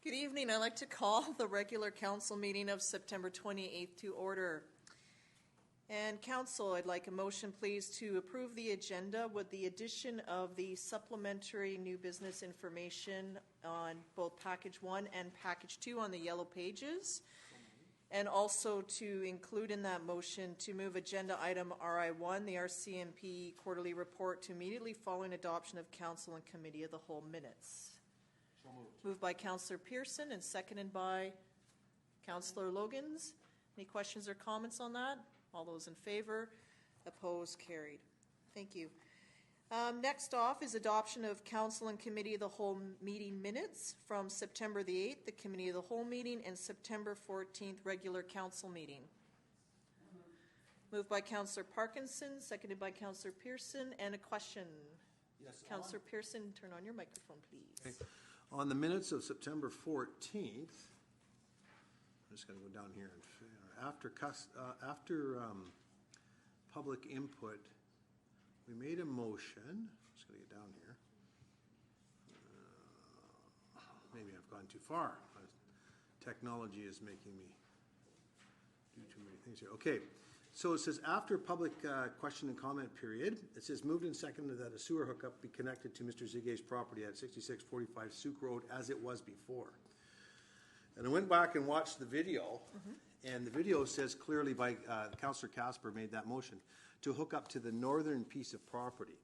Good evening. I'd like to call the regular council meeting of September 28th to order. And council, I'd like a motion, please, to approve the agenda with the addition of the supplementary new business information on both package 1 and package 2 on the yellow pages. And also to include in that motion to move agenda item RI1, the RCMP quarterly report, to immediately following adoption of council and committee of the whole minutes. So moved. Moved by Councillor Pearson and seconded by Councillor Logans. Any questions or comments on that? All those in favor? Opposed? Carried. Thank you. Next off is adoption of council and committee of the whole meeting minutes from September the 8th, the committee of the whole meeting, and September 14th, regular council meeting. Moved by Councillor Parkinson, seconded by Councillor Pearson. And a question. Yes, Councillor Pearson, turn on your microphone, please. Okay. On the minutes of September 14th, I'm just going to go down here and after public input, we made a motion. I'm just going to get down here. Maybe I've gone too far. Technology is making me do too many things here. Okay. So it says after public question and comment period, it says moved and seconded that a sewer hookup be connected to Mr. Zigay's property at 6645 Souk Road as it was before. And I went back and watched the video, and the video says clearly by Councillor Casper made that motion to hook up to the northern piece of property,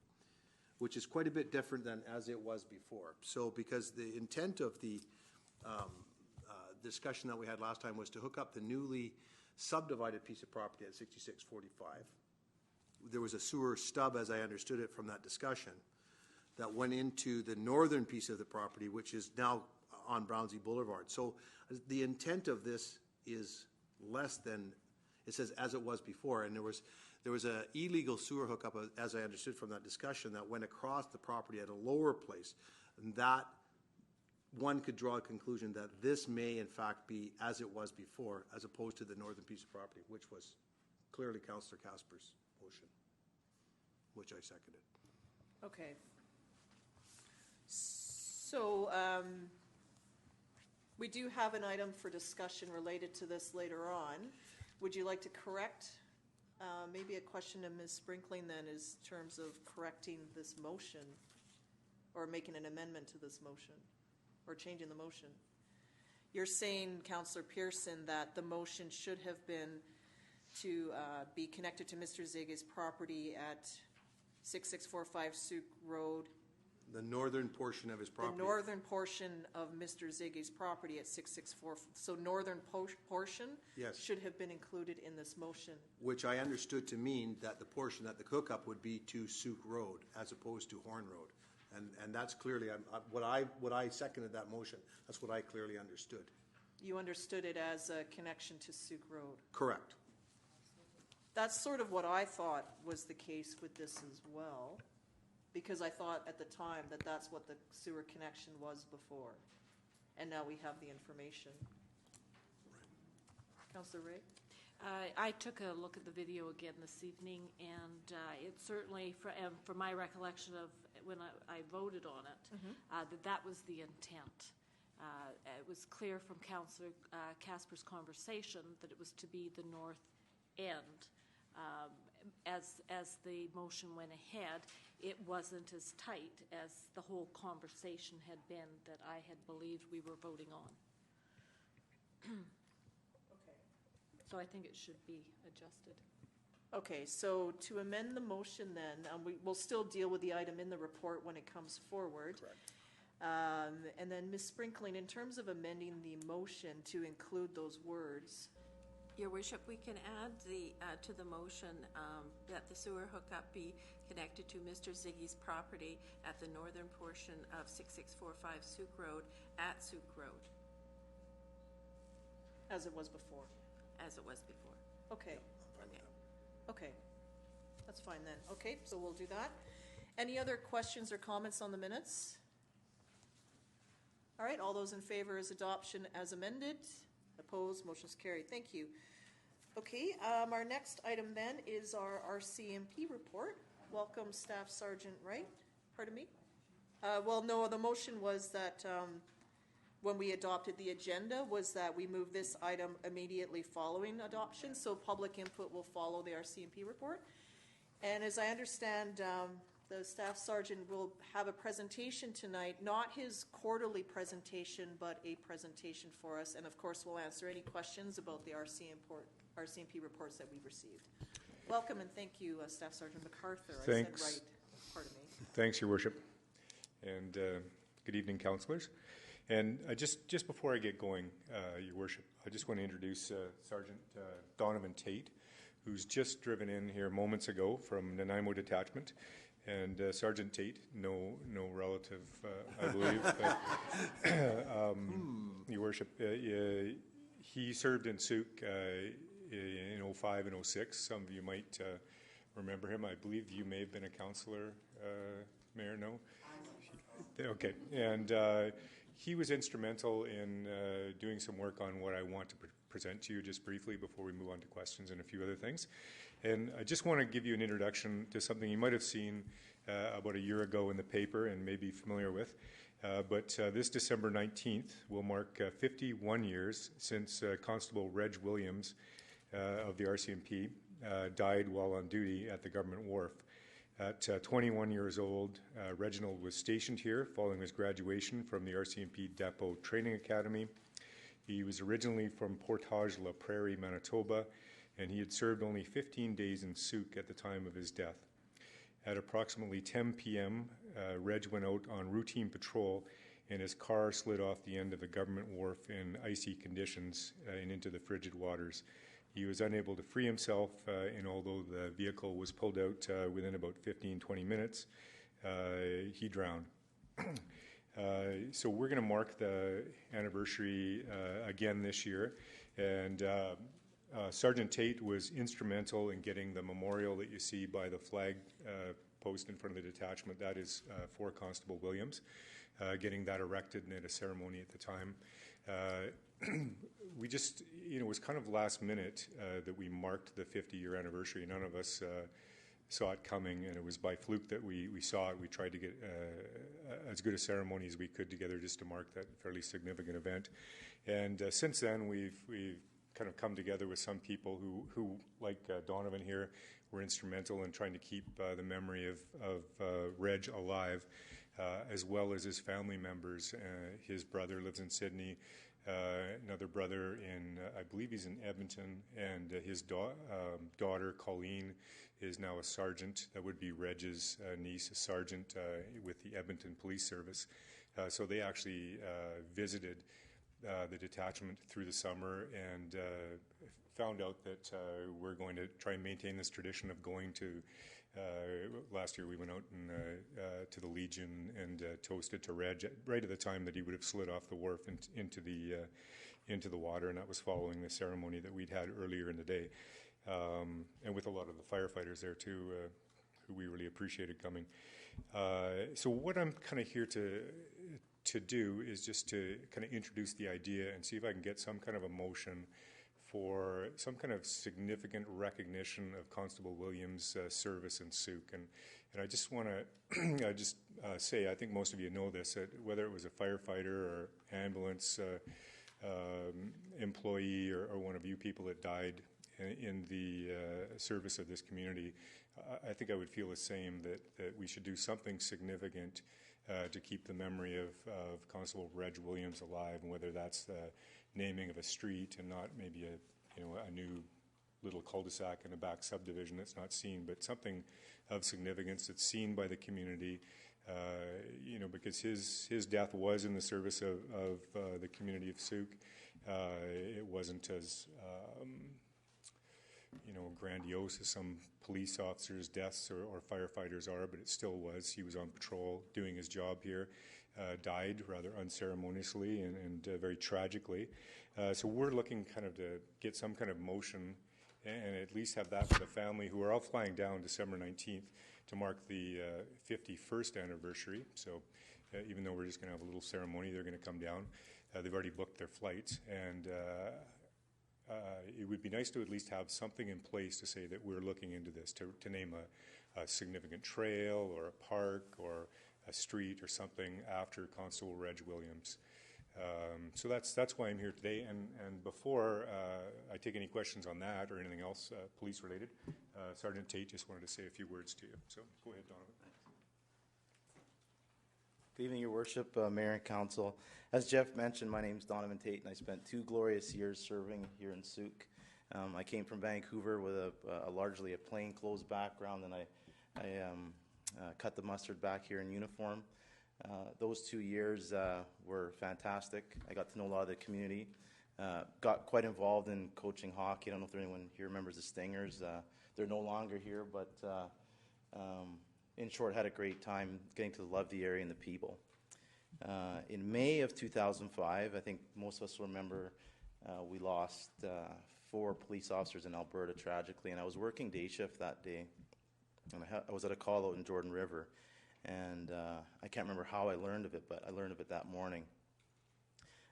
which is quite a bit different than as it was before. So because the intent of the discussion that we had last time was to hook up the newly subdivided piece of property at 6645. There was a sewer stub, as I understood it from that discussion, that went into the northern piece of the property, which is now on Brownsea Boulevard. So the intent of this is less than, it says as it was before, and there was a illegal sewer hookup, as I understood from that discussion, that went across the property at a lower place, and that one could draw a conclusion that this may in fact be as it was before, as opposed to the northern piece of property, which was clearly Councillor Casper's motion, which I seconded. Okay. So we do have an item for discussion related to this later on. Would you like to correct? Maybe a question to Ms. Sprinkling then is in terms of correcting this motion or making an amendment to this motion or changing the motion. You're saying, Councillor Pearson, that the motion should have been to be connected to Mr. Zigay's property at 6645 Souk Road. The northern portion of his property. The northern portion of Mr. Zigay's property at 664. So northern portion yes. should have been included in this motion. Which I understood to mean that the portion that the hookup would be to Souk Road as opposed to Horn Road. And that's clearly what I seconded that motion. That's what I clearly understood. You understood it as a connection to Souk Road. Correct. That's sort of what I thought was the case with this as well, because I thought at the time that that's what the sewer connection was before, and now we have the information. Right. Councillor Ray? I took a look at the video again this evening, and it certainly, from my recollection of when I voted on it, that was the intent. It was clear from Councillor Casper's conversation that it was to be the north end. As the motion went ahead, it wasn't as tight as the whole conversation had been that I had believed we were voting on. So I think it should be adjusted. Okay, so to amend the motion then, we'll still deal with the item in the report when it comes forward. Correct. And then Ms. Sprinkling, in terms of amending the motion to include those words. Your Worship, we can add to the motion that the sewer hookup be connected to Mr. Zigay's property at the northern portion of 6645 Souk Road at Souk Road. As it was before. As it was before. Okay. Okay. Okay. That's fine then. Okay, so we'll do that. Any other questions or comments on the minutes? All right, all those in favor is adoption as amended. Opposed, motion's carried. Thank you. Okay, our next item then is our RCMP report. Welcome, Staff Sergeant Wright. Pardon me? Well, no, the motion was that when we adopted the agenda was that we move this item immediately following adoption, so public input will follow the RCMP report. And as I understand, the staff sergeant will have a presentation tonight, not his quarterly presentation, but a presentation for us. And of course, we'll answer any questions about the RCMP reports that we've received. Welcome and thank you, Staff Sergeant MacArthur. Thanks. I said right, pardon me. Thanks, Your Worship. And good evening, councillors. And just before I get going, Your Worship, I just want to introduce Sergeant Donovan Tate, who's just driven in here moments ago from Nanaimo Detachment. And Sergeant Tate, no relative, I believe. But, Your Worship, he served in Souk in 05 and 06. Some of you might remember him. I believe you may have been a councillor, Mayor, no? Okay. And he was instrumental in doing some work on what I want to present to you just briefly before we move on to questions and a few other things. And I just want to give you an introduction to something you might have seen about a year ago in the paper and may be familiar with. But this December 19th will mark 51 years since Constable Reg Williams of the RCMP died while on duty at the Government Wharf. At 21 years old, Reginald was stationed here following his graduation from the RCMP Depot Training Academy. He was originally from Portage La Prairie, Manitoba, and he had served only 15 days in Souk at the time of his death. At approximately 10 p.m., Reg went out on routine patrol and his car slid off the end of the Government Wharf in icy conditions and into the frigid waters. He was unable to free himself, and although the vehicle was pulled out within about 15-20 minutes, he drowned. So we're going to mark the anniversary again this year, and Sergeant Tate was instrumental in getting the memorial that you see by the flag post in front of the detachment. That is for Constable Williams, getting that erected and at a ceremony at the time. We just, it was kind of last minute that we marked the 50-year anniversary. None of us saw it coming, and it was by fluke that we saw it. We tried to get as good a ceremony as we could together just to mark that fairly significant event. And since then, we've kind of come together with some people who like Donovan here, were instrumental in trying to keep the memory of Reg alive, as well as his family members. His brother lives in Sydney. Another brother in, I believe he's in Edmonton, and his daughter, Colleen, is now a sergeant. That would be Reg's niece, a sergeant with the Edmonton Police Service. So they actually visited the detachment through the summer and found out that we're going to try and maintain this tradition of going to last year we went out and to the Legion and toasted to Reg right at the time that he would have slid off the wharf into the water, and that was following the ceremony that we'd had earlier in the day, and with a lot of the firefighters there too, who we really appreciated coming. So what I'm kind of here to do is just to kind of introduce the idea and see if I can get some kind of a motion for some kind of significant recognition of Constable Williams' service in Souk. And I just want to say, I think most of you know this, that whether it was a firefighter or ambulance employee or one of you people that died in the service of this community, I think I would feel the same, that we should do something significant to keep the memory of Constable Reg Williams alive, and whether that's the naming of a street and not maybe a new little cul-de-sac in a back subdivision that's not seen, but something of significance that's seen by the community, because his death was in the service of the community of Souk. It wasn't as grandiose as some police officers' deaths or firefighters are, but it still was. He was on patrol doing his job here, died rather unceremoniously and very tragically. So we're looking kind of to get some kind of motion and at least have that for the family, who are all flying down December 19th to mark the 51st anniversary. So even though we're just going to have a little ceremony, they're going to come down. They've already booked their flights, and it would be nice to at least have something in place to say that we're looking into this, to name a significant trail or a park or a street or something after Constable Reg Williams. So that's why I'm here today. And before I take any questions on that or anything else police related, Sergeant Tate just wanted to say a few words to you. So go ahead, Donovan. Good evening, Your Worship, Mayor and Council. As Jeff mentioned, my name is Donovan Tate, and I spent 2 glorious years serving here in Souk. I came from Vancouver with a largely a plainclothes background, and I cut the mustard back here in uniform. Those 2 years were fantastic. I got to know a lot of the community. Got quite involved in coaching hockey. I don't know if anyone here remembers the Stingers. They're no longer here, but in short, had a great time getting to love the area and the people. In May of 2005, I think most of us remember, we lost 4 police officers in Alberta tragically, and I was working day shift that day, and I was at a call out in Jordan River, and I can't remember how I learned of it, but I learned of it that morning.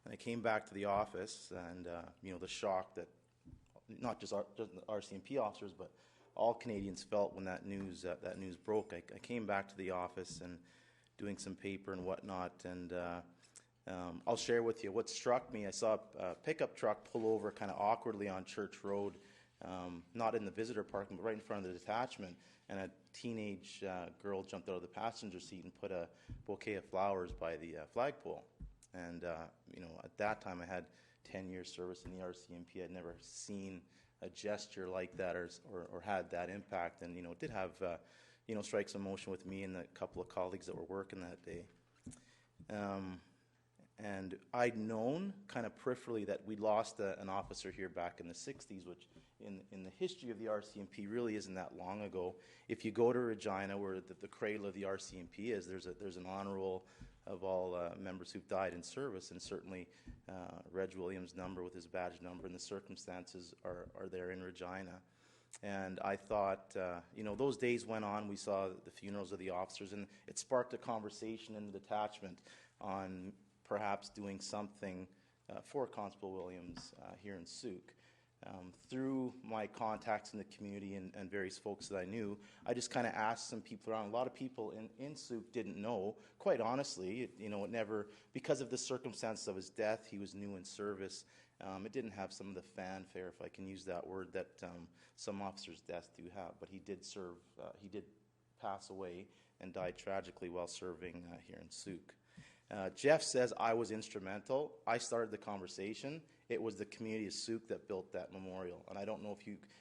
And I came back to the office, and the shock that not just RCMP officers, but all Canadians felt when that news broke. I came back to the office and doing some paper and whatnot, and I'll share with you what struck me. I saw a pickup truck pull over kind of awkwardly on Church Road, not in the visitor parking, but right in front of the detachment, and a teenage girl jumped out of the passenger seat and put a bouquet of flowers by the flagpole. And at that time I had 10 years service in the RCMP. I'd never seen a gesture like that or had that impact, and it did have strike some emotion with me and a couple of colleagues that were working that day. And I'd known kind of peripherally that we lost an officer here back in the 60s, which in the history of the RCMP really isn't that long ago. If you go to Regina, where the cradle of the RCMP is, there's an honor roll of all members who've died in service, and certainly Reg Williams' number with his badge number and the circumstances are there in Regina. And I thought, those days went on. We saw the funerals of the officers, and it sparked a conversation in the detachment on perhaps doing something for Constable Williams here in Souk. Through my contacts in the community and various folks that I knew, I just kind of asked some people around. A lot of people in Souk didn't know, quite honestly. It never, because of the circumstances of his death, he was new in service. It didn't have some of the fanfare, if I can use that word, that some officers' deaths do have. But he did serve, he did pass away and died tragically while serving here in Souk. Jeff says I was instrumental. I started the conversation. It was the community of Souk that built that memorial. And I don't know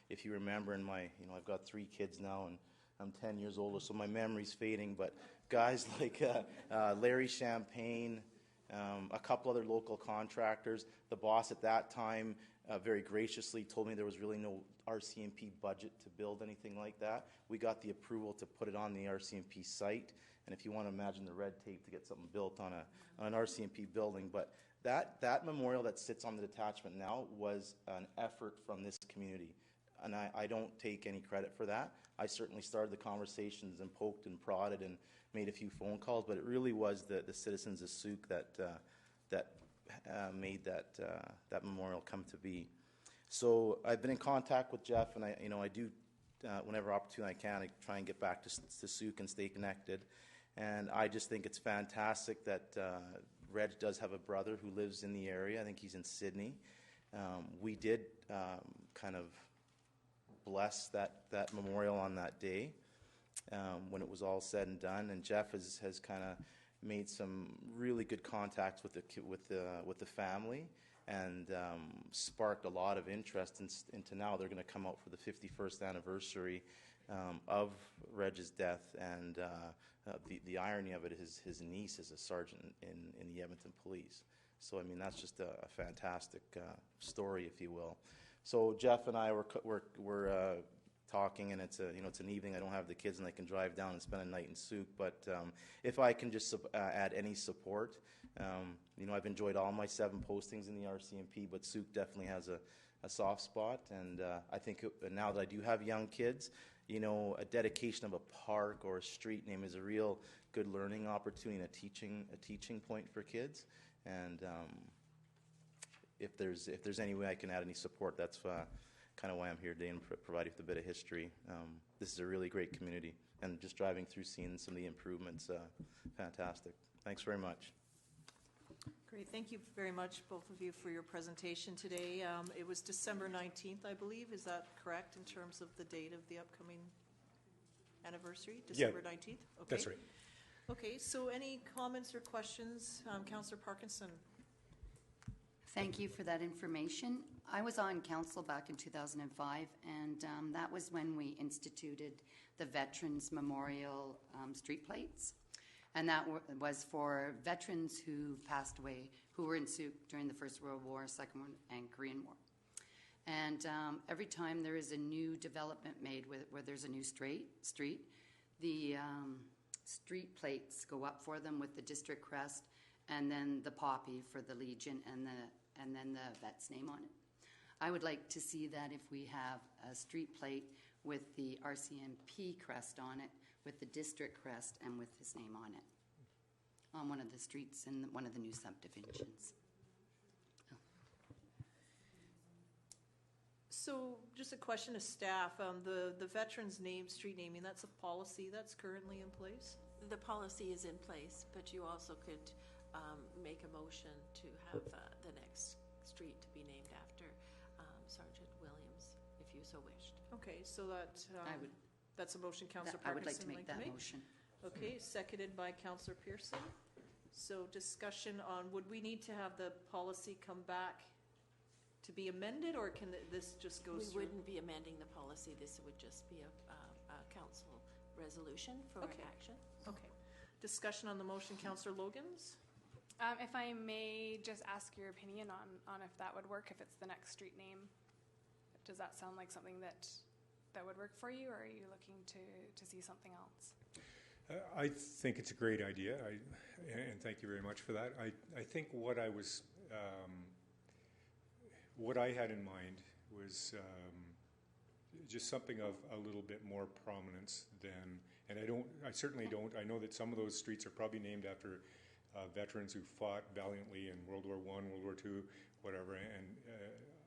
if you remember, in my, I've got 3 kids now, and I'm 10 years older, so my memory's fading. But guys like Larry Champagne, a couple other local contractors, the boss at that time very graciously told me there was really no RCMP budget to build anything like that. We got the approval to put it on the RCMP site. And if you want to imagine the red tape to get something built on an RCMP building. But that memorial that sits on the detachment now was an effort from this community. And I don't take any credit for that. I certainly started the conversations and poked and prodded and made a few phone calls, but it really was the citizens of Souk that made that memorial come to be. So I've been in contact with Jeff, and I do, whenever opportunity I can, I try and get back to Souk and stay connected. And I just think it's fantastic that Reg does have a brother who lives in the area. I think he's in Sydney. We did kind of bless that memorial on that day when it was all said and done. And Jeff has kind of made some really good contacts with the family, and sparked a lot of interest into now they're going to come out for the 51st anniversary of Reg's death. And the irony of it is his niece is a sergeant in the Edmonton Police. So, I mean, that's just a fantastic story, if you will. So Jeff and I were talking, and it's an evening. I don't have the kids, and I can drive down and spend a night in Souk. But if I can just add any support, I've enjoyed all my 7 postings in the RCMP, but Souk definitely has a soft spot. And I think now that I do have young kids, a dedication of a park or a street name is a real good learning opportunity and a teaching point for kids. And if there's any way I can add any support, that's kind of why I'm here today and provide you with a bit of history. This is a really great community, and just driving through, seeing some of the improvements, fantastic. Thanks very much. Great, thank you very much, both of you, for your presentation today. It was December 19th, I believe, is that correct, in terms of the date of the upcoming anniversary? Yeah, December 19th? Okay. That's right. Okay, so any comments or questions? Councillor Parkinson? Thank you for that information. I was on council back in 2005, and that was when we instituted the Veterans Memorial street plates. And that was for veterans who passed away, who were in Souk during the First World War, Second World, and Korean War. And every time there is a new development made where there's a new street, the street plates go up for them with the district crest, and then the poppy for the Legion, and then the vet's name on it. I would like to see that if we have a street plate with the RCMP crest on it, with the district crest, and with his name on it, on one of the streets in one of the new subdivisions. So just a question to staff, the veterans name, street naming, that's a policy that's currently in place? The policy is in place, but you also could make a motion to have the next street to be named after Sergeant Williams, if you so wished. Okay, so that, would- that's a motion Councillor I would Parkinson like to make that motion. Okay, seconded by Councillor Pearson. So discussion on, would we need to have the policy come back to be amended, or can this just go We through? wouldn't be amending the policy. This would just be a council resolution for Okay. action. Okay. Discussion on the motion, Councillor Logans? If I may just ask your opinion on if that would work, if it's the next street name. Does that sound like something that would work for you, or are you looking to see something else? I think it's a great idea, and thank you very much for that. I think what I had in mind was just something of a little bit more prominence than, and I certainly don't, I know that some of those streets are probably named after veterans who fought valiantly in World War I, World War II, whatever, and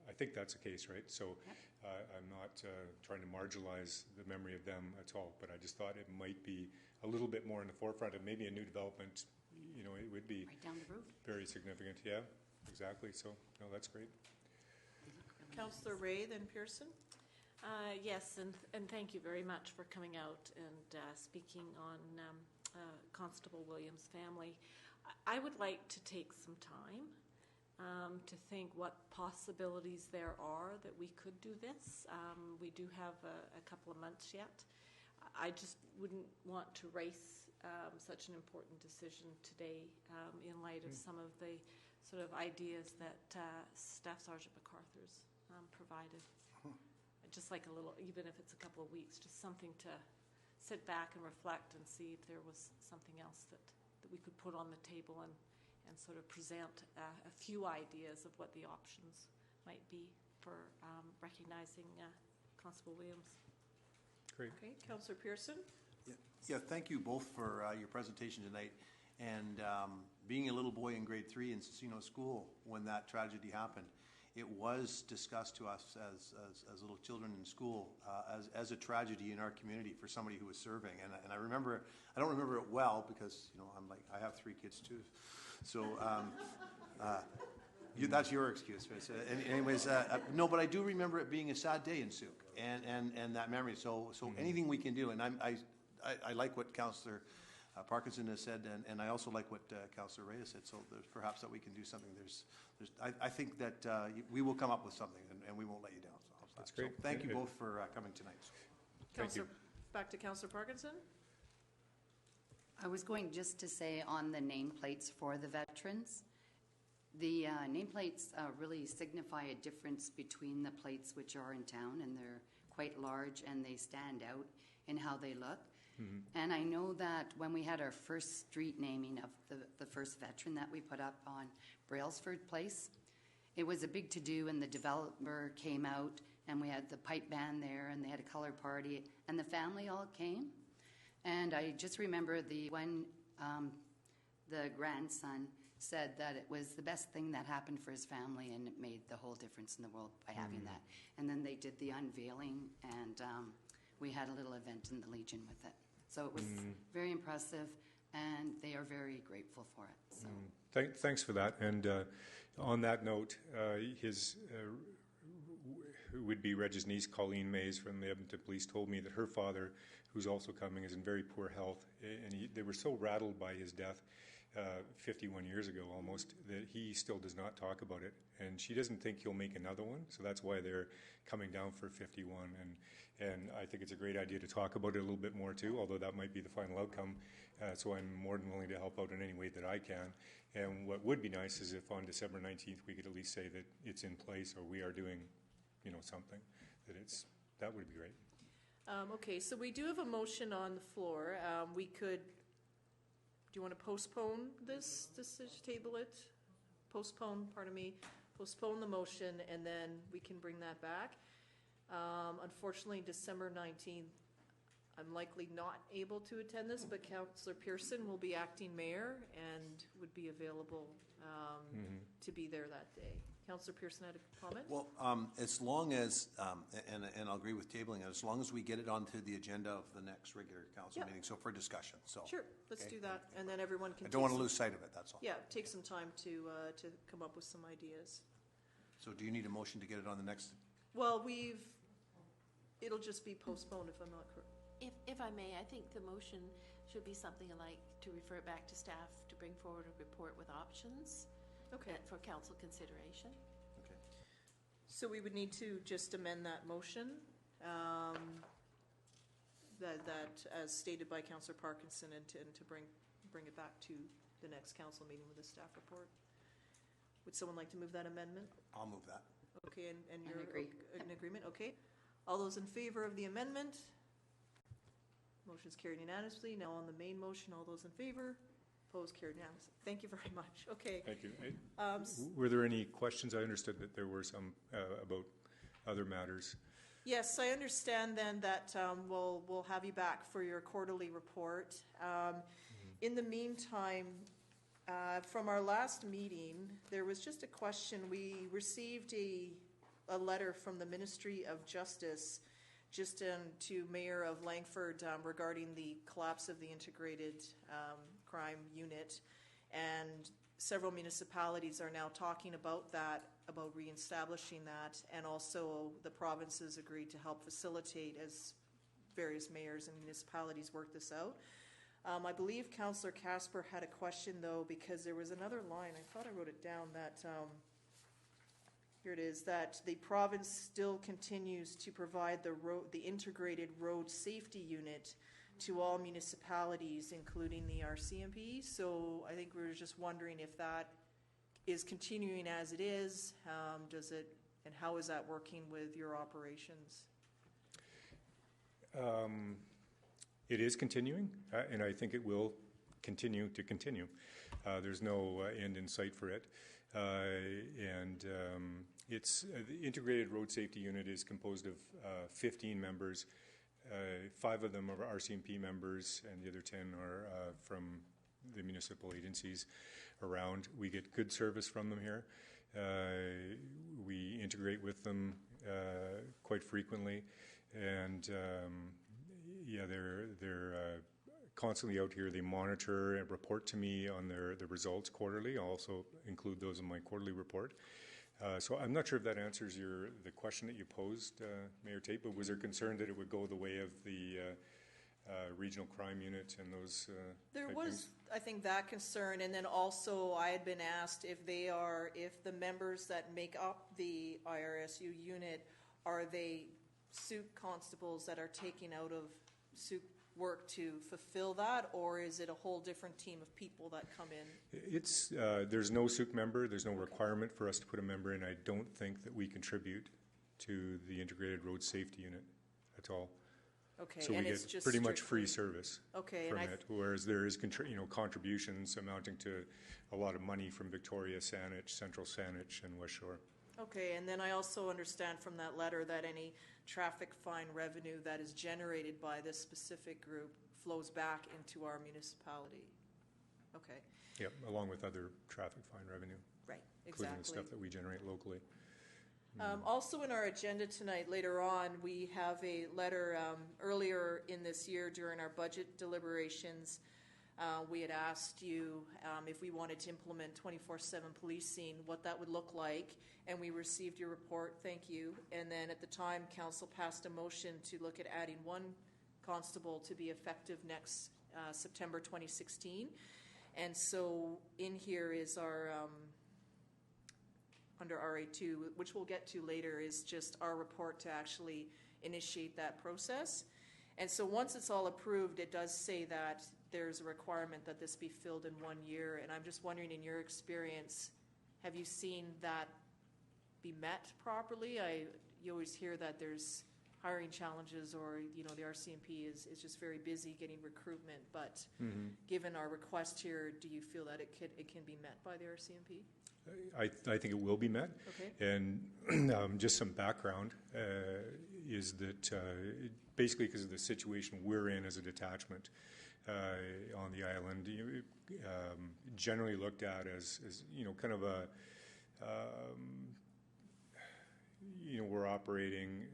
I think that's the case, right? So I'm not trying to marginalize the memory of them at all, but I just thought it might be a little bit more in the forefront of maybe a new development. You know, it would be Right down the road. very significant. Yeah, exactly. So, no, that's great. Councillor Ray, then Pearson? Yes, and thank you very much for coming out and speaking on Constable Williams' family. I would like to take some time to think what possibilities there are that we could do this. We do have a couple of months yet. I just wouldn't want to race such an important decision today in light of some of the sort of ideas that Staff Sergeant MacArthur's provided. Just like a little, even if it's a couple of weeks, just something to sit back and reflect and see if there was something else that we could put on the table and sort of present a few ideas of what the options might be for recognizing Constable Williams. Great. Okay, Councillor Pearson? Yeah, thank you both for your presentation tonight. And being a little boy in grade 3 in Cicino School when that tragedy happened, it was discussed to us as little children in school as a tragedy in our community for somebody who was serving. And I remember, I don't remember it well because, you know, I have 3 kids too. So that's your excuse. Anyways, no, but I do remember it being a sad day in Souk and that memory. So anything we can do, and I like what Councillor Parkinson has said, and I also like what Councillor Ray has said. So there's perhaps that we can do something. I think that we will come up with something, and we won't let you down. So That's great. So thank you both for coming tonight. Thank you. Back to Councillor Parkinson. I was going just to say on the nameplates for the veterans, the nameplates really signify a difference between the plates which are in town, and they're quite large and they stand out in how they look. And I know that when we had our first street naming of the first veteran that we put up on Brailsford Place, it was a big to-do, and the developer came out, and we had the pipe band there, and they had a color party, and the family all came. And I just remember the grandson said that it was the best thing that happened for his family, and it made the whole difference in the world by having that. And then they did the unveiling, and we had a little event in the Legion with it. So it was very impressive, and they are very grateful for it. So Thanks for that. And on that note, his would-be Reg's niece, Colleen Mays from the Edmonton Police, told me that her father, who's also coming, is in very poor health. And they were so rattled by his death 51 years ago almost, that he still does not talk about it. And she doesn't think he'll make another one, so that's why they're coming down for 51. And I think it's a great idea to talk about it a little bit more too, although that might be the final outcome. So I'm more than willing to help out in any way that I can. And what would be nice is if on December 19th we could at least say that it's in place, or we are doing, something, that would be great. Okay, so we do have a motion on the floor. We could, do you want to postpone this decision, table it? Postpone the motion, and then we can bring that back. Unfortunately, December 19th, I'm likely not able to attend this, but Councillor Pearson will be acting mayor and would be available to be there that day. Councillor Pearson had a comment? Well, as long as, and I'll agree with tabling it, as long as we get it onto the agenda of the next regular council meeting, so for discussion, so. Sure, let's do that, and then everyone can. I don't want to lose sight of it, that's all. Yeah, take some time to come up with some ideas. So do you need a motion to get it on the next? Well, it'll just be postponed if I'm not correct. If I may, I think the motion should be something like to refer it back to staff to bring forward a report with options. Okay. For council consideration. Okay. So we would need to just amend that motion, that as stated by Councillor Parkinson, and to bring it back to the next council meeting with a staff report. Would someone like to move that amendment? I'll move that. Okay, and I you're agree. in agreement? Okay. All those in favor of the amendment? Motion's carried unanimously. Now on the main motion, all those in favor? Opposed, carried unanimously. Thank you very much. Okay. Thank you. Were there any questions? I understood that there were some about other matters. Yes, I understand then that we'll have you back for your quarterly report. In the meantime, from our last meeting, there was just a question. We received a letter from the Ministry of Justice just to Mayor of Langford regarding the collapse of the integrated crime unit, and several municipalities are now talking about that, about reestablishing that, and also the provinces agreed to help facilitate as various mayors and municipalities work this out. I believe Councillor Casper had a question though, because there was another line, I thought I wrote it down, that here it is, that the province still continues to provide the integrated road safety unit to all municipalities, including the RCMP. So I think we were just wondering if that is continuing as it is, and how is that working with your operations? It is continuing, and I think it will continue to continue. There's no end in sight for it. It's the Integrated Road Safety Unit is composed of 15 members. 5 of them are RCMP members, and the other 10 are from the municipal agencies around. We get good service from them here. We integrate with them quite frequently, and they're constantly out here. They monitor and report to me on their results quarterly. I'll also include those in my quarterly report. So I'm not sure if that answers the question that you posed, Mayor Tate, but was there concern that it would go the way of the regional crime unit and those There type was, things? I think, that concern, and then also I had been asked if the members that make up the IRSU unit, are they SUC constables that are taking out of SUC work to fulfill that, or is it a whole different team of people that come in? It's there's no SUC member. There's no requirement for us to put a member in. I don't think that we contribute to the Integrated Road Safety Unit at all. Okay, So we and get it's just pretty much strictly- free service Okay, from and it, whereas there is contributions amounting to a lot of money from Victoria, Saanich, Central Saanich, and West Shore. Okay, and then I also understand from that letter that any traffic fine revenue that is generated by this specific group flows back into our municipality. Okay, Yep, along with other traffic fine revenue, right, including the exactly. stuff that we generate locally. Also in our agenda tonight, later on, we have a letter earlier in this year during our budget deliberations. We had asked you if we wanted to implement 24/7 policing, what that would look like, and we received your report. Thank you. And then at the time, council passed a motion to look at adding one constable to be effective next September 2016. And so in here is our, under RA2, which we'll get to later, is just our report to actually initiate that process. And so once it's all approved, it does say that there's a requirement that this be filled in 1 year. And I'm just wondering, in your experience, have you seen that be met properly? You always hear that there's hiring challenges, or the RCMP is just very busy getting recruitment. But given our request here, do you feel that it can be met by the RCMP? I think it will be met. Okay. And just some background is that basically because of the situation we're in as a detachment on the island, generally looked at as kind of a, we're operating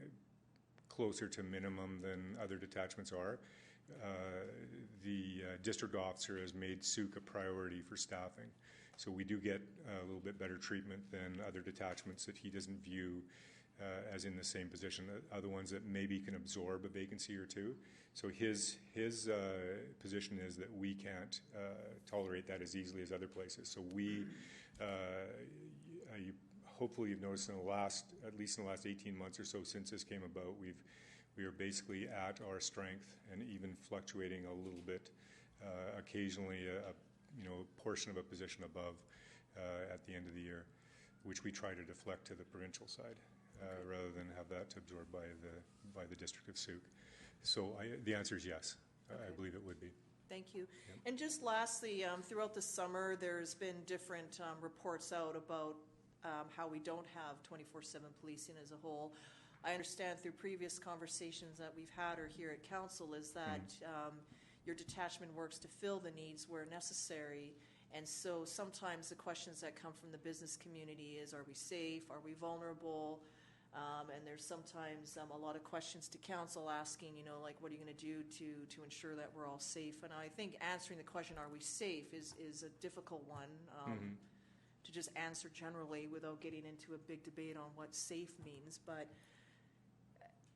closer to minimum than other detachments are. The district officer has made Sooke a priority for staffing. So we do get a little bit better treatment than other detachments that he doesn't view as in the same position. Other ones that maybe can absorb a vacancy or two. So his position is that we can't tolerate that as easily as other places. So we, hopefully you've noticed at least in the last 18 months or so since this came about, we are basically at our strength and even fluctuating a little bit, occasionally a portion of a position above at the end of the year, which we try to deflect to the provincial side rather than have that absorbed by the District of Sooke. So the answer is yes. Okay. I believe it would be. Thank you. Yep. And just lastly, throughout the summer, there's been different reports out about how we don't have 24/7 policing as a whole. I understand through previous conversations that we've had or here at council is that your detachment works to fill the needs where necessary. And so sometimes the questions that come from the business community is, are we safe? Are we vulnerable? And there's sometimes a lot of questions to council asking, like, what are you going to do to ensure that we're all safe? And I think answering the question, are we safe, is a difficult one to just answer generally without getting into a big debate on what safe means. But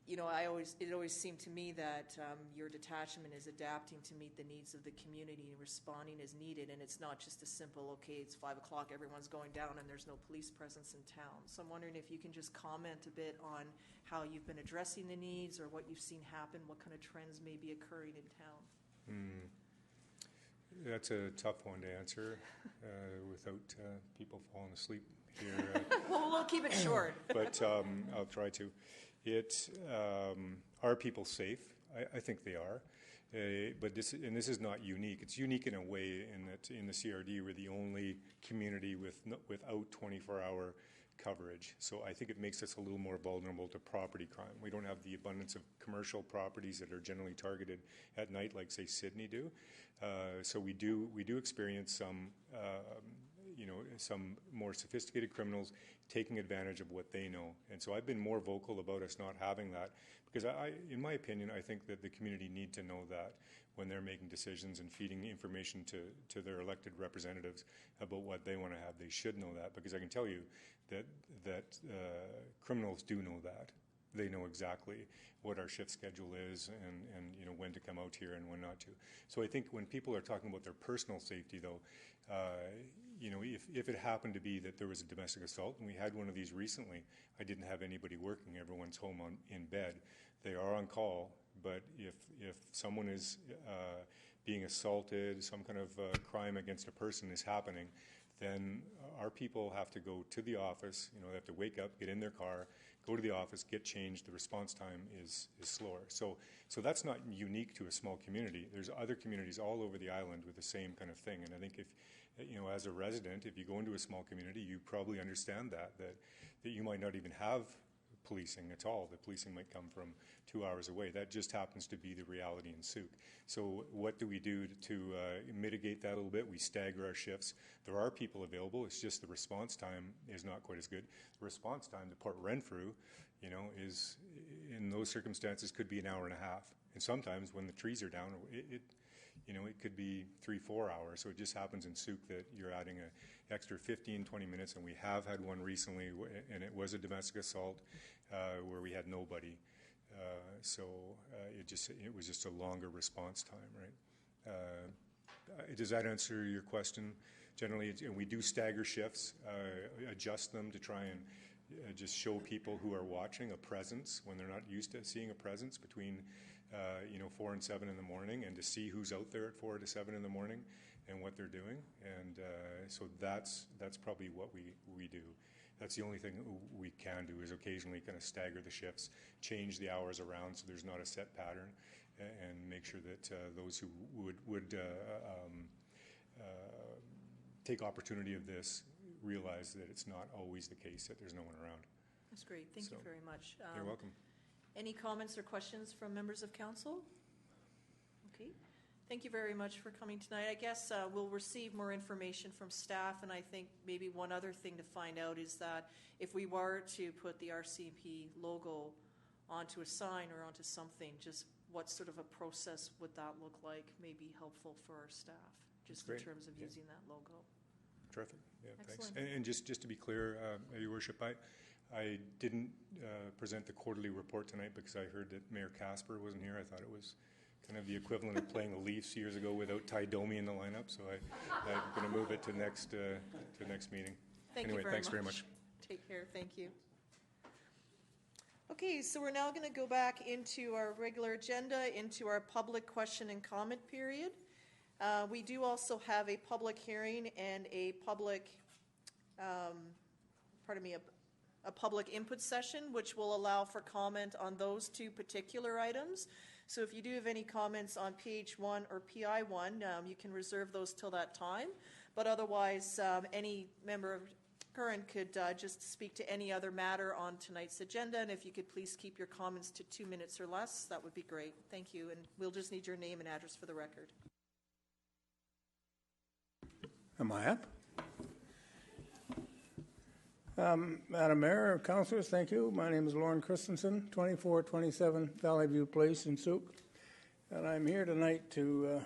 it always seemed to me that your detachment is adapting to meet the needs of the community and responding as needed, and it's not just a simple, okay, it's 5 o'clock, everyone's going down and there's no police presence in town. So I'm wondering if you can just comment a bit on how you've been addressing the needs or what you've seen happen, what kind of trends may be occurring in town. That's a tough one to answer without people falling asleep here. Well, we'll keep it short. But I'll try to. Are people safe? I think they are. But this is not unique. It's unique in a way in that in the CRD we're the only community without 24-hour coverage. So I think it makes us a little more vulnerable to property crime. We don't have the abundance of commercial properties that are generally targeted at night, like say Sydney do. So we do experience some more sophisticated criminals taking advantage of what they know. And so I've been more vocal about us not having that because in my opinion, I think that the community need to know that when they're making decisions and feeding information to their elected representatives about what they want to have. They should know that because I can tell you that criminals do know that. They know exactly what our shift schedule is and when to come out here and when not to. So I think when people are talking about their personal safety, though, if it happened to be that there was a domestic assault, and we had one of these recently, I didn't have anybody working, everyone's home in bed. They are on call, but if someone is being assaulted, some kind of crime against a person is happening, then our people have to go to the office, they have to wake up, get in their car, go to the office, get changed. The response time is slower. So that's not unique to a small community. There's other communities all over the island with the same kind of thing. And I think if, as a resident, if you go into a small community, you probably understand that you might not even have policing at all. The policing might come from 2 hours away. That just happens to be the reality in Sooke. So what do we do to mitigate that a little bit? We stagger our shifts. There are people available. It's just the response time is not quite as good. The response time to Port Renfrew, is in those circumstances could be an hour and a half. And sometimes when the trees are down, it could be 3-4 hours. So it just happens in Souk that you're adding an extra 15-20 minutes, and we have had one recently, and it was a domestic assault where we had nobody. So it was just a longer response time, right? Does that answer your question? Generally, and we do stagger shifts, adjust them to try and just show people who are watching a presence when they're not used to seeing a presence between 4 and 7 in the morning, and to see who's out there at 4 to 7 in the morning and what they're doing. And so that's probably what we do. That's the only thing we can do, is occasionally kind of stagger the shifts, change the hours around so there's not a set pattern, and make sure that those who would take opportunity of this realize that it's not always the case that there's no one around. That's great. Thank you very much. You're welcome. Any comments or questions from members of council? Okay. Thank you very much for coming tonight. I guess we'll receive more information from staff, and I think maybe one other thing to find out is that if we were to put the RCMP logo onto a sign or onto something, just what sort of a process would that look like may be helpful for our staff, just in terms of using that logo. Terrific. Yeah, excellent. Thanks. And just to be clear, Your Worship, I didn't present the quarterly report tonight because I heard that Mayor Casper wasn't here. I thought it was kind of the equivalent of playing the Leafs years ago without Ty Domi in the lineup. So I'm going to move it to next meeting. Anyway, thanks very much. Take care. Thank you. Okay, so we're now going to go back into our regular agenda, into our public question and comment period. We do also have a public hearing and a public, a public input session, which will allow for comment on those two particular items. So if you do have any comments on PH1 or PI1, you can reserve those till that time. But otherwise, any member of current could just speak to any other matter on tonight's agenda. And if you could please keep your comments to 2 minutes or less, that would be great. Thank you. And we'll just need your name and address for the record. Am I up? Madam Mayor, councillors, thank you. My name is Lauren Christensen, 2427 Valley View Place in Souk. And I'm here tonight to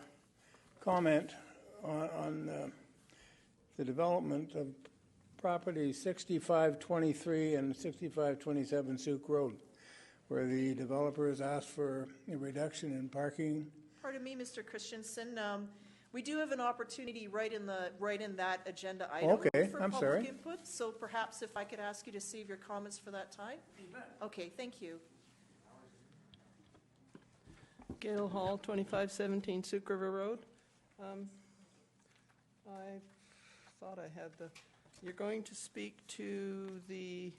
comment on the development of property 6523 and 6527 Souk Road, where the developers asked for a reduction in parking. Pardon me, Mr. Christensen. We do have an opportunity right in that agenda item for public input. So perhaps if I could ask you to save your comments for that time. Okay, thank you. Gail Hall, 2517 Souk River Road. I thought I had you're going to speak to the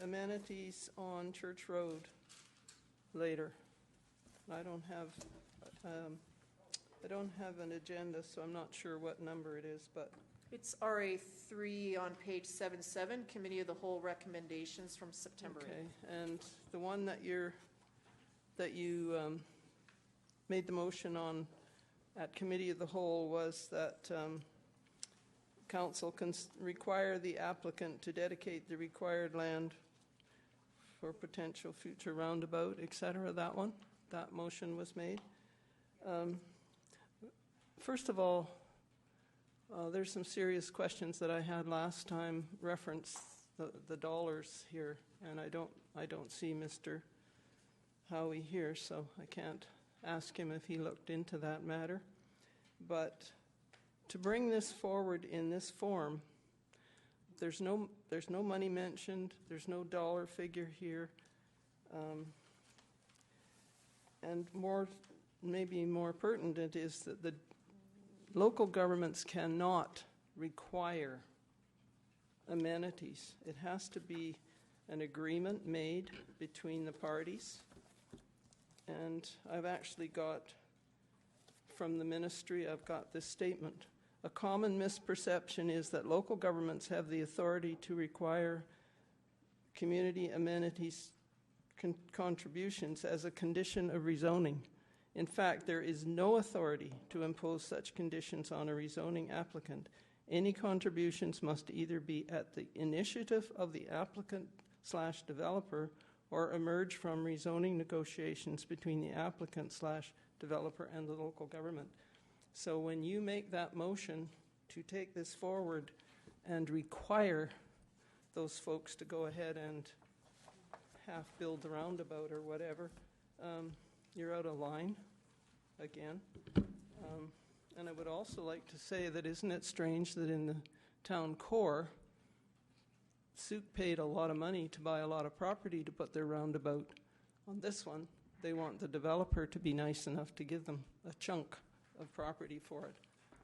amenities on Church Road later. I don't have an agenda, so I'm not sure what number it is, but it's RA3 on page 77, Committee of the Whole recommendations from September 8th. Okay, and the one that you made the motion on at Committee of the Whole was that Council can require the applicant to dedicate the required land for potential future roundabout, etc. That motion was made. First of all, there's some serious questions that I had last time reference the dollars here, and I don't see Mr. Howie here, so I can't ask him if he looked into that matter. But to bring this forward in this form, there's no money mentioned, there's no dollar figure here, and maybe more pertinent is that the local governments cannot require amenities. It has to be an agreement made between the parties. And I've actually got, from the ministry, I've got this statement. A common misperception is that local governments have the authority to require community amenities contributions as a condition of rezoning. In fact, there is no authority to impose such conditions on a rezoning applicant. Any contributions must either be at the initiative of the applicant/developer or emerge from rezoning negotiations between the applicant/developer developer and the local government. So when you make that motion to take this forward and require those folks to go ahead and half-build the roundabout or whatever, you're out of line again. And I would also like to say that isn't it strange that in the town core, Souk paid a lot of money to buy a lot of property to put their roundabout. On this one, they want the developer to be nice enough to give them a chunk of property for it.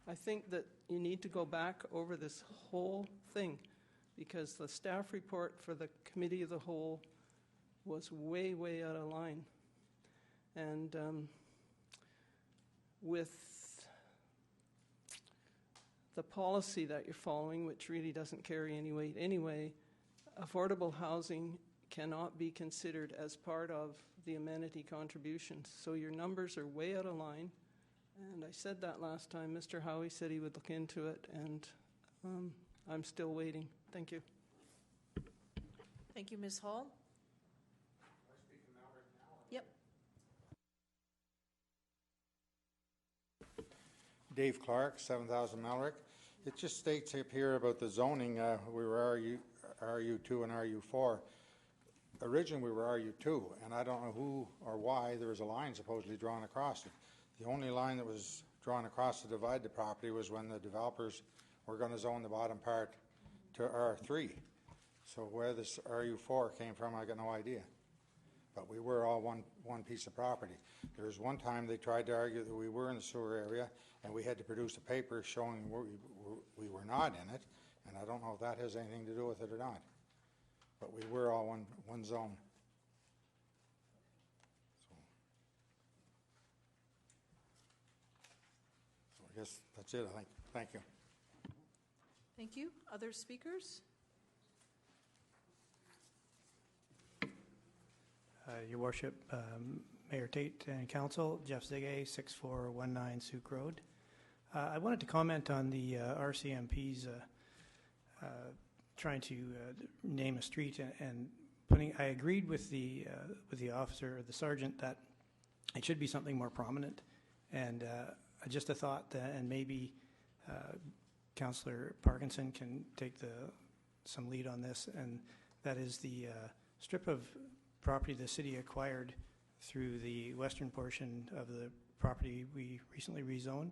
I think that you need to go back over this whole thing, because the staff report for the committee of the whole was way, way out of line. And with the policy that you're following, which really doesn't carry any weight anyway, affordable housing cannot be considered as part of the amenity contributions. So your numbers are way out of line. And I said that last time. Mr. Howie said he would look into it, and I'm still waiting. Thank you. Thank you, Ms. Hall. Yep. Dave Clark, 7,000 Malrick. It just states up here about the zoning, we were RU2 and RU4. Originally we were RU2, and I don't know who or why there was a line supposedly drawn across it. The only line that was drawn across to divide the property was when the developers were going to zone the bottom part to R3. So where this RU4 came from, I got no idea. But we were all one piece of property. There was one time they tried to argue that we were in the sewer area, and we had to produce a paper showing we were not in it, and I don't know if that has anything to do with it or not. But we were all one zone. So I guess that's it, I think. Thank you. Thank you. Other speakers? Your Worship, Mayor Tate and Council, Jeff Zigay, 6419 Souk Road. I wanted to comment on the RCMP's trying to name a street and putting. I agreed with the officer, the sergeant, that it should be something more prominent. And just a thought, and maybe Councillor Parkinson can take some lead on this, and that is the strip of property the city acquired through the western portion of the property we recently rezoned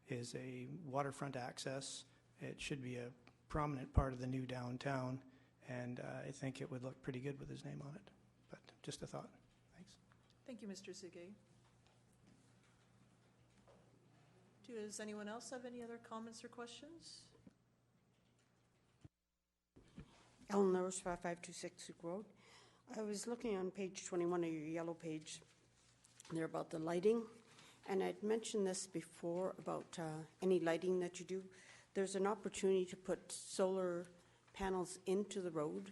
is a waterfront access. It should be a prominent part of the new downtown, and I think it would look pretty good with his name on it. But just a thought. Thanks. Thank you, Mr. Zigay. Does anyone else have any other comments or questions? Ellen Lewis, 5526 Souk Road. I was looking on page 21 of your yellow page there about the lighting, and I'd mentioned this before about any lighting that you do. There's an opportunity to put solar panels into the road,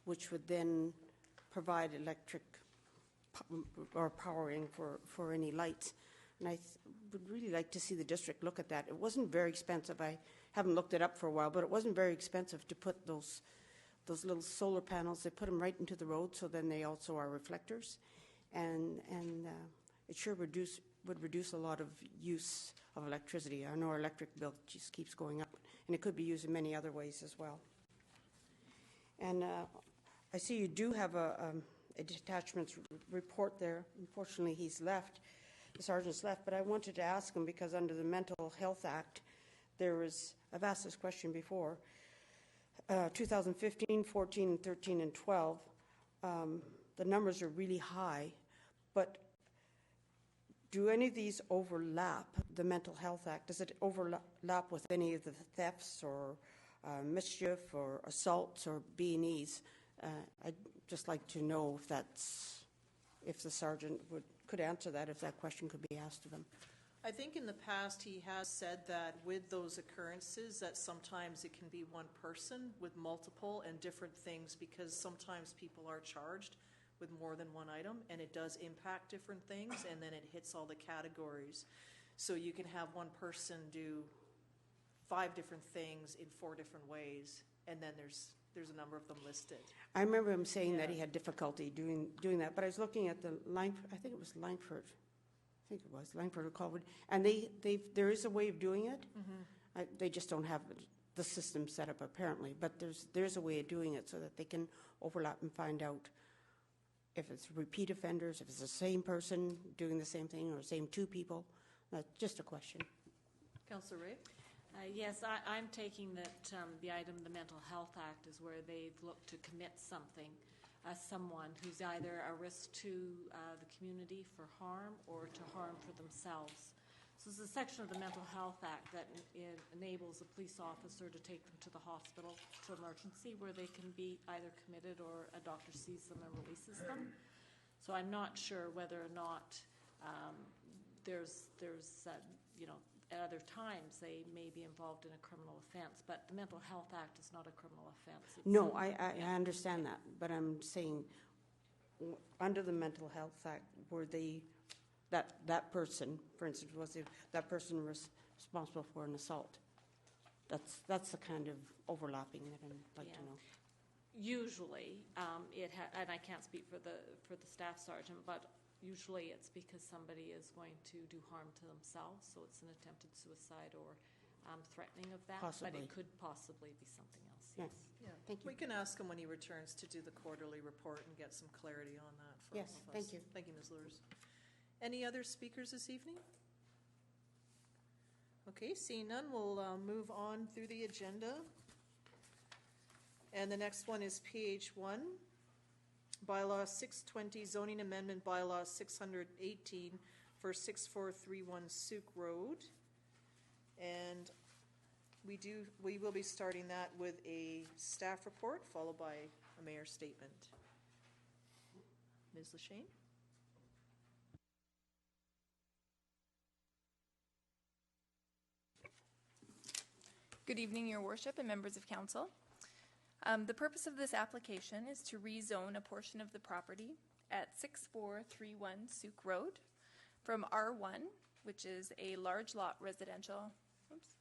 which would then provide electric or powering for any lights. And I would really like to see the district look at that. It wasn't very expensive. I haven't looked it up for a while, but it wasn't very expensive to put those little solar panels. They put them right into the road, so then they also are reflectors, and it sure would reduce a lot of use of electricity. I know our electric bill just keeps going up, and it could be used in many other ways as well. And I see you do have a detachments report there. Unfortunately, he's left. The sergeant's left, but I wanted to ask him because under the Mental Health Act, I've asked this question before, 2015, 14, 13, and 12, the numbers are really high, but do any of these overlap the Mental Health Act? Does it overlap with any of the thefts or mischief or assaults or B&Es? I'd just like to know if the sergeant could answer that, if that question could be asked of him. I think in the past he has said that with those occurrences that sometimes it can be one person with multiple and different things, because sometimes people are charged with more than one item and it does impact different things, and then it hits all the categories. So you can have one person do 5 different things in 4 different ways, and then there's a number of them listed. I remember him saying that he had difficulty doing that, but I was looking at the line, I think it was Langford. think it was, Langford or Colwood, and there is a way of doing it. They just don't have the system set up apparently, but there's a way of doing it so that they can overlap and find out if it's repeat offenders, if it's the same person doing the same thing or same two people. Just a question. Councillor Ray? Yes, I'm taking that the item, the Mental Health Act, is where they've looked to commit something, someone who's either a risk to the community for harm or to harm for themselves. So there's a section of the Mental Health Act that enables a police officer to take them to the hospital to emergency, where they can be either committed or a doctor sees them and releases them. So I'm not sure whether or not there's at other times they may be involved in a criminal offense, but the Mental Health Act is not a criminal offense. No, I understand that, but I'm saying under the Mental Health Act, were they that person, for instance, was that person responsible for an assault? That's the kind of overlapping that I'd like to know. Usually, and I can't speak for the staff sergeant, but usually it's because somebody is going to do harm to themselves, so it's an attempted suicide or threatening of that. Possibly. But it could possibly be something else. Yes. Yeah. Thank you. We can ask him when he returns to do the quarterly report and get some clarity on that for all of us. Thank you. Thank you, Ms. Lures. Any other speakers this evening? Okay, seeing none, we'll move on through the agenda. And the next one is PH1, Bylaw 620, Zoning Amendment Bylaw 618 for 6431 Souk Road. And we will be starting that with a staff report followed by a mayor's statement. Ms. Lashane? Good evening, Your Worship and members of council. The purpose of this application is to rezone a portion of the property at 6431 Souk Road from R1, which is a large lot residential. Oops.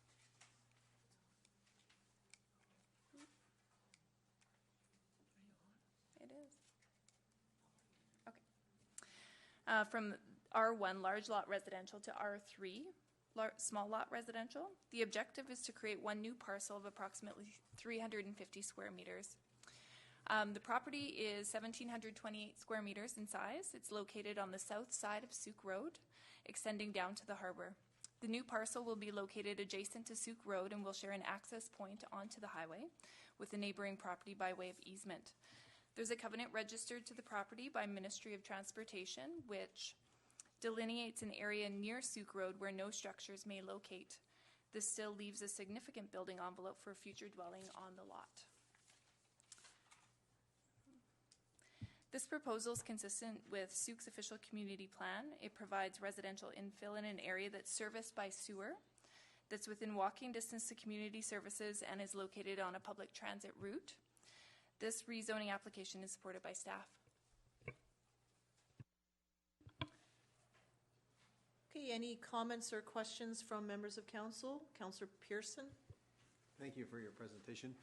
It is. Okay. From R1, large lot residential, to R3, small lot residential. The objective is to create one new parcel of approximately 350 square meters. The property is 1,728 square meters in size. It's located on the south side of Souk Road, extending down to the harbor. The new parcel will be located adjacent to Souk Road and will share an access point onto the highway with the neighboring property by way of easement. There's a covenant registered to the property by Ministry of Transportation, which delineates an area near Souk Road where no structures may locate. This still leaves a significant building envelope for future dwelling on the lot. This proposal is consistent with Souk's official community plan. It provides residential infill in an area that's serviced by sewer, that's within walking distance to community services, and is located on a public transit route. This rezoning application is supported by staff. Okay, any comments or questions from members of council? Councillor Pearson? Thank you for your presentation.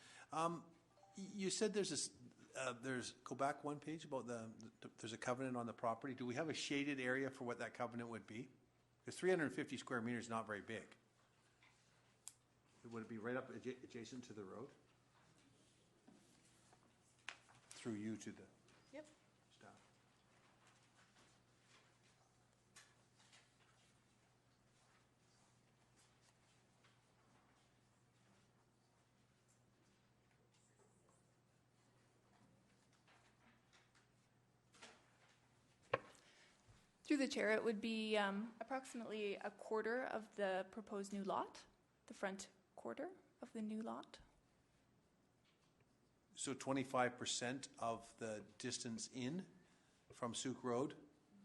You said there's go back one page about there's a covenant on the property. Do we have a shaded area for what that covenant would be? Because 350 square meters is not very big. Would it be right up adjacent to the road? Through you to the Yep. staff. Through the chair, it would be approximately a quarter of the proposed new lot, the front quarter of the new lot. So 25% of the distance in from Souk Road?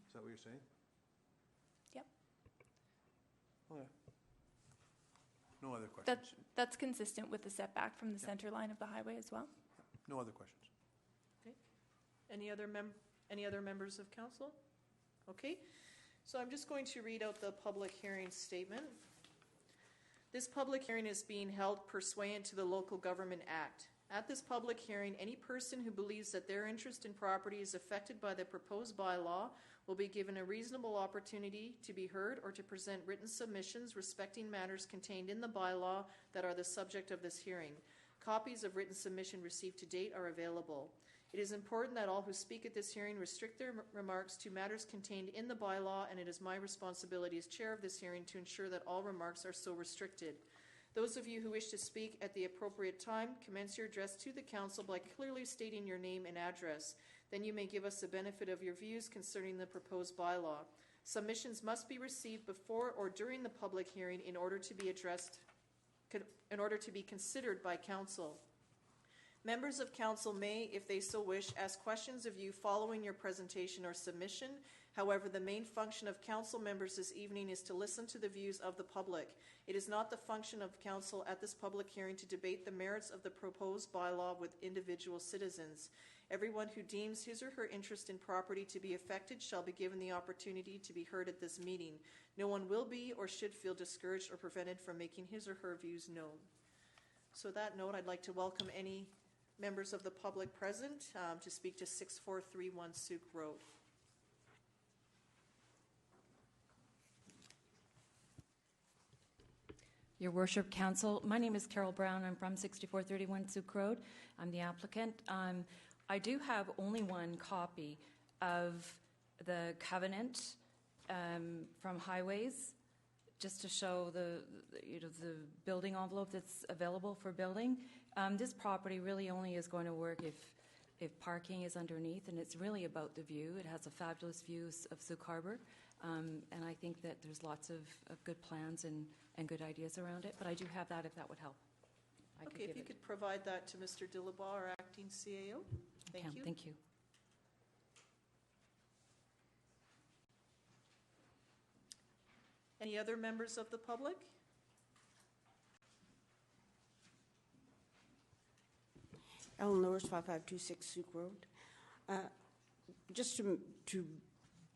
Is that what you're saying? Yep. Okay. No other questions? That's consistent with the setback from the center line of the highway as well. No other questions? Okay. Any other members of council? Okay. So I'm just going to read out the public hearing statement. This public hearing is being held pursuant to the Local Government Act. At this public hearing, any person who believes that their interest in property is affected by the proposed bylaw will be given a reasonable opportunity to be heard or to present written submissions respecting matters contained in the bylaw that are the subject of this hearing. Copies of written submission received to date are available. It is important that all who speak at this hearing restrict their remarks to matters contained in the bylaw, and it is my responsibility as chair of this hearing to ensure that all remarks are so restricted. Those of you who wish to speak at the appropriate time, commence your address to the council by clearly stating your name and address. Then you may give us the benefit of your views concerning the proposed bylaw. Submissions must be received before or during the public hearing in order to be considered by council. Members of council may, if they so wish, ask questions of you following your presentation or submission. However, the main function of council members this evening is to listen to the views of the public. It is not the function of council at this public hearing to debate the merits of the proposed bylaw with individual citizens. Everyone who deems his or her interest in property to be affected shall be given the opportunity to be heard at this meeting. No one will be or should feel discouraged or prevented from making his or her views known. So that note, I'd like to welcome any members of the public present to speak to 6431 Sooke Road. Your Worship, Council, my name is Carol Brown. I'm from 6431 Sooke Road. I'm the applicant. I do have only one copy of the covenant from Highways, just to show the building envelope that's available for building. This property really only is going to work if parking is underneath, and it's really about the view. It has a fabulous view of Sooke Harbor, and I think that there's lots of good plans and good ideas around it, but I do have that if that would help. Okay, if you could provide that to Mr. Dillabaugh, our acting CAO. Thank you. Thank you. Any other members of the public? Ellen Lewis, 5526 Sooke Road. Just to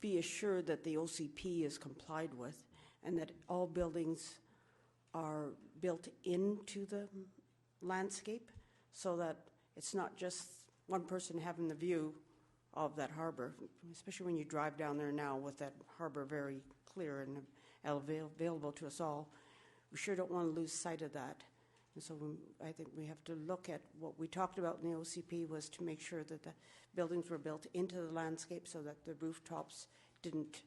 be assured that the OCP is complied with and that all buildings are built into the landscape so that it's not just one person having the view of that harbor, especially when you drive down there now with that harbor very clear and available to us all. We sure don't want to lose sight of that. And so I think we have to look at what we talked about in the OCP was to make sure that the buildings were built into the landscape so that the rooftops didn't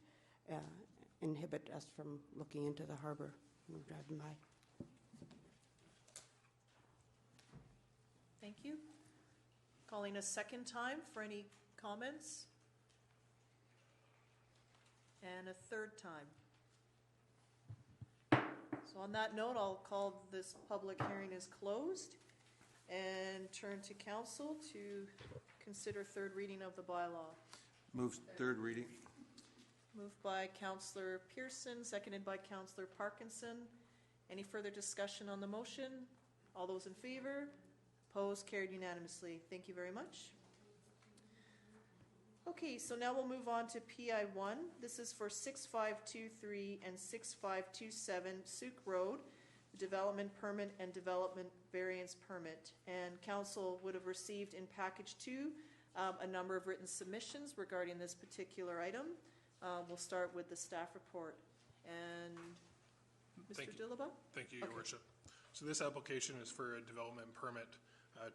inhibit us from looking into the harbor when we're driving by. Thank you. Calling a second time for any comments. And a third time. So on that note, I'll call this public hearing as closed and turn to council to consider third reading of the bylaw. Move third reading. Moved by Councillor Pearson, seconded by Councillor Parkinson. Any further discussion on the motion? All those in favor? Opposed? Carried unanimously. Thank you very much. Okay, so now we'll move on to PI1. This is for 6523 and 6527 Sooke Road, the development permit and development variance permit. And council would have received in package 2 a number of written submissions regarding this particular item. We'll start with the staff report. And Mr. Dillabaugh? Thank you, Your Worship. So this application is for a development permit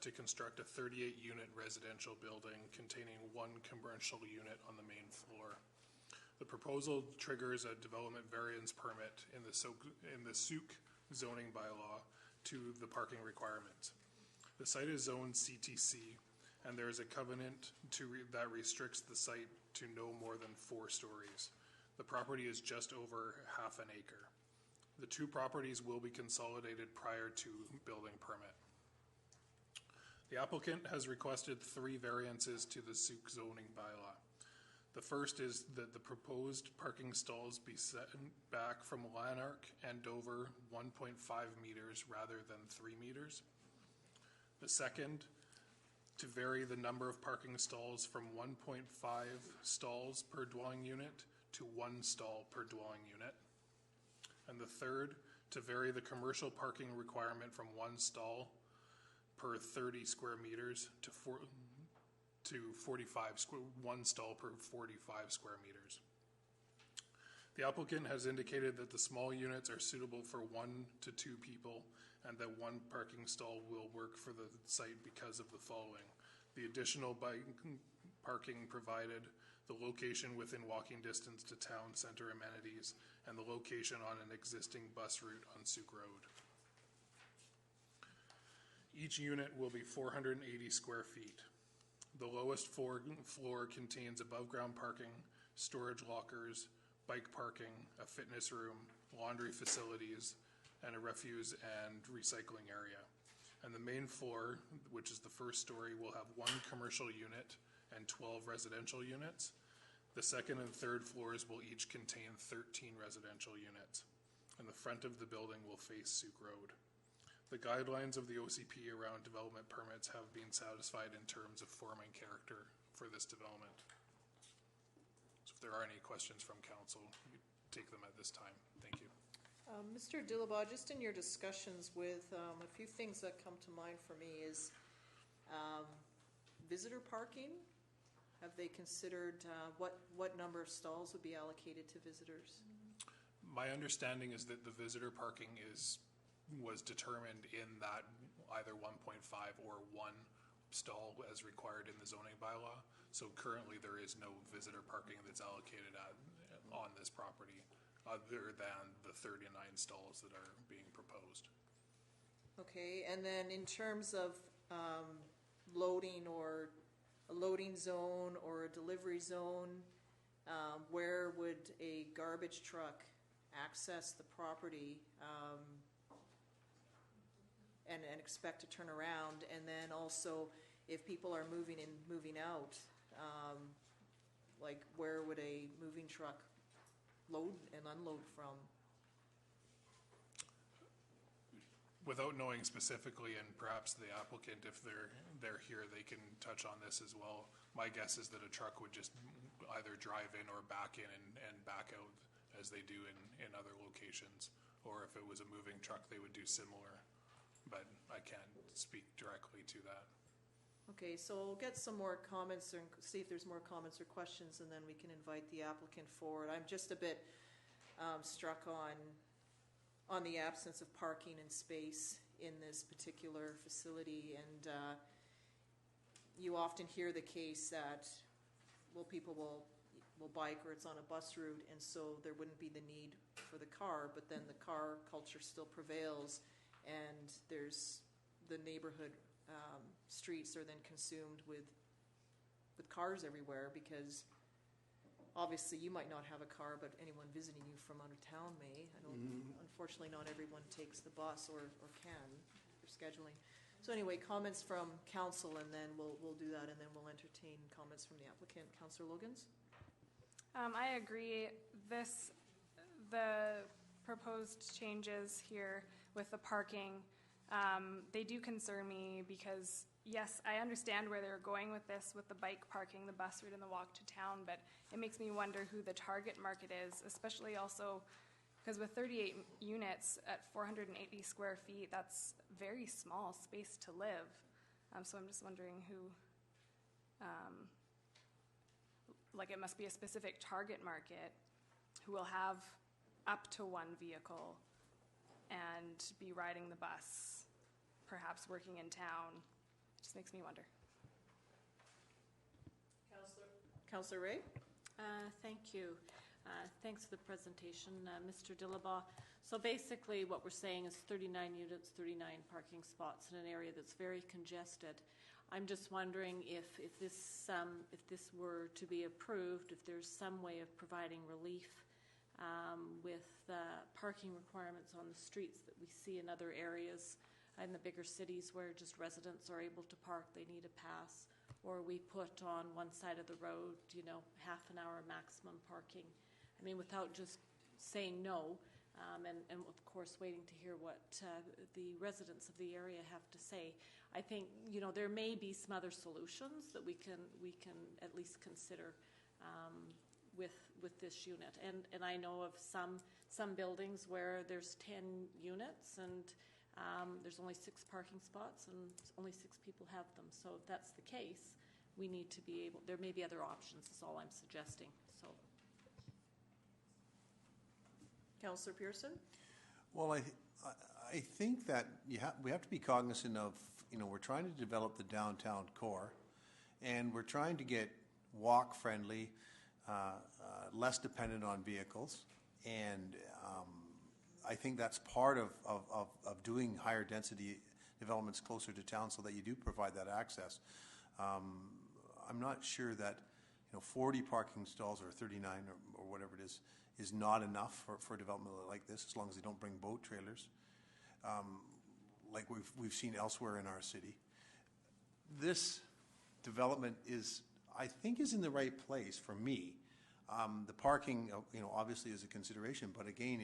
to construct a 38-unit residential building containing one commercial unit on the main floor. The proposal triggers a development variance permit in the Sooke zoning bylaw to the parking requirements. The site is zoned CTC, and there is a covenant that restricts the site to no more than 4 stories. The property is just over half an acre. The 2 properties will be consolidated prior to building permit. The applicant has requested 3 variances to the Sooke zoning bylaw. The first is that the proposed parking stalls be set back from Lanark and Dover 1.5 meters rather than 3 meters. The second, to vary the number of parking stalls from 1.5 stalls per dwelling unit to 1 stall per dwelling unit. And the third, to vary the commercial parking requirement from 1 stall per 30 square meters to 45 one stall per 45 square meters. The applicant has indicated that the small units are suitable for 1 to 2 people and that one parking stall will work for the site because of the following: the additional bike parking provided, the location within walking distance to town center amenities, and the location on an existing bus route on Souk Road. Each unit will be 480 square feet. The lowest floor contains above-ground parking, storage lockers, bike parking, a fitness room, laundry facilities, and a refuse and recycling area. And the main floor, which is the first story, will have 1 commercial unit and 12 residential units. The second and third floors will each contain 13 residential units. And the front of the building will face Souk Road. The guidelines of the OCP around development permits have been satisfied in terms of form and character for this development. So if there are any questions from council, you take them at this time. Thank you. Mr. Dillabaugh, just in your discussions with a few things that come to mind for me is visitor parking. Have they considered what number of stalls would be allocated to visitors? My understanding is that the visitor parking was determined in that either 1.5 or 1 stall as required in the zoning bylaw. So currently there is no visitor parking that's allocated on this property other than the 39 stalls that are being proposed. Okay, and then in terms of loading or a loading zone or a delivery zone, where would a garbage truck access the property and expect to turn around? And then also, if people are moving in, moving out, like where would a moving truck load and unload from? Without knowing specifically, and perhaps the applicant, if they're here, they can touch on this as well. My guess is that a truck would just either drive in or back in and back out as they do in other locations. Or if it was a moving truck, they would do similar. But I can't speak directly to that. Okay, so we'll get some more comments and see if there's more comments or questions, and then we can invite the applicant forward. I'm just a bit struck on the absence of parking and space in this particular facility, and you often hear the case that, well, people will bike or it's on a bus route, and so there wouldn't be the need for the car, but then the car culture still prevails, and there's the neighborhood streets are then consumed with cars everywhere, because obviously you might not have a car, but anyone visiting you from out of town may. I know, unfortunately, not everyone takes the bus or can for scheduling. So anyway, comments from council, and then we'll do that, and then we'll entertain comments from the applicant. Councillor Logans? I agree. The proposed changes here with the parking, they do concern me because, yes, I understand where they're going with this, with the bike parking, the bus route, and the walk to town, but it makes me wonder who the target market is, especially also because with 38 units at 480 square feet, that's very small space to live. So I'm just wondering who, like, it must be a specific target market who will have up to 1 vehicle and be riding the bus, perhaps working in town. It just makes me wonder. Councillor Ray? Thank you. Thanks for the presentation, Mr. Dillabaugh. So basically what we're saying is 39 units, 39 parking spots in an area that's very congested. I'm just wondering if this were to be approved, if there's some way of providing relief with parking requirements on the streets that we see in other areas in the bigger cities where just residents are able to park, they need a pass, or we put on one side of the road, half an hour maximum parking. I mean, without just saying no, and of course waiting to hear what the residents of the area have to say. I think, there may be some other solutions that we can at least consider with this unit. And I know of some buildings where there's 10 units, and There's only 6 parking spots, and only 6 people have them. So if that's the case, we need to be able, there may be other options, is all I'm suggesting, so. Councillor Pearson? Well, I think that we have to be cognizant of, we're trying to develop the downtown core, and we're trying to get walk-friendly, less dependent on vehicles, and I think that's part of doing higher density developments closer to town so that you do provide that access. I'm not sure that 40 parking stalls or 39 or whatever it is not enough for a development like this, as long as they don't bring boat trailers, like we've seen elsewhere in our city. This development I think is in the right place for me. The parking, obviously is a consideration, but again,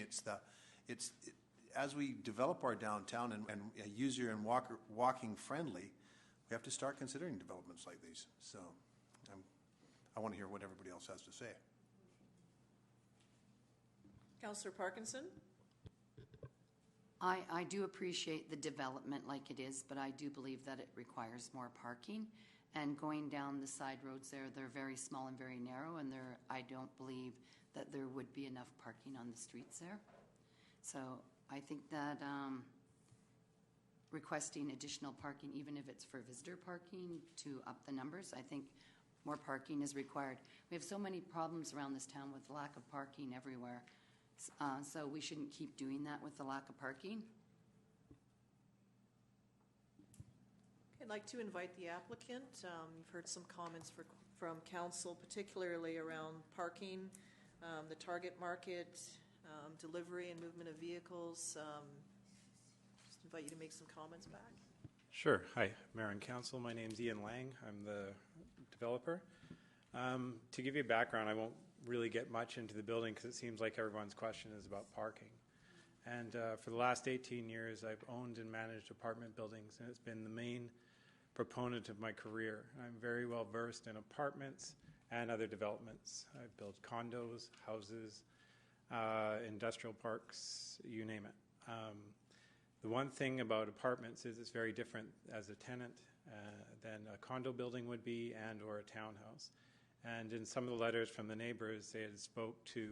as we develop our downtown and user and walking friendly, we have to start considering developments like these. So I want to hear what everybody else has to say. Councillor Parkinson? I do appreciate the development like it is, but I do believe that it requires more parking. And going down the side roads there, they're very small and very narrow, and I don't believe that there would be enough parking on the streets there. So I think that requesting additional parking, even if it's for visitor parking to up the numbers, I think more parking is required. We have so many problems around this town with lack of parking everywhere. So we shouldn't keep doing that with the lack of parking. I'd like to invite the applicant. You've heard some comments from council, particularly around parking, the target market, delivery and movement of vehicles. Just invite you to make some comments back. Sure. Hi, Mayor and Council. My name's Ian Lang. I'm the developer. To give you a background, I won't really get much into the building because it seems like everyone's question is about parking. And for the last 18 years, I've owned and managed apartment buildings, and it's been the main proponent of my career. I'm very well versed in apartments and other developments. I've built condos, houses, industrial parks, you name it. The one thing about apartments is it's very different as a tenant than a condo building would be and or a townhouse. And in some of the letters from the neighbors, they had spoke to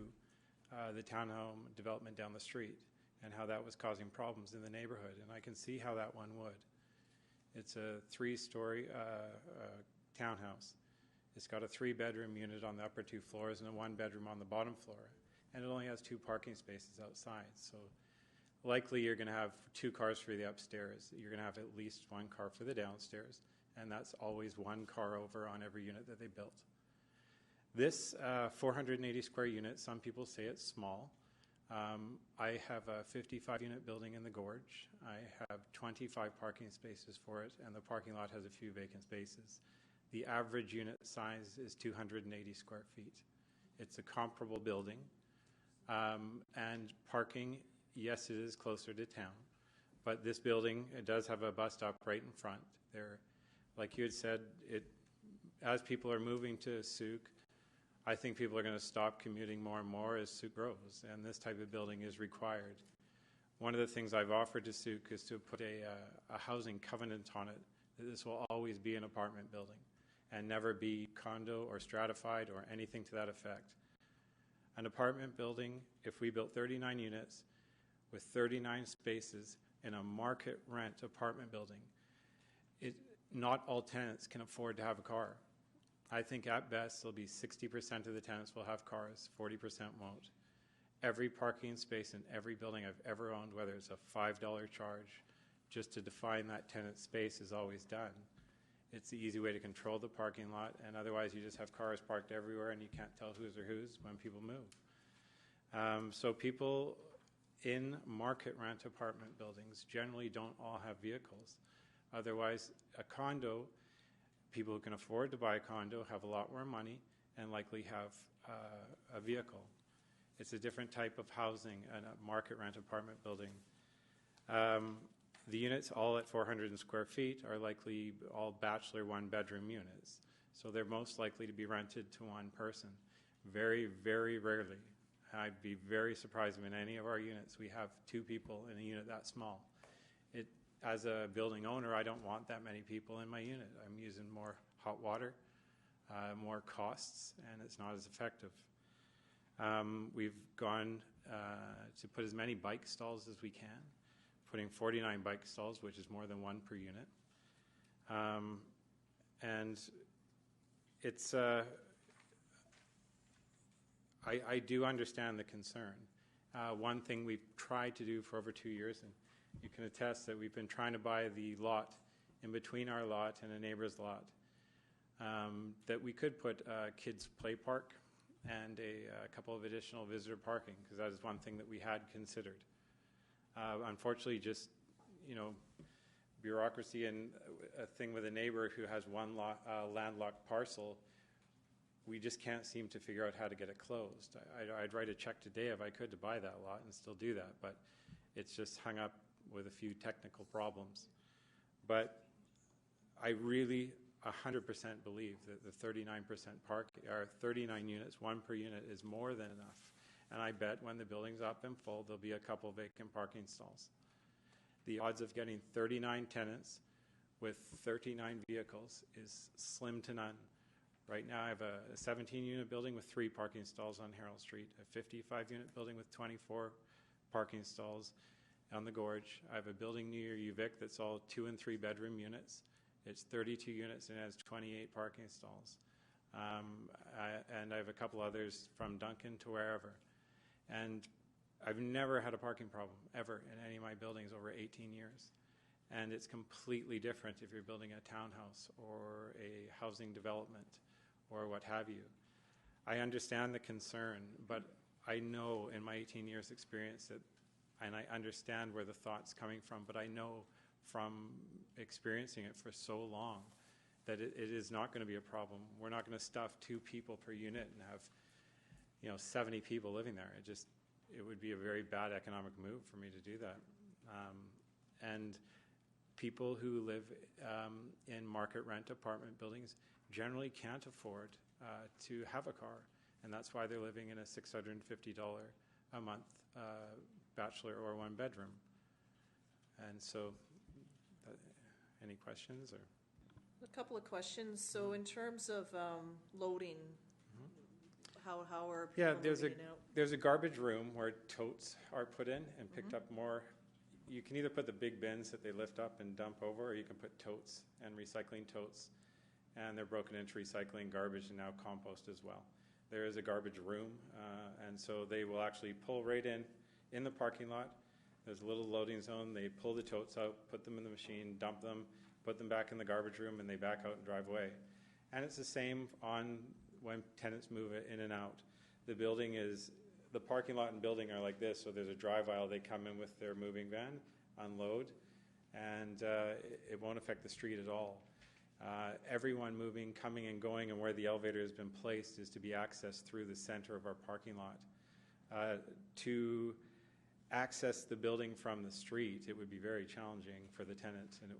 the townhome development down the street and how that was causing problems in the neighborhood. And I can see how that one would. It's a 3-story townhouse. It's got a 3-bedroom unit on the upper 2 floors and a 1-bedroom on the bottom floor. And it only has 2 parking spaces outside. So likely you're going to have 2 cars for the upstairs. You're going to have at least 1 car for the downstairs. And that's always 1 car over on every unit that they built. This 480 square unit, some people say it's small. I have a 55-unit building in the Gorge. I have 25 parking spaces for it, and the parking lot has a few vacant spaces. The average unit size is 280 square feet. It's a comparable building. And parking, yes, it is closer to town. But this building, it does have a bus stop right in front. There, like you had said, as people are moving to Souk, I think people are going to stop commuting more and more as Souk grows, and this type of building is required. One of the things I've offered to Souk is to put a housing covenant on it, that this will always be an apartment building and never be condo or stratified or anything to that effect. An apartment building, if we built 39 units with 39 spaces in a market rent apartment building, not all tenants can afford to have a car. I think at best there'll be 60% of the tenants will have cars, 40% won't. Every parking space in every building I've ever owned, whether it's a $5 charge, just to define that tenant space is always done. It's the easy way to control the parking lot, and otherwise you just have cars parked everywhere and you can't tell whose are whose when people move. So people in market rent apartment buildings generally don't all have vehicles. Otherwise, a condo, people who can afford to buy a condo have a lot more money and likely have a vehicle. It's a different type of housing and a market rent apartment building. The units all at 400 square feet are likely all bachelor 1-bedroom units. So they're most likely to be rented to one person. Very, very rarely. I'd be very surprised if in any of our units we have 2 people in a unit that small. as a building owner, I don't want that many people in my unit. I'm using more hot water, more costs, and it's not as effective. We've gone to put as many bike stalls as we can, putting 49 bike stalls, which is more than one per unit. And it's, I do understand the concern. One thing we've tried to do for over 2 years, and you can attest that we've been trying to buy the lot in between our lot and a neighbor's lot, that we could put a kids' play park and a couple of additional visitor parking, because that is one thing that we had considered. Unfortunately, just, bureaucracy and a thing with a neighbor who has one landlocked parcel, we just can't seem to figure out how to get it closed. I'd write a check today if I could to buy that lot and still do that, but it's just hung up with a few technical problems. But I really 100% believe that the 39% park, or 39 units, one per unit, is more than enough. And I bet when the building's up and full, there'll be a couple vacant parking stalls. The odds of getting 39 tenants with 39 vehicles is slim to none. Right now, I have a 17-unit building with 3 parking stalls on Harold Street, a 55-unit building with 24 parking stalls on the Gorge. I have a building near UVic that's all 2- and 3-bedroom units. It's 32 units and has 28 parking stalls. And I have a couple others from Duncan to wherever. And I've never had a parking problem, ever, in any of my buildings over 18 years. And it's completely different if you're building a townhouse or a housing development or what have you. I understand the concern, but I know in my 18 years experience that, and I understand where the thought's coming from, but I know from experiencing it for so long that it is not going to be a problem. We're not going to stuff 2 people per unit and have 70 people living there. It would be a very bad economic move for me to do that. And people who live in market rent apartment buildings generally can't afford to have a car, and that's why they're living in a $650 a month bachelor or 1-bedroom. And so, any questions? Or a couple of questions. So in terms of loading, how are people loading it out? There's a garbage room where totes are put in and picked up more. You can either put the big bins that they lift up and dump over, or you can put totes and recycling totes, and they're broken into recycling, garbage, and now compost as well. There is a garbage room, and so they will actually pull right in the parking lot. There's a little loading zone. They pull the totes out, put them in the machine, dump them, put them back in the garbage room, and they back out and drive away. And it's the same on when tenants move in and out. The parking lot and building are like this, so there's a drive aisle. They come in with their moving van, unload, and it won't affect the street at all. Everyone moving, coming and going, and where the elevator has been placed is to be accessed through the center of our parking lot. To access the building from the street, it would be very challenging for the tenants. And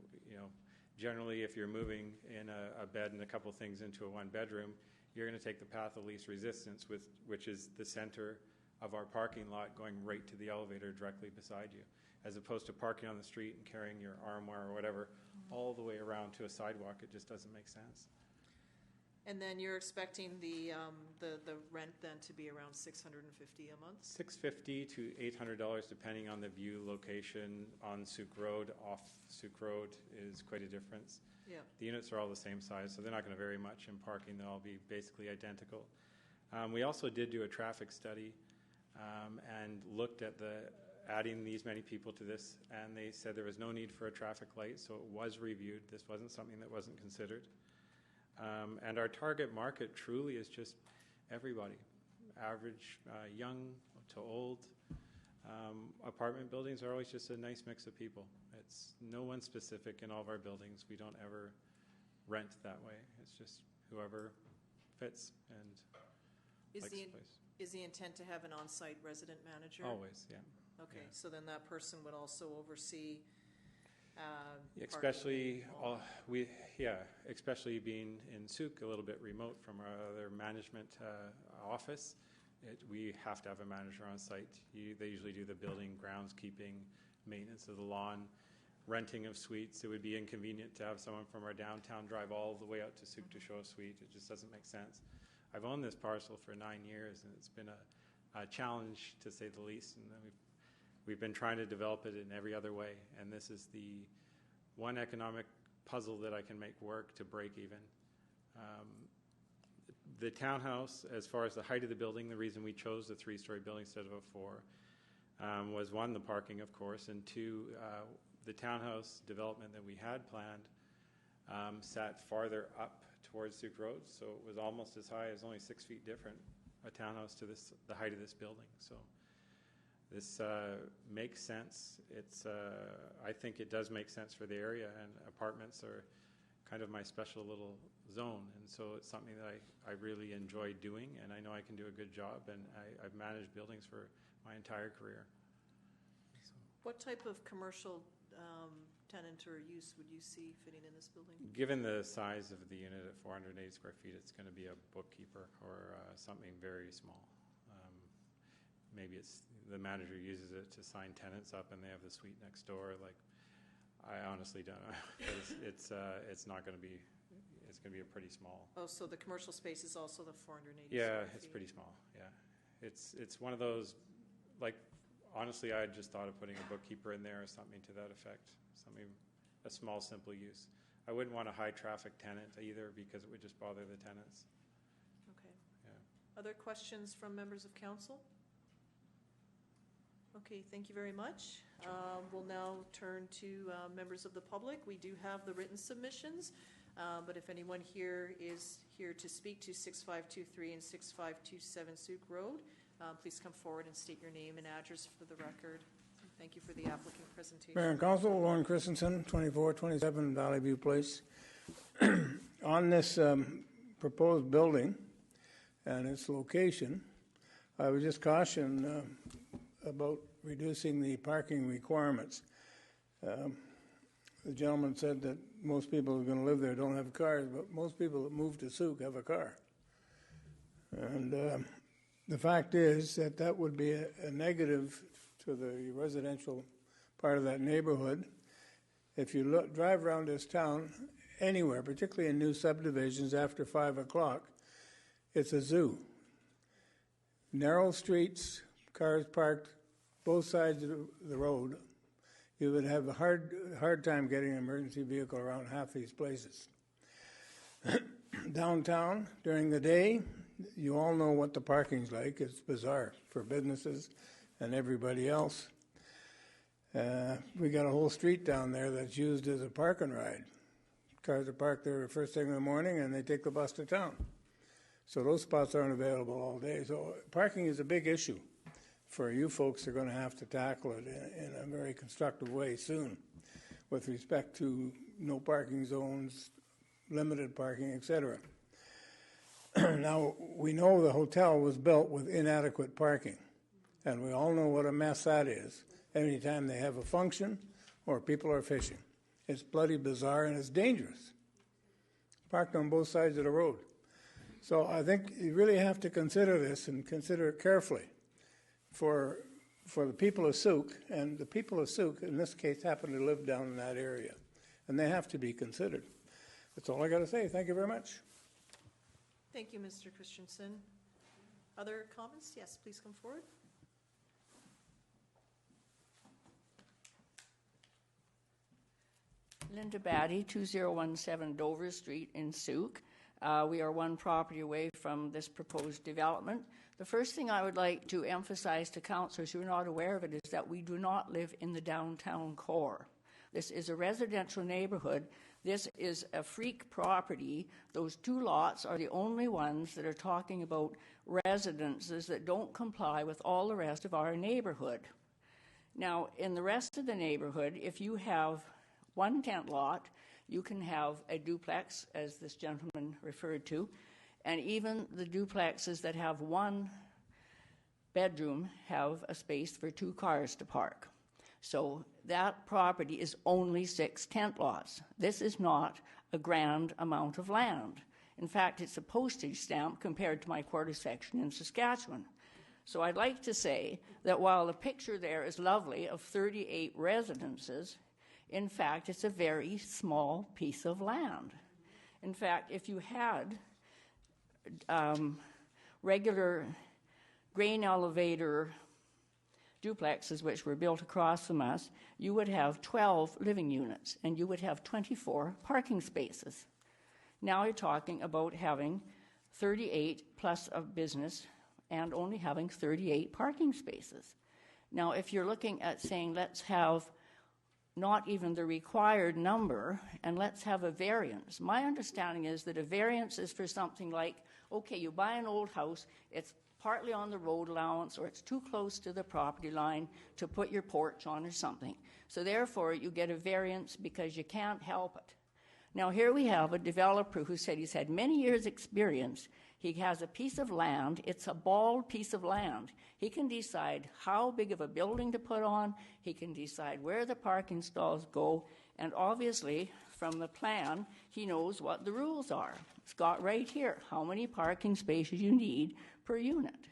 generally, if you're moving in a bed and a couple things into a 1-bedroom, you're going to take the path of least resistance, which is the center of our parking lot, going right to the elevator directly beside you, as opposed to parking on the street and carrying your armoire or whatever all the way around to a sidewalk. It just doesn't make sense. And then you're expecting the rent then to be around $650 a month? $650 to $800, depending on the view location. On Souk Road, off Souk Road is quite a difference. Yeah. The units are all the same size, so they're not going to vary much in parking. They'll all be basically identical. We also did do a traffic study and looked at adding these many people to this, and they said there was no need for a traffic light, so it was reviewed. This wasn't something that wasn't considered. And our target market truly is just everybody, average, young to old. Apartment buildings are always just a nice mix of people. It's no one specific in all of our buildings. We don't ever rent that way. It's just whoever fits and likes the place. Is the intent to have an on-site resident manager? Always, yeah. Okay, yeah. So then that person would also oversee especially especially being in Souk, a little bit remote from our other management office. We have to have a manager on site. They usually do the building, groundskeeping, maintenance of the lawn. renting of suites. It would be inconvenient to have someone from our downtown drive all the way out to Souk to show a suite. It just doesn't make sense. I've owned this parcel for 9 years, and it's been a challenge, to say the least, and we've been trying to develop it in every other way, and this is the one economic puzzle that I can make work to break even. The townhouse, as far as the height of the building, the reason we chose the 3-story building instead of a 4 was, one, the parking, of course, and 2, the townhouse development that we had planned sat farther up towards Souk Road, so it was almost as high as only 6 feet different, a townhouse to the height of this building. So this makes sense. I think it does make sense for the area, and apartments are kind of my special little zone, and so it's something that I really enjoy doing, and I know I can do a good job, and I've managed buildings for my entire career. So. What type of commercial tenant or use would you see fitting in this building? Given the size of the unit at 480 square feet, it's going to be a bookkeeper or something very small. Maybe the manager uses it to sign tenants up, and they have the suite next door. Like, I honestly don't know. It's not going to be. It's going to be a pretty small. Oh, so the commercial space is also the 480. Yeah, it's pretty small. Yeah, it's one of those. Like, honestly, I just thought of putting a bookkeeper in there or something to that effect. A small, simple use. I wouldn't want a high-traffic tenant either, because it would just bother the tenants. Okay. Yeah. Other questions from members of council? Okay, thank you very much. We'll now turn to members of the public. We do have the written submissions, but if anyone here is here to speak to 6523 and 6527 Souk Road, please come forward and state your name and address for the record. Thank you for the applicant presentation. Mayor and Council, Lauren Christensen, 2427 Valley View Place. On this proposed building and its location, I would just caution about reducing the parking requirements. The gentleman said that most people who are going to live there don't have cars, but most people that move to Souk have a car. And the fact is that would be a negative to the residential part of that neighborhood. If you drive around this town anywhere, particularly in new subdivisions after 5 o'clock, it's a zoo. Narrow streets, cars parked both sides of the road. You would have a hard time getting an emergency vehicle around half these places. Downtown, during the day, you all know what the parking's like. It's bizarre for businesses and everybody else. We got a whole street down there that's used as a park and ride. Cars are parked there first thing in the morning, and they take the bus to town. So those spots aren't available all day. So parking is a big issue for you folks. Are going to have to tackle it in a very constructive way soon, with respect to no parking zones, limited parking, etc. Now, we know the hotel was built with inadequate parking, and we all know what a mess that is any time they have a function or people are fishing. It's bloody bizarre, and it's dangerous. Parked on both sides of the road. So I think you really have to consider this, and consider it carefully for the people of Souk, and the people of Souk in this case happen to live down in that area, and they have to be considered. That's all I got to say. Thank you very much. Thank you, Mr. Christensen. Other comments? Yes, please come forward. Linda Batty, 2017 Dover Street in Souk. We are one property away from this proposed development. The first thing I would like to emphasize to councillors who are not aware of it is that we do not live in the downtown core. This is a residential neighborhood. This is a freak property. Those 2 lots are the only ones that are talking about residences that don't comply with all the rest of our neighborhood. Now, in the rest of the neighborhood, if you have 1 tent lot, you can have a duplex, as this gentleman referred to, and even the duplexes that have 1 bedroom have a space for 2 cars to park. So that property is only 6 tent lots. This is not a grand amount of land. In fact, it's a postage stamp compared to my quarter section in Saskatchewan. So I'd like to say that while the picture there is lovely of 38 residences, In fact, it's a very small piece of land. In fact, if you had regular grain elevator duplexes which were built across from us, you would have 12 living units and you would have 24 parking spaces. Now you're talking about having 38 plus a business and only having 38 parking spaces. Now, if you're looking at saying let's have not even the required number and let's have a variance, my understanding is that a variance is for something like, okay, you buy an old house, it's partly on the road allowance or it's too close to the property line to put your porch on or something. So therefore, you get a variance because you can't help it. Now, here we have a developer who said he's had many years' experience. He has a piece of land. It's a bald piece of land. He can decide how big of a building to put on. He can decide where the parking stalls go. And obviously, from the plan, he knows what the rules are. It's got right here how many parking spaces you need per unit.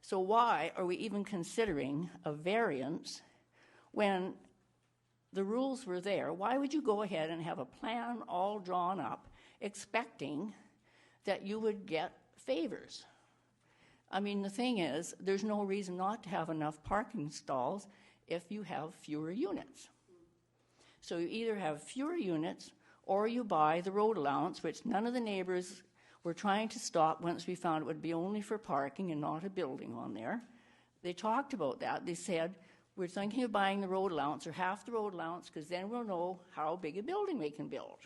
So why are we even considering a variance when the rules were there? Why would you go ahead and have a plan all drawn up expecting that you would get favors? I mean, the thing is, there's no reason not to have enough parking stalls if you have fewer units. So you either have fewer units or you buy the road allowance, which none of the neighbors were trying to stop once we found it would be only for parking and not a building on there. They talked about that. They said, we're thinking of buying the road allowance or half the road allowance because then we'll know how big a building we can build.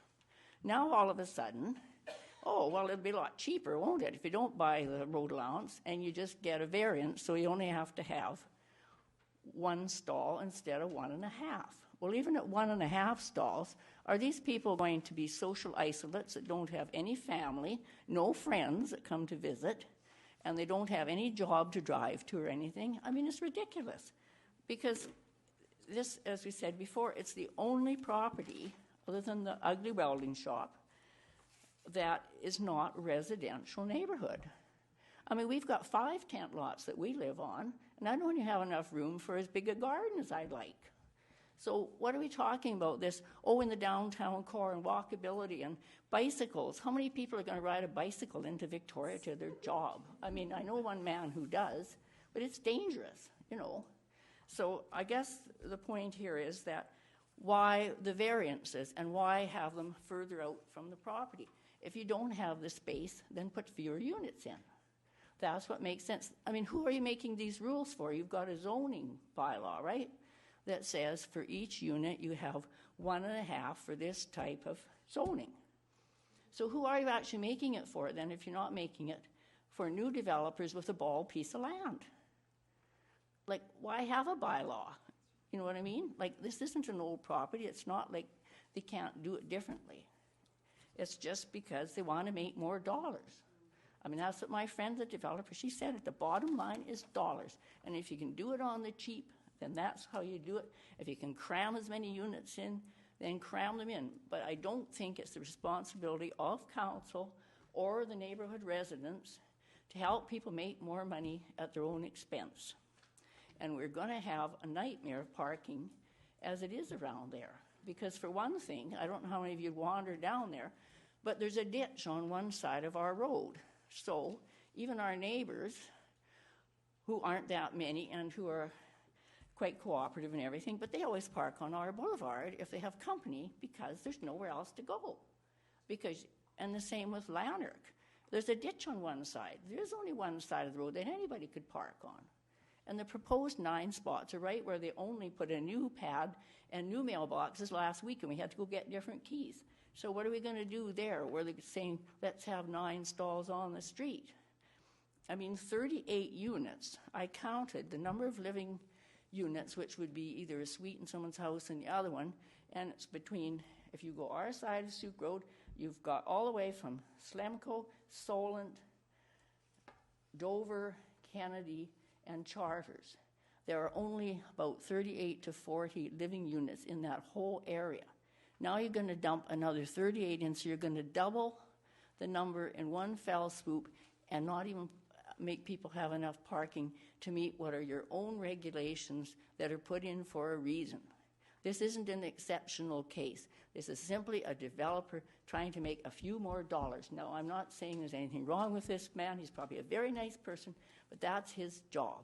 Now all of a sudden, oh, well, it'll be a lot cheaper, won't it, if you don't buy the road allowance and you just get a variance, so you only have to have one stall instead of 1.5. Well, even at 1.5 stalls, are these people going to be social isolates that don't have any family, no friends that come to visit, and they don't have any job to drive to or anything? I mean, it's ridiculous. Because this, as we said before, it's the only property, other than the ugly welding shop, that is not a residential neighborhood. I mean, we've got 5 tent lots that we live on, and I don't even have enough room for as big a garden as I'd like. So what are we talking about this? Oh, in the downtown core and walkability and bicycles. How many people are going to ride a bicycle into Victoria to their job? I mean, I know one man who does, but it's dangerous, you know. So I guess the point here is that why the variances and why have them further out from the property? If you don't have the space, then put fewer units in. That's what makes sense. I mean, who are you making these rules for? You've got a zoning bylaw, right, that says for each unit you have 1.5 for this type of zoning. So who are you actually making it for then if you're not making it for new developers with a bald piece of land? Like, why have a bylaw? You know what I mean? Like, this isn't an old property. It's not like they can't do it differently. It's just because they want to make more dollars. I mean, that's what my friend, the developer, she said it. The bottom line is dollars. And if you can do it on the cheap, then that's how you do it. If you can cram as many units in, then cram them in. But I don't think it's the responsibility of council or the neighborhood residents to help people make more money at their own expense. And we're going to have a nightmare of parking as it is around there. Because for one thing, I don't know how many of you wander down there, but there's a ditch on one side of our road. So even our neighbors, who aren't that many and who are quite cooperative and everything, but they always park on our boulevard if they have company because there's nowhere else to go. And the same with Lanark. There's a ditch on one side. There's only one side of the road that anybody could park on. And the proposed 9 spots are right where they only put a new pad and new mailboxes last week, and we had to go get different keys. So what are we going to do there where they're saying, let's have 9 stalls on the street? I mean, 38 units. I counted the number of living units, which would be either a suite in someone's house and the other one, and it's between, if you go our side of Sooke Road, you've got all the way from Slemco, Solent, Dover, Kennedy, and Charters. There are only about 38 to 40 living units in that whole area. Now you're going to dump another 38 in, so you're going to double the number in one fell swoop and not even make people have enough parking to meet what are your own regulations that are put in for a reason. This isn't an exceptional case. This is simply a developer trying to make a few more dollars. Now, I'm not saying there's anything wrong with this man. He's probably a very nice person, but that's his job.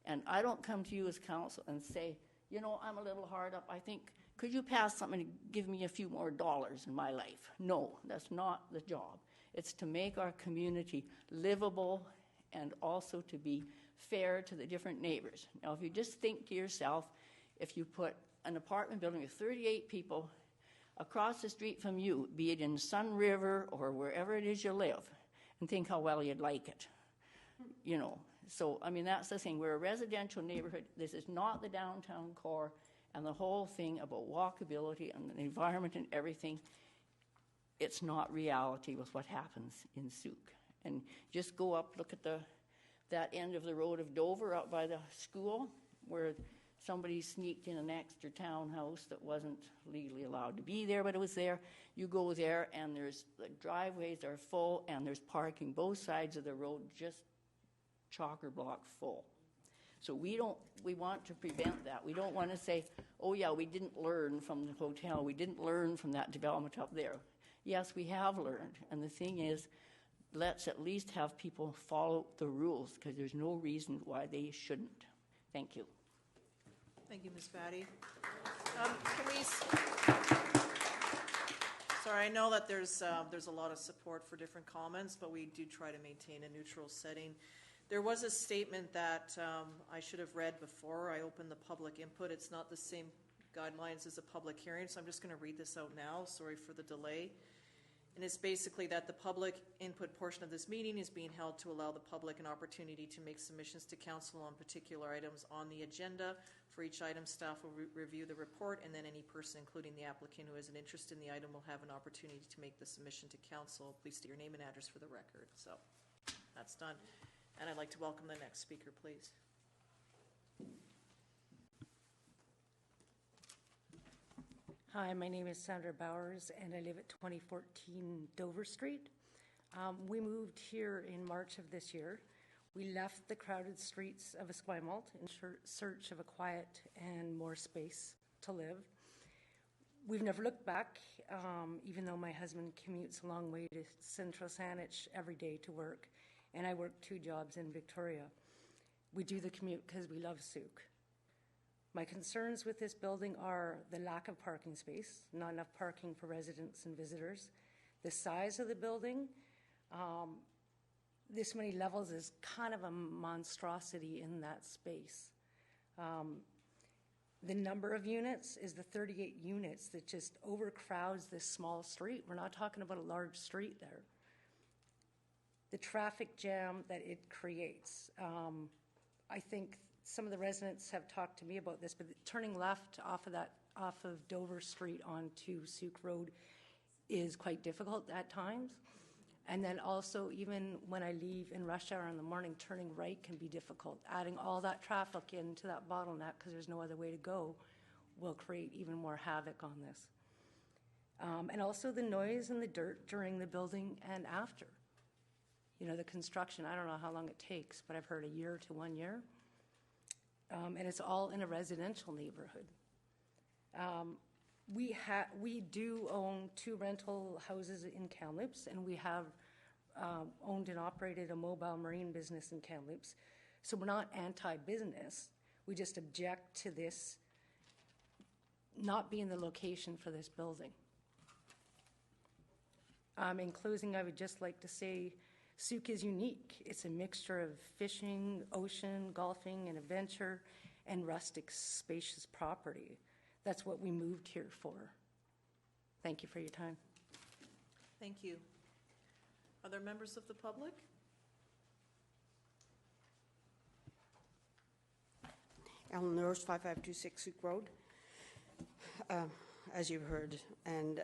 And I don't come to you as council and say, you know, I'm a little hard up. I think, could you pass something to give me a few more dollars in my life? No, that's not the job. It's to make our community livable and also to be fair to the different neighbors. Now, if you just think to yourself, if you put an apartment building with 38 people across the street from you, be it in Sun River or wherever it is you live, and think how well you'd like it, you know. So, I mean, that's the thing. We're a residential neighborhood. This is not the downtown core, and the whole thing about walkability and the environment and everything, it's not reality with what happens in Souk. And just go up, look at that end of the road of Dover out by the school, where somebody sneaked in an extra townhouse that wasn't legally allowed to be there, but it was there. You go there, and the driveways are full, and there's parking both sides of the road, just chocker block full. So we want to prevent that. We don't want to say, oh yeah, we didn't learn from the hotel, we didn't learn from that development up there. Yes, we have learned, and the thing is, let's at least have people follow the rules, because there's no reason why they shouldn't. Thank you. Thank you, Ms. Batty. Sorry, I know that there's a lot of support for different comments, but we do try to maintain a neutral setting. There was a statement that I should have read before I opened the public input. It's not the same guidelines as a public hearing, so I'm just going to read this out now. Sorry for the delay. And it's basically that the public input portion of this meeting is being held to allow the public an opportunity to make submissions to council on particular items on the agenda. For each item, staff will review the report, and then any person, including the applicant who has an interest in the item, will have an opportunity to make the submission to council. Please state your name and address for the record. So that's done. And I'd like to welcome the next speaker, please. Hi, my name is Sandra Bowers, and I live at 2014 Dover Street. We moved here in March of this year. We left the crowded streets of Esquimalt in search of a quiet and more space to live. We've never looked back, even though my husband commutes a long way to Central Saanich every day to work, and I work 2 jobs in Victoria. We do the commute because we love Souk. My concerns with this building are the lack of parking space, not enough parking for residents and visitors, the size of the building. This many levels is kind of a monstrosity in that space. The number of units is the 38 units that just overcrowds this small street. We're not talking about a large street there. The traffic jam that it creates. I think some of the residents have talked to me about this, but turning left off of Dover Street onto Souk Road is quite difficult at times. And then also, even when I leave in rush hour in the morning, turning right can be difficult. Adding all that traffic into that bottleneck, because there's no other way to go, will create even more havoc on this. And also the noise and the dirt during the building and after. You know, the construction, I don't know how long it takes, but I've heard a year to 1 year. And it's all in a residential neighborhood. We do own 2 rental houses in Kamloops, and we have owned and operated a mobile marine business in Kamloops. So we're not anti-business. We just object to this not being the location for this building. In closing, I would just like to say Souk is unique. It's a mixture of fishing, ocean, golfing, and adventure, and rustic, spacious property. That's what we moved here for. Thank you for your time. Thank you. Other members of the public? Ellen Nurse, 5526 Souk Road. As you've heard, and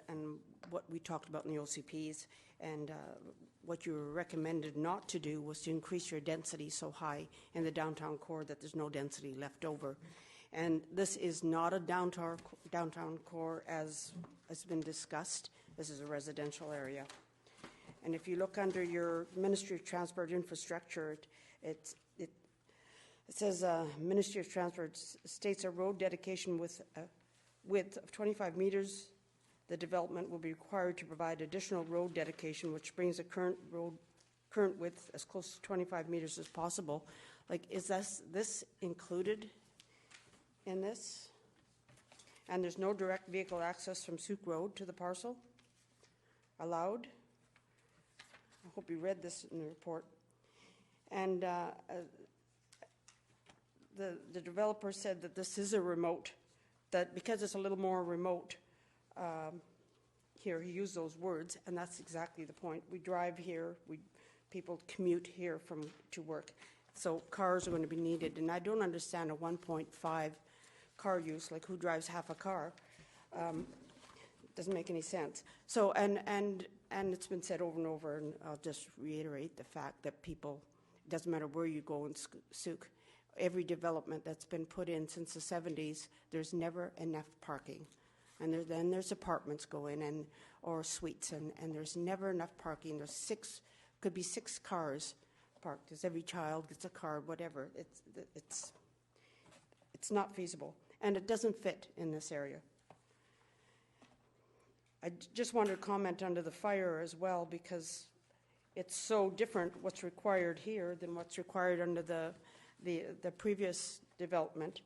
what we talked about in the OCPs, and what you were recommended not to do was to increase your density so high in the downtown core that there's no density left over. And this is not a downtown core as has been discussed. This is a residential area. And if you look under your Ministry of Transport Infrastructure, it says Ministry of Transport states a road dedication with width of 25 meters, the development will be required to provide additional road dedication, which brings the current width as close to 25 meters as possible. Like, is this included in this? And there's no direct vehicle access from Souk Road to the parcel allowed? I hope you read this in the report. And the developer said that this is a remote, that because it's a little more remote, here he used those words, and that's exactly the point. We drive here, people commute here to work, so cars are going to be needed. And I don't understand a 1.5 car use, like who drives half a car? Doesn't make any sense. So, and it's been said over and over, and I'll just reiterate the fact that people, it doesn't matter where you go in Souk, every development that's been put in since the 70s, there's never enough parking. And then there's apartments go in, or suites, and there's never enough parking. Could be 6 cars parked, because every child gets a car, whatever. It's not feasible, and it doesn't fit in this area. I just wanted to comment under the fire as well, because it's so different what's required here than what's required under the previous development.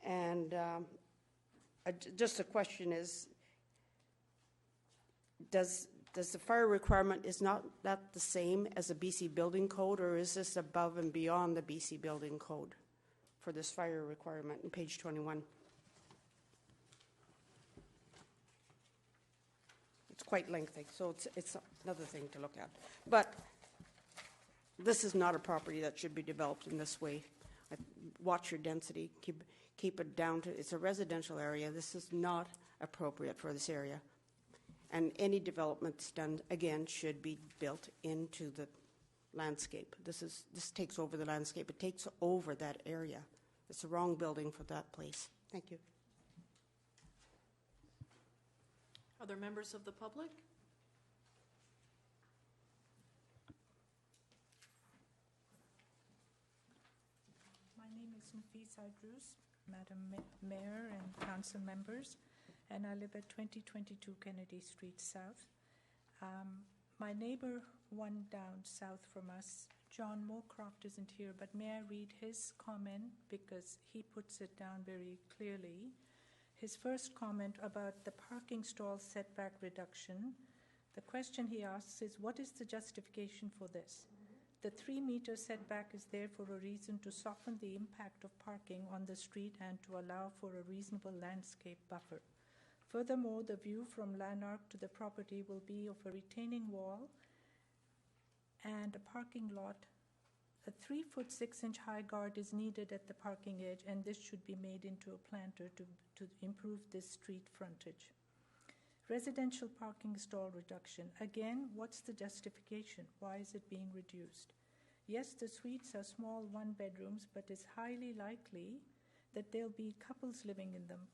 And just a question is, does the fire requirement, is not that the same as the BC Building Code, or is this above and beyond the BC Building Code for this fire requirement in page 21? It's quite lengthy, so it's another thing to look at. But this is not a property that should be developed in this way. Watch your density, keep it down to, it's a residential area. This is not appropriate for this area. And any development that's done, again, should be built into the landscape. This takes over the landscape. It takes over that area. It's the wrong building for that place. Thank you. Other members of the public? My name is Nafisa Idrus, Madam Mayor and council members, and I live at 2022 Kennedy Street South. My neighbor, one down south from us, John Moorcroft, isn't here, but may I read his comment, because he puts it down very clearly. His first comment about the parking stall setback reduction, the question he asks is, what is the justification for this? The 3-meter setback is there for a reason to soften the impact of parking on the street and to allow for a reasonable landscape buffer. Furthermore, the view from Lanark to the property will be of a retaining wall and a parking lot. A 3-foot 6-inch high guard is needed at the parking edge, and this should be made into a planter to improve this street frontage. Residential parking stall reduction. Again, what's the justification? Why is it being reduced? Yes, the suites are small 1-bedrooms, but it's highly likely that there'll be couples living in them,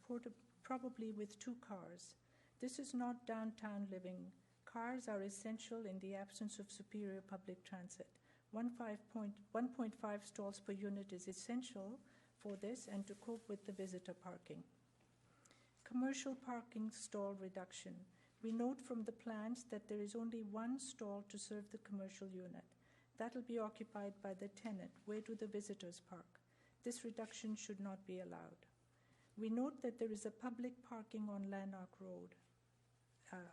probably with 2 cars. This is not downtown living. Cars are essential in the absence of superior public transit. 1.5 stalls per unit is essential for this and to cope with the visitor parking. Commercial parking stall reduction. We note from the plans that there is only 1 stall to serve the commercial unit. That will be occupied by the tenant. Where do the visitors park? This reduction should not be allowed. We note that there is a public parking on Lanark Road,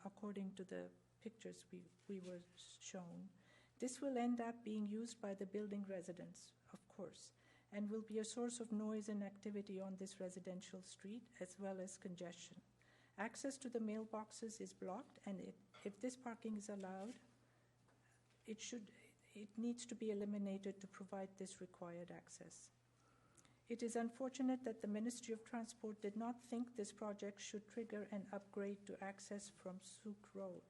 according to the pictures we were shown. This will end up being used by the building residents, of course, and will be a source of noise and activity on this residential street, as well as congestion. Access to the mailboxes is blocked, and if this parking is allowed, it needs to be eliminated to provide this required access. It is unfortunate that the Ministry of Transport did not think this project should trigger an upgrade to access from Souk Road.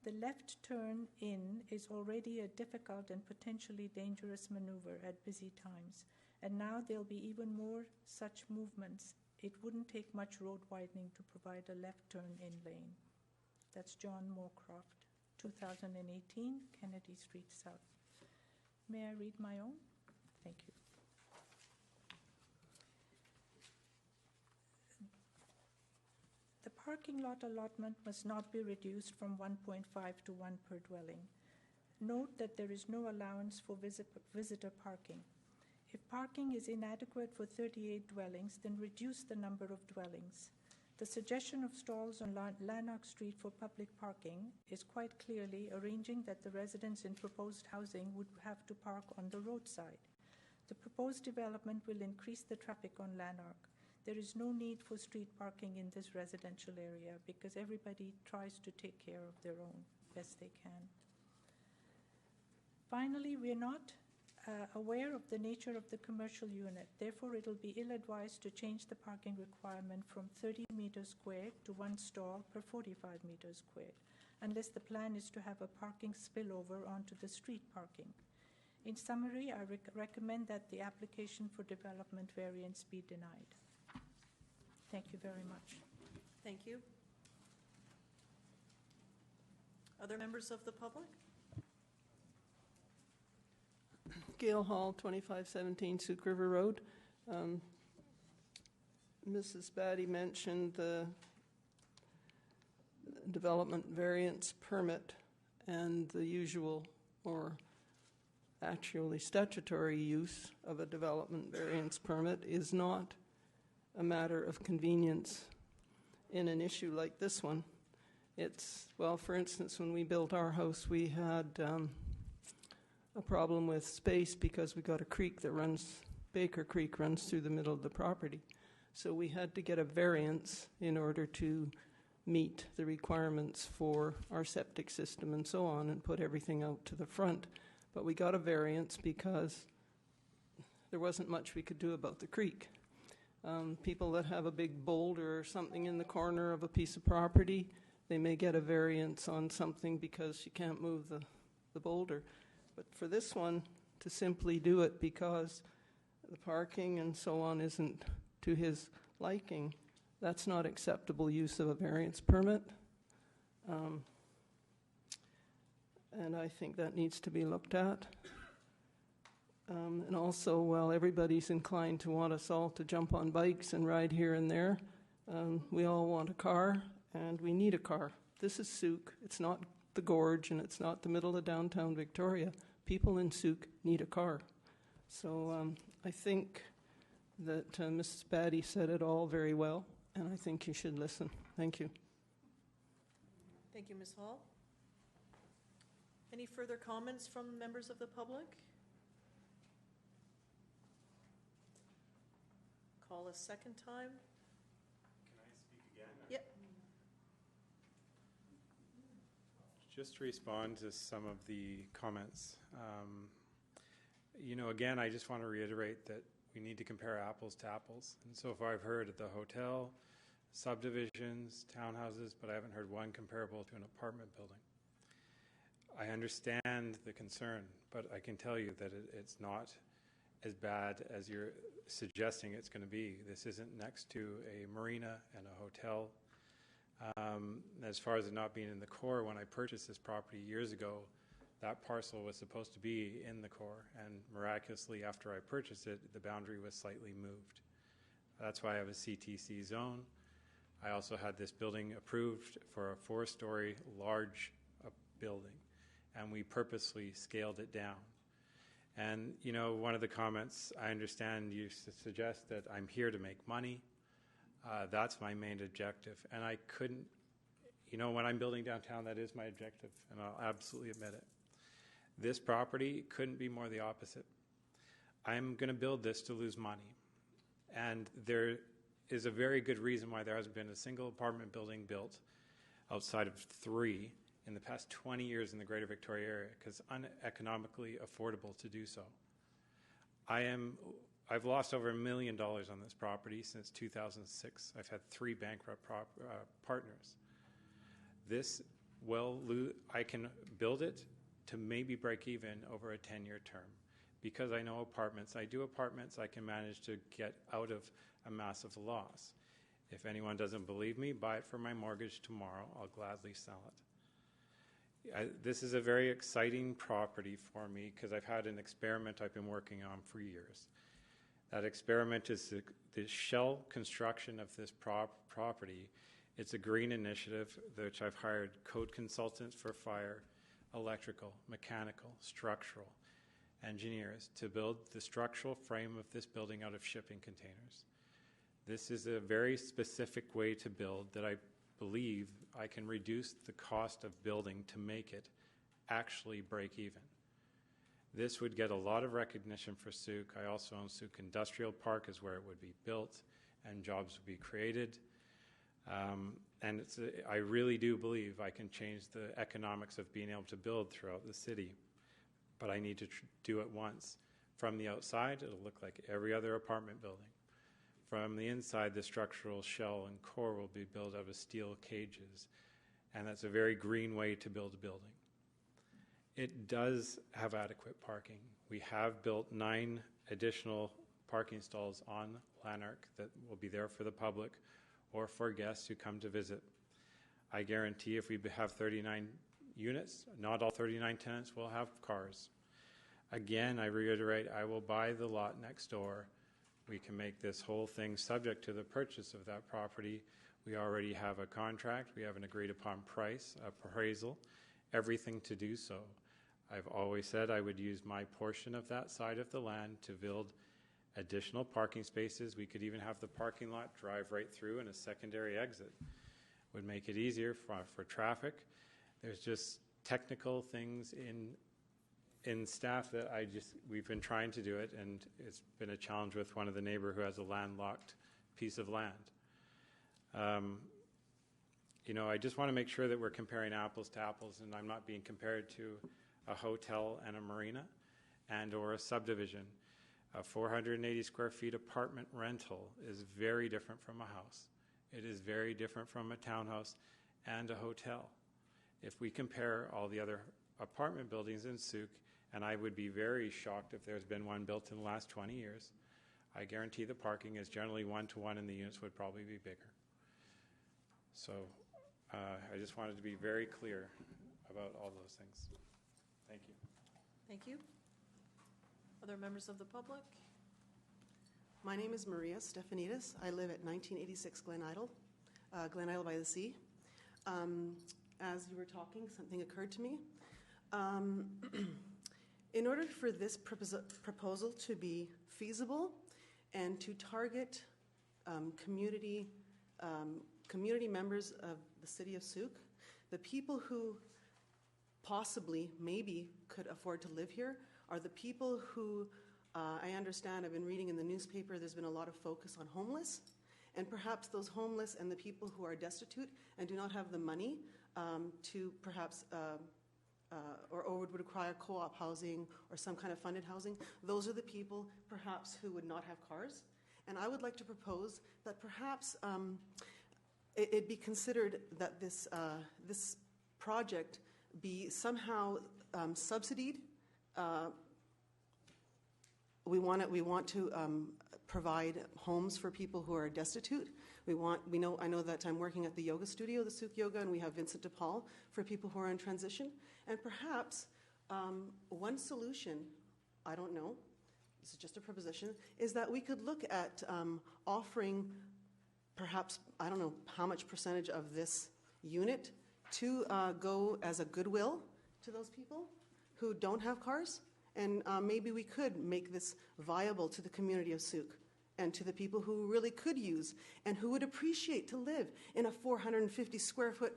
The left turn in is already a difficult and potentially dangerous maneuver at busy times, and now there'll be even more such movements. It wouldn't take much road widening to provide a left turn in lane. That's John Moorcroft, 2018, Kennedy Street South. May I read my own? Thank you. parking lot allotment must not be reduced from 1.5 to 1 per dwelling. Note that there is no allowance for visitor parking. If parking is inadequate for 38 dwellings, then reduce the number of dwellings. The suggestion of stalls on Lanark Street for public parking is quite clearly arranging that the residents in proposed housing would have to park on the roadside. The proposed development will increase the traffic on Lanark. There is no need for street parking in this residential area because everybody tries to take care of their own best they can. Finally, we are not aware of the nature of the commercial unit. Therefore, it will be ill-advised to change the parking requirement from 30 meters squared to 1 stall per 45 meters squared, unless the plan is to have a parking spillover onto the street parking. In summary, I recommend that the application for development variance be denied. Thank you very much. Thank you. Other members of the public? Gail Hall, 2517 Souk River Road. Mrs. Batty mentioned the development variance permit, and the usual, or actually statutory use of a development variance permit is not a matter of convenience in an issue like this one. It's, well, for instance, when we built our house, we had a problem with space because we got a creek that runs, Baker Creek runs through the middle of the property. So we had to get a variance in order to meet the requirements for our septic system and so on and put everything out to the front. But we got a variance because there wasn't much we could do about the creek. People that have a big boulder or something in the corner of a piece of property, they may get a variance on something because you can't move the boulder. But for this one, to simply do it because the parking and so on isn't to his liking, that's not acceptable use of a variance permit. And I think that needs to be looked at. And also, while everybody's inclined to want us all to jump on bikes and ride here and there, we all want a car, and we need a car. This is Souk. It's not the Gorge, and it's not the middle of downtown Victoria. People in Souk need a car. So I think that Mrs. Batty said it all very well, and I think you should listen. Thank you. Thank you, Ms. Hall. Any further comments from members of the public? Call a second time. Can I speak again? Yep. Just to respond to some of the comments. Again, I just want to reiterate that we need to compare apples to apples. And so far I've heard at the hotel, subdivisions, townhouses, but I haven't heard one comparable to an apartment building. I understand the concern, but I can tell you that it's not as bad as you're suggesting it's going to be. This isn't next to a marina and a hotel. As far as it not being in the core, when I purchased this property years ago, that parcel was supposed to be in the core, and miraculously after I purchased it, the boundary was slightly moved. That's why I have a CTC zone. I also had this building approved for a 4-story large building, and we purposely scaled it down. And, one of the comments, I understand you suggest that I'm here to make money. That's my main objective. And I couldn't, when I'm building downtown, that is my objective, and I'll absolutely admit it. This property couldn't be more the opposite. I'm going to build this to lose money. And there is a very good reason why there hasn't been a single apartment building built outside of 3 in the past 20 years in the Greater Victoria area, because uneconomically affordable to do so. I've lost over $1 million on this property since 2006. I've had 3 bankrupt partners. I can build it to maybe break even over a 10-year term. Because I know apartments, I do apartments, I can manage to get out of a massive loss. If anyone doesn't believe me, buy it for my mortgage tomorrow. I'll gladly sell it. This is a very exciting property for me because I've had an experiment I've been working on for years. That experiment is the shell construction of this property It's a green initiative, which I've hired code consultants for fire, electrical, mechanical, structural engineers to build the structural frame of this building out of shipping containers. This is a very specific way to build that I believe I can reduce the cost of building to make it actually break even. This would get a lot of recognition for Sooke. I also own Sooke Industrial Park is where it would be built and jobs would be created. And I really do believe I can change the economics of being able to build throughout the city. But I need to do it once. From the outside, it'll look like every other apartment building. From the inside, the structural shell and core will be built out of steel cages. And that's a very green way to build a building. It does have adequate parking. We have built 9 additional parking stalls on Lanark that will be there for the public or for guests who come to visit. I guarantee if we have 39 units, not all 39 tenants will have cars. Again, I reiterate, I will buy the lot next door. We can make this whole thing subject to the purchase of that property. We already have a contract. We have an agreed upon price, appraisal, everything to do so. I've always said I would use my portion of that side of the land to build additional parking spaces. We could even have the parking lot drive right through and a secondary exit. Would make it easier for traffic. There's just technical things in staff that we've been trying to do it, and it's been a challenge with one of the neighbor who has a landlocked piece of land. I just want to make sure that we're comparing apples to apples, and I'm not being compared to a hotel and a marina and or a subdivision. A 480 square feet apartment rental is very different from a house. It is very different from a townhouse and a hotel. If we compare all the other apartment buildings in Sooke, and I would be very shocked if there's been one built in the last 20 years, I guarantee the parking is generally 1-to-1 and the units would probably be bigger. So I just wanted to be very clear about all those things. Thank you. Thank you. Other members of the public? My name is Maria Stefanidis. I live at 1986 Glen Idle by the Sea. As you were talking, something occurred to me. In order for this proposal to be feasible and to target community members of the city of Sooke, the people who possibly, maybe, could afford to live here are the people who, I understand, I've been reading in the newspaper, there's been a lot of focus on homeless, and perhaps those homeless and the people who are destitute and do not have the money to perhaps, or would require co-op housing or some kind of funded housing, those are the people perhaps who would not have cars. And I would like to propose that perhaps it be considered that this project be somehow subsidied. We want to provide homes for people who are destitute. I know that I'm working at the yoga studio, the Sooke Yoga, and we have Vincent DePaul for people who are in transition. And perhaps one solution, I don't know, this is just a proposition, is that we could look at offering perhaps, I don't know how much percentage of this unit to go as a goodwill to those people who don't have cars. And maybe we could make this viable to the community of Sooke and to the people who really could use and who would appreciate to live in a 450 square foot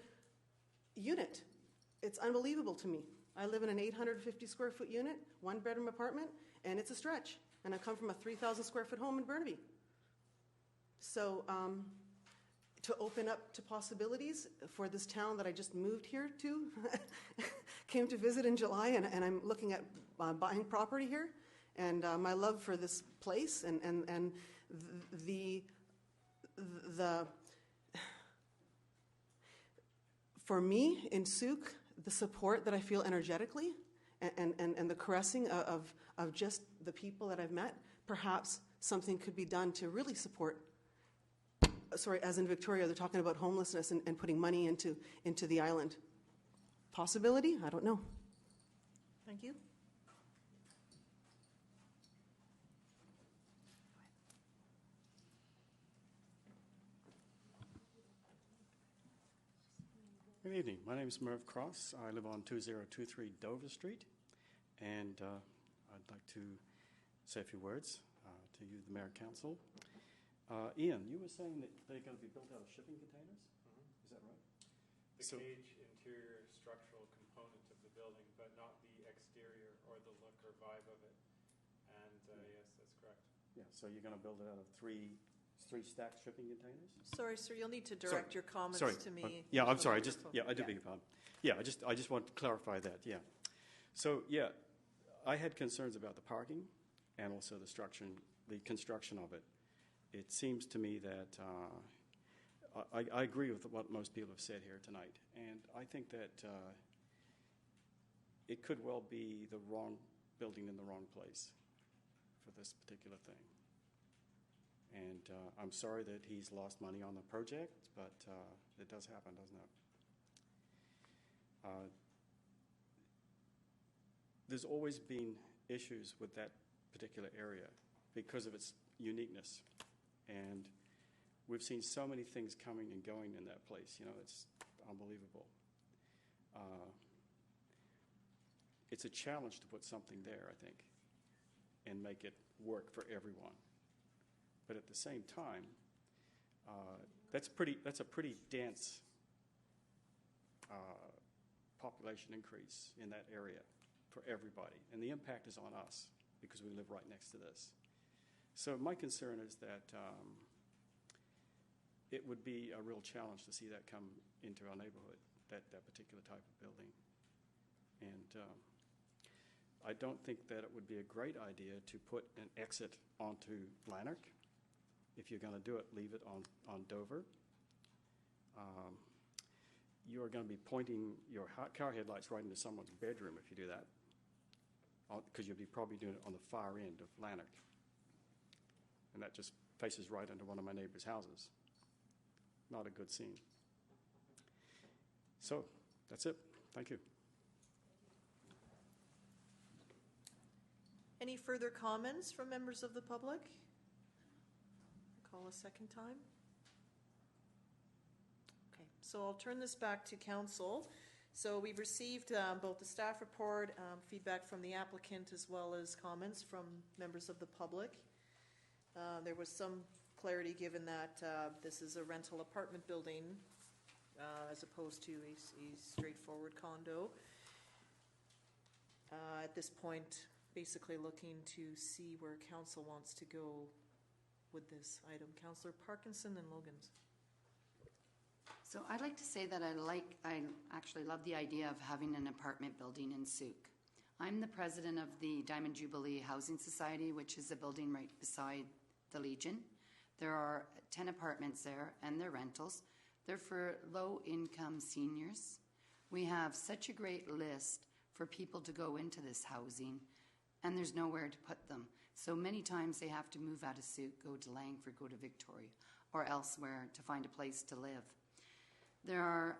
unit. It's unbelievable to me. I live in an 850 square foot unit, 1-bedroom apartment, and it's a stretch. And I come from a 3,000 square foot home in Burnaby. So to open up to possibilities for this town that I just moved here to, came to visit in July, and I'm looking at buying property here, and my love for this place and the for me in Sooke, the support that I feel energetically and the caressing of just the people that I've met, perhaps something could be done to really support. Sorry, as in Victoria, they're talking about homelessness and putting money into the island. Possibility? I don't know. Thank you. Good evening. My name is Merv Cross. I live on 2023 Dover Street, and I'd like to say a few words to you, the Mayor Council. Ian, you were saying that they're going to be built out of shipping containers? Is that right? The cage interior structural component of the building, but not the exterior or the look or vibe of it. And yes, that's correct. Yeah, so you're going to build it out of three stacked shipping containers? Sorry, sir, you'll need to direct your comments to me. Yeah, I'm sorry. I do Yeah. beg your pardon. Yeah, I just want to clarify that. Yeah. So yeah, I had concerns about the parking and also the construction of it. It seems to me that I agree with what most people have said here tonight, and I think that it could well be the wrong building in the wrong place for this particular thing. And I'm sorry that he's lost money on the project, but it does happen, doesn't it? There's always been issues with that particular area because of its uniqueness. And we've seen so many things coming and going in that place. You know, it's unbelievable. It's a challenge to put something there, I think, and make it work for everyone. But at the same time, that's a pretty dense population increase in that area for everybody. And the impact is on us because we live right next to this. So my concern is that it would be a real challenge to see that come into our neighborhood, that particular type of building. And I don't think that it would be a great idea to put an exit onto Lanark. If you're going to do it, leave it on Dover. You are going to be pointing your car headlights right into someone's bedroom if you do that, because you'll be probably doing it on the far end of Lanark. And that just faces right into one of my neighbor's houses. Not a good scene. So, that's it. Thank you. Any further comments from members of the public? Call a second time. Okay, so I'll turn this back to council. So we've received both the staff report, feedback from the applicant, as well as comments from members of the public. There was some clarity given that this is a rental apartment building as opposed to a straightforward condo. At this point, basically looking to see where council wants to go with this item. Councillor Parkinson and Logans. So I'd like to say that I actually love the idea of having an apartment building in Souk. I'm the president of the Diamond Jubilee Housing Society, which is a building right beside the Legion. There are 10 apartments there, and they're rentals. They're for low-income seniors. We have such a great list for people to go into this housing, and there's nowhere to put them. So many times they have to move out of Souk, go to Langford, go to Victoria, or elsewhere to find a place to live. There are,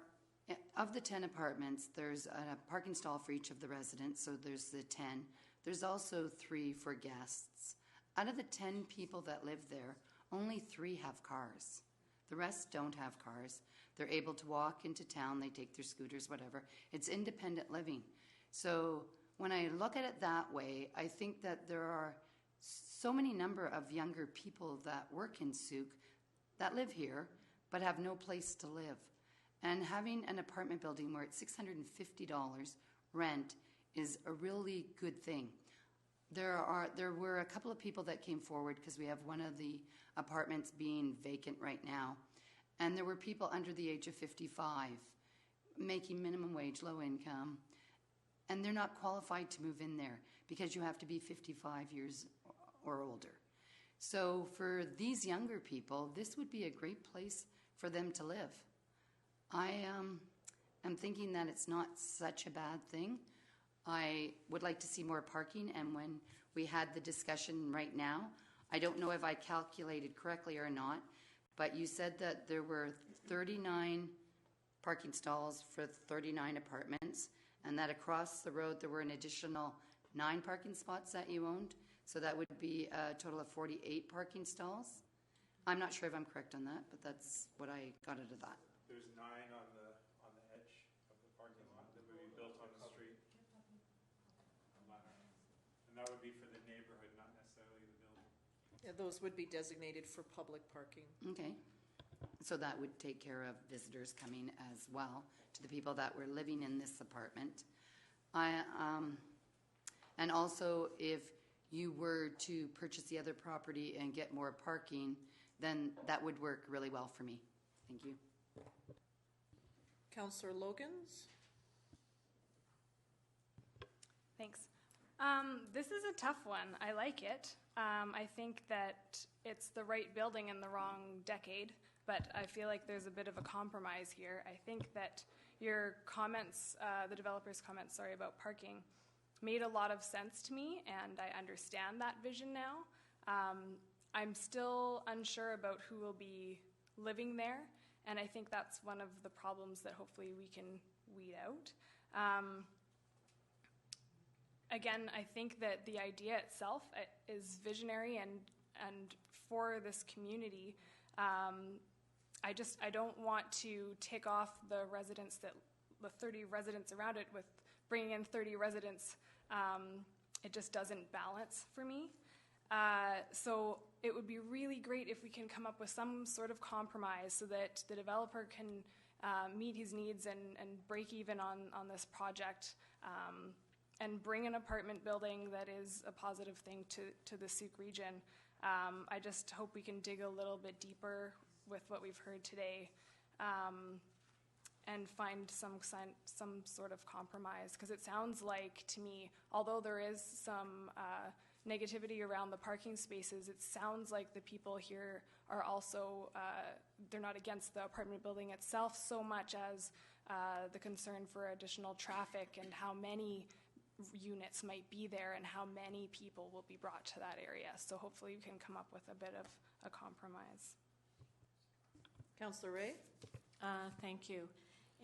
of the 10 apartments, there's a parking stall for each of the residents, so there's the 10. There's also 3 for guests. Out of the 10 people that live there, only 3 have cars. The rest don't have cars. They're able to walk into town, they take their scooters, whatever. It's independent living. So when I look at it that way, I think that there are so many number of younger people that work in Souk that live here but have no place to live. And having an apartment building where it's $650 rent is a really good thing. There were a couple of people that came forward because we have one of the apartments being vacant right now. And there were people under the age of 55 making minimum wage, low income, and they're not qualified to move in there because you have to be 55 years or older. So for these younger people, this would be a great place for them to live. I am thinking that it's not such a bad thing. I would like to see more parking, and when we had the discussion right now, I don't know if I calculated correctly or not, but you said that there were 39 parking stalls for 39 apartments, and that across the road there were an additional 9 parking spots that you owned, so that would be a total of 48 parking stalls. I'm not sure if I'm correct on that, but that's what I got out of that. There's 9 on the edge that would be for the neighborhood, not necessarily the building. Yeah, those would be designated for public parking. Okay. So that would take care of visitors coming as well, to the people that were living in this apartment. And also, if you were to purchase the other property and get more parking, then that would work really well for me. Thank you. Councillor Logans? Thanks. This is a tough one. I like it. I think that it's the right building in the wrong decade, but I feel like there's a bit of a compromise here. I think that your comments, the developer's comments, about parking, made a lot of sense to me, and I understand that vision now. I'm still unsure about who will be living there, and I think that's one of the problems that hopefully we can weed out. Again, I think that the idea itself is visionary and for this community. I don't want to tick off the 30 residents around it with bringing in 30 residents. It just doesn't balance for me. So it would be really great if we can come up with some sort of compromise so that the developer can meet his needs and break even on this project, and bring an apartment building that is a positive thing to the Sooke region. I just hope we can dig a little bit deeper with what we've heard today, and find some sort of compromise, because it sounds like to me, although there is some negativity around the parking spaces, it sounds like the people here are also, they're not against the apartment building itself so much as the concern for additional traffic and how many units might be there and how many people will be brought to that area. So hopefully we can come up with a bit of a compromise. Councillor Ray? Thank you.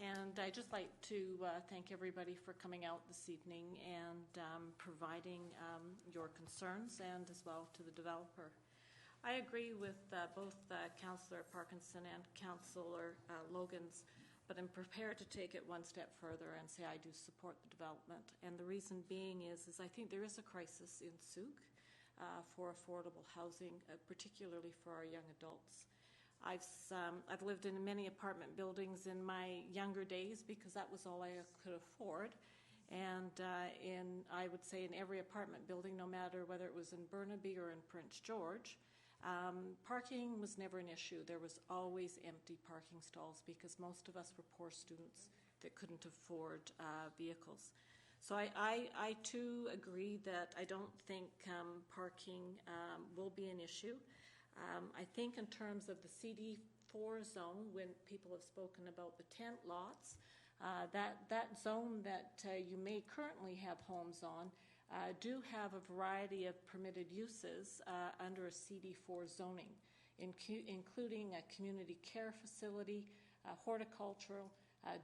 And I'd just like to thank everybody for coming out this evening and providing your concerns, and as well to the developer. I agree with both Councillor Parkinson and Councillor Logans, but I'm prepared to take it one step further and say I do support the development. And the reason being is I think there is a crisis in Sooke for affordable housing, particularly for our young adults. I've lived in many apartment buildings in my younger days because that was all I could afford. And I would say in every apartment building, no matter whether it was in Burnaby or in Prince George, parking was never an issue. There was always empty parking stalls because most of us were poor students that couldn't afford vehicles. So I too agree that I don't think parking will be an issue. I think in terms of the CD4 zone, when people have spoken about the tent lots, that zone that you may currently have homes on do have a variety of permitted uses under a CD4 zoning, including a community care facility, horticultural,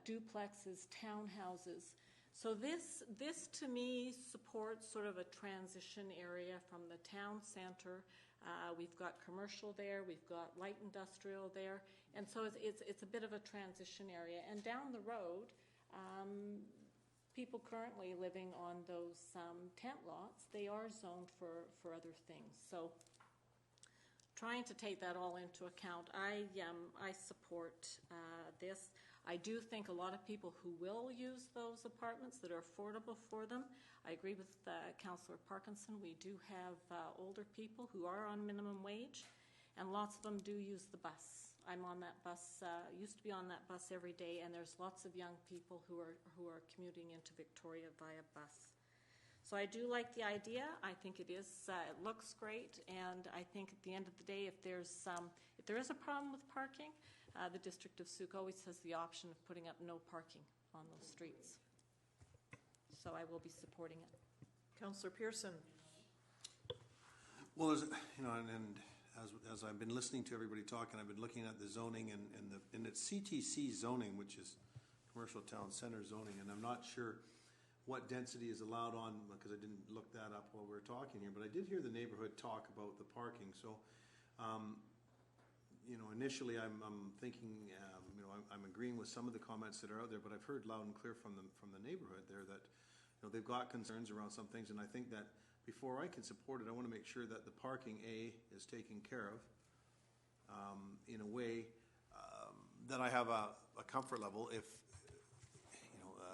duplexes, townhouses. So this to me supports sort of a transition area from the town center. We've got commercial there, we've got light industrial there, and so it's a bit of a transition area. And down the road, people currently living on those tent lots, they are zoned for other things. So trying to take that all into account, I support this. I do think a lot of people who will use those apartments that are affordable for them. I agree with Councillor Parkinson. We do have older people who are on minimum wage, and lots of them do use the bus. I'm on that bus, used to be on that bus every day, and there's lots of young people who are commuting into Victoria via bus. So I do like the idea. I think it looks great, and I think at the end of the day, if there is a problem with parking, the District of Sooke always has the option of putting up no parking on those streets. So I will be supporting it. Councillor Pearson. Well, and as I've been listening to everybody talk, and I've been looking at the zoning and it's CTC zoning, which is Commercial Town Center zoning, and I'm not sure what density is allowed on, because I didn't look that up while we were talking here, but I did hear the neighborhood talk about the parking. So initially I'm thinking, I'm agreeing with some of the comments that are out there, but I've heard loud and clear from the neighborhood there that they've got concerns around some things, and I think that before I can support it, I want to make sure that the parking, A, is taken care of in a way that I have a comfort level. If,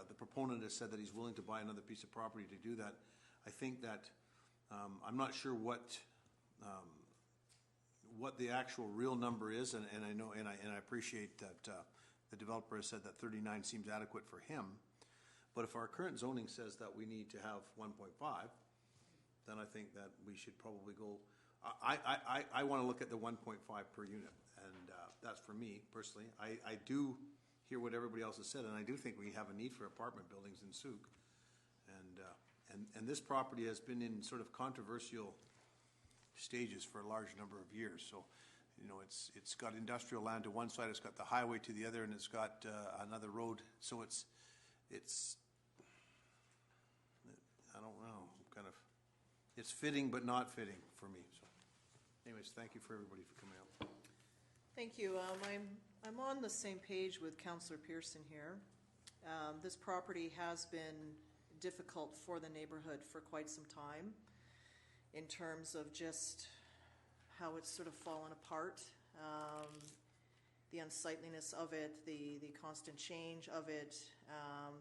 the proponent has said that he's willing to buy another piece of property to do that, I think that I'm not sure what the actual real number is, and I know, and I appreciate that the developer has said that 39 seems adequate for him. But if our current zoning says that we need to have 1.5, then I think that we should probably go. I want to look at the 1.5 per unit, and that's for me personally. I do hear what everybody else has said, and I do think we have a need for apartment buildings in Souk. And this property has been in sort of controversial stages for a large number of years. So, it's got industrial land to one side, it's got the highway to the other, and it's got another road. So it's I don't know, kind of, it's fitting but not fitting for me. So, anyways, thank you for everybody for coming out. Thank you. I'm on the same page with Councillor Pearson here. This property has been difficult for the neighborhood for quite some time in terms of just how it's sort of fallen apart, the unsightliness of it, the constant change of it,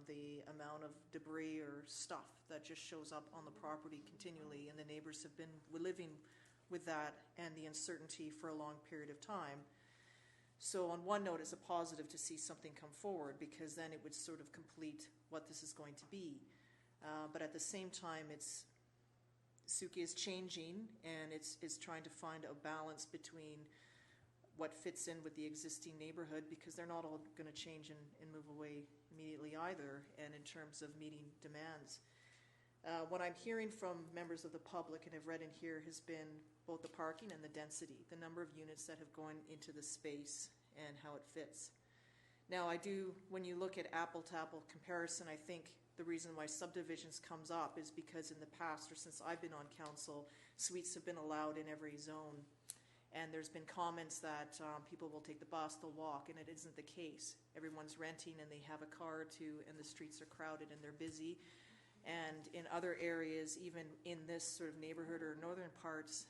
the amount of debris or stuff that just shows up on the property continually, and the neighbors have been living with that and the uncertainty for a long period of time. So on one note, it's a positive to see something come forward, because then it would sort of complete what this is going to be. But at the same time, Souk is changing, and it's trying to find a balance between what fits in with the existing neighborhood, because they're not all going to change and move away immediately either, and in terms of meeting demands. What I'm hearing from members of the public, and I've read in here, has been both the parking and the density, the number of units that have gone into the space and how it fits. Now, when you look at apple-to-apple comparison, I think the reason why subdivisions comes up is because in the past, or since I've been on council, suites have been allowed in every zone. And there's been comments that people will take the bus, they'll walk, and it isn't the case. Everyone's renting and they have a car or two, and the streets are crowded and they're busy. And in other areas, even in this sort of neighborhood or northern parts,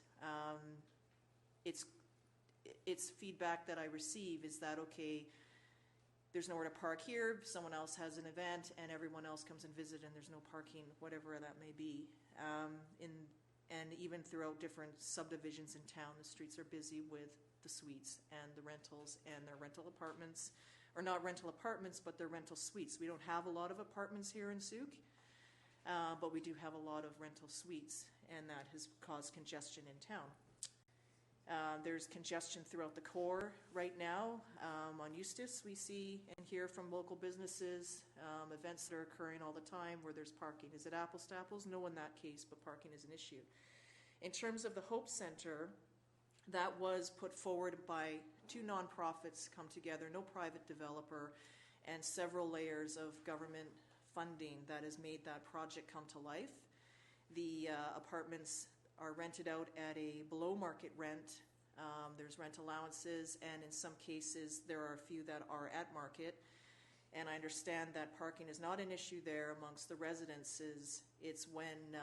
it's feedback that I receive is that, okay, there's nowhere to park here, someone else has an event, and everyone else comes and visit, and there's no parking, whatever that may be. And even throughout different subdivisions in town, the streets are busy with the suites and the rentals and their rental apartments, or not rental apartments, but their rental suites. We don't have a lot of apartments here in Souk, but we do have a lot of rental suites, and that has caused congestion in town. There's congestion throughout the core right now. On Eustis, we see and hear from local businesses, events that are occurring all the time where there's parking. Is it apples to apples? No, in that case, but parking is an issue. In terms of the Hope Center, that was put forward by two nonprofits come together, no private developer, and several layers of government funding that has made that project come to life. The apartments are rented out at a below market rent. There's rent allowances, and in some cases there are a few that are at market. And I understand that parking is not an issue there amongst the residences. It's when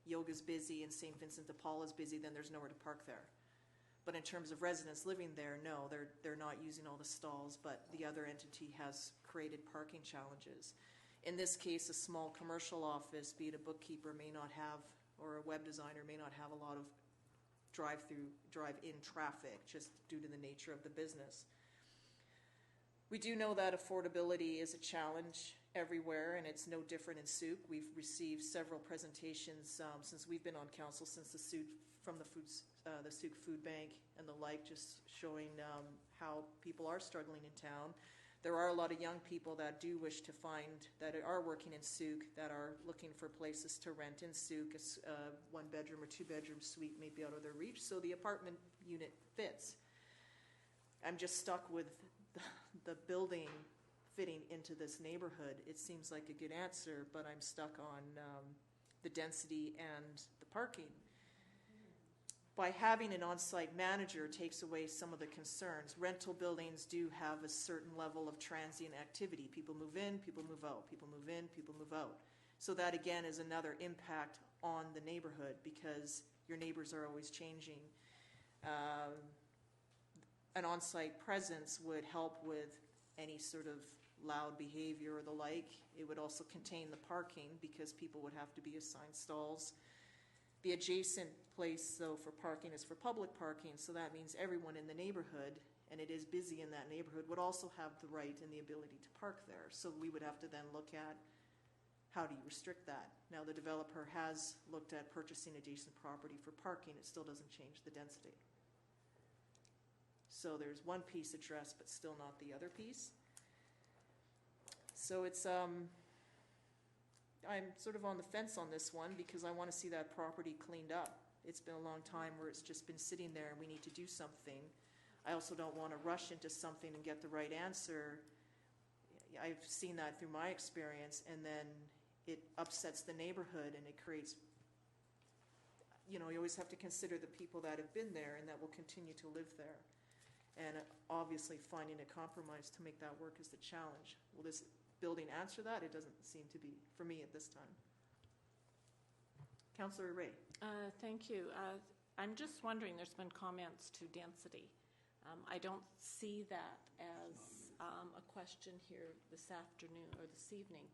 yoga's busy and St. Vincent de Paul is busy, then there's nowhere to park there. But in terms of residents living there, no, they're not using all the stalls, but the other entity has created parking challenges. In this case, a small commercial office, be it a bookkeeper, may not have, or a web designer may not have a lot of drive-in traffic just due to the nature of the business. We do know that affordability is a challenge everywhere, and it's no different in Souk. We've received several presentations since we've been on council, since the Souk Food Bank and the like, just showing how people are struggling in town. There are a lot of young people that do wish to find, that are working in Souk, that are looking for places to rent in Souk. A one-bedroom or two-bedroom suite may be out of their reach, so the apartment unit fits. I'm just stuck with the building fitting into this neighborhood. It seems like a good answer, but I'm stuck on the density and the parking. By having an on-site manager takes away some of the concerns. Rental buildings do have a certain level of transient activity. People move in, people move out, people move in, people move out. So that again is another impact on the neighborhood because your neighbors are always changing. An on-site presence would help with any sort of loud behavior or the like. It would also contain the parking because people would have to be assigned stalls. The adjacent place, though, for parking is for public parking, so that means everyone in the neighborhood, and it is busy in that neighborhood, would also have the right and the ability to park there. So we would have to then look at how do you restrict that. Now, the developer has looked at purchasing adjacent property for parking. It still doesn't change the density. So there's one piece addressed, but still not the other piece. So it's, I'm sort of on the fence on this one because I want to see that property cleaned up. It's been a long time where it's just been sitting there and we need to do something. I also don't want to rush into something and get the right answer. I've seen that through my experience, and then it upsets the neighborhood and it creates, you know, you always have to consider the people that have been there and that will continue to live there. And obviously finding a compromise to make that work is the challenge. Will this building answer that? It doesn't seem to be, for me at this time. Councillor Ray. Thank you. I'm just wondering, there's been comments to density. I don't see that as a question here this afternoon or this evening.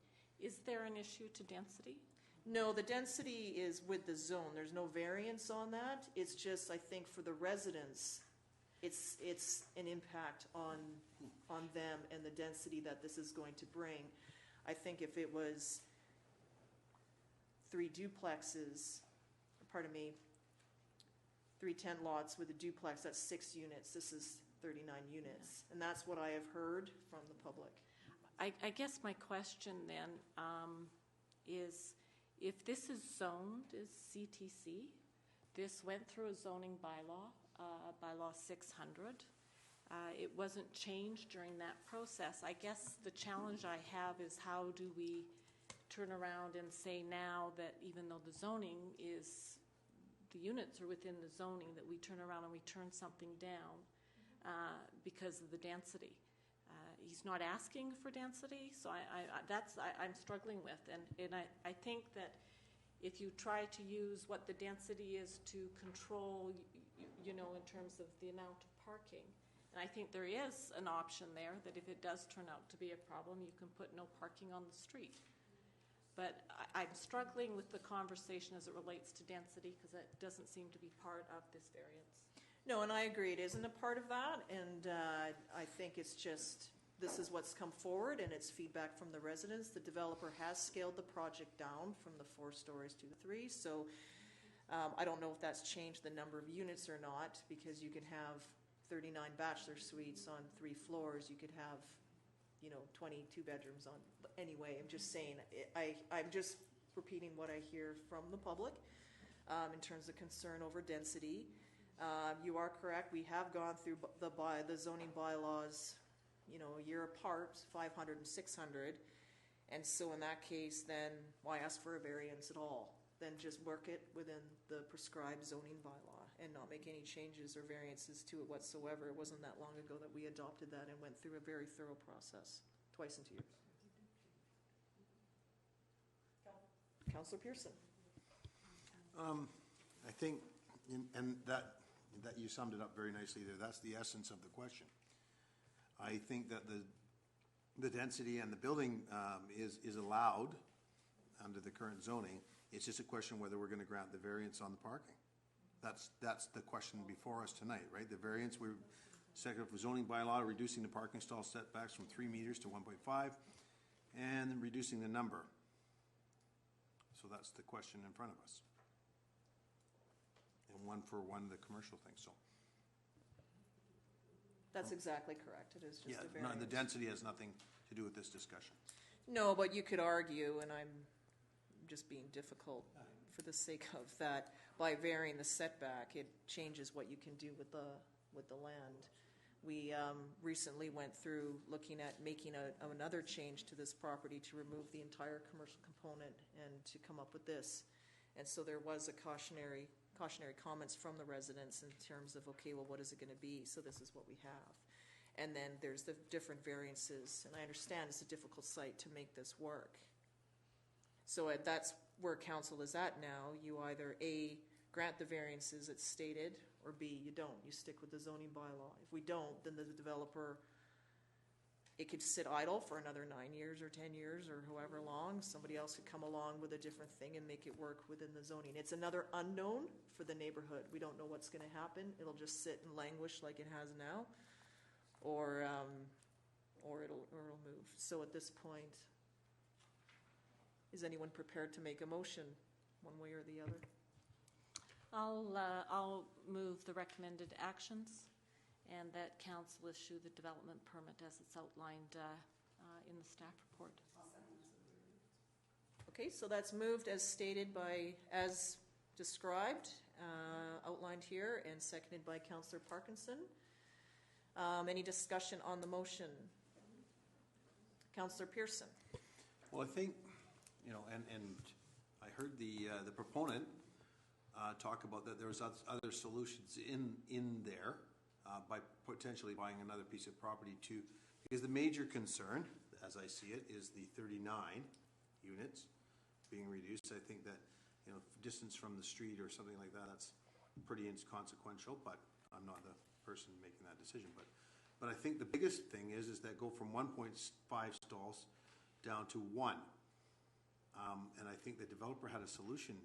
Is there an issue to density? No, the density is with the zone. There's no variance on that. It's just, I think, for the residents, it's an impact on them and the density that this is going to bring. I think if it was 3 duplexes, 3 tent lots with a duplex, that's 6 units. This is 39 units. And that's what I have heard from the public. I guess my question then is, if this is zoned as CTC, this went through a zoning bylaw, bylaw 600. It wasn't changed during that process. I guess the challenge I have is how do we turn around and say now that even though the zoning is, the units are within the zoning, that we turn around and we turn something down because of the density. He's not asking for density, so I'm struggling with. And I think that if you try to use what the density is to control, you know, in terms of the amount of parking, and I think there is an option there that if it does turn out to be a problem, you can put no parking on the street. But I'm struggling with the conversation as it relates to density because it doesn't seem to be part of this variance. No, and I agree. It isn't a part of that, and I think it's just, this is what's come forward, and it's feedback from the residents. The developer has scaled the project down from the 4 stories to the 3, so I don't know if that's changed the number of units or not, because you can have 39 bachelor suites on 3 floors. You could have, you know, 22 bedrooms on. Anyway, I'm just saying, I'm just repeating what I hear from the public in terms of concern over density. You are correct. We have gone through the zoning bylaws, you know, a year apart, 500 and 600. And so in that case, then why ask for a variance at all? Then just work it within the prescribed zoning bylaw and not make any changes or variances to it whatsoever. It wasn't that long ago that we adopted that and went through a very thorough process, twice in 2 years. Councillor Pearson. I think, and that you summed it up very nicely there. That's the essence of the question. I think that the density and the building is allowed under the current zoning. It's just a question whether we're going to grant the variance on the parking. That's the question before us tonight, right? The variance, we're second for zoning bylaw, reducing the parking stall setbacks from 3 meters to 1.5, and reducing the number. So that's the question in front of us. And 1 for 1, the commercial thing, so. That's exactly correct. It is just a variance. The density has nothing to do with this discussion. No, but you could argue, and I'm just being difficult for the sake of that, by varying the setback, it changes what you can do with the land. We recently went through looking at making another change to this property to remove the entire commercial component and to come up with this. And so there was a cautionary comments from the residents in terms of, okay, well, what is it going to be? So this is what we have. And then there's the different variances. And I understand it's a difficult site to make this work. So that's where council is at now, you either A, grant the variances as stated, or B, you don't. You stick with the zoning bylaw. If we don't, then the developer, it could sit idle for another 9 years or 10 years or however long. Somebody else could come along with a different thing and make it work within the zoning. It's another unknown for the neighborhood. We don't know what's going to happen. It'll just sit and languish like it has now, or it'll move. So at this point, is anyone prepared to make a motion one way or the other? I'll move the recommended actions, and that council issue the development permit as it's outlined in the staff report. Okay, so that's moved as stated as described, outlined here, and seconded by Councillor Parkinson. Any discussion on the motion? Councillor Pearson. Well, I think, and I heard the proponent talk about that there was other solutions in there by potentially buying another piece of property too, because the major concern, as I see it, is the 39 units being reduced. I think that, distance from the street or something like that, that's pretty inconsequential, but I'm not the person making that decision. But I think the biggest thing is that go from 1.5 stalls down to 1. And I think the developer had a solution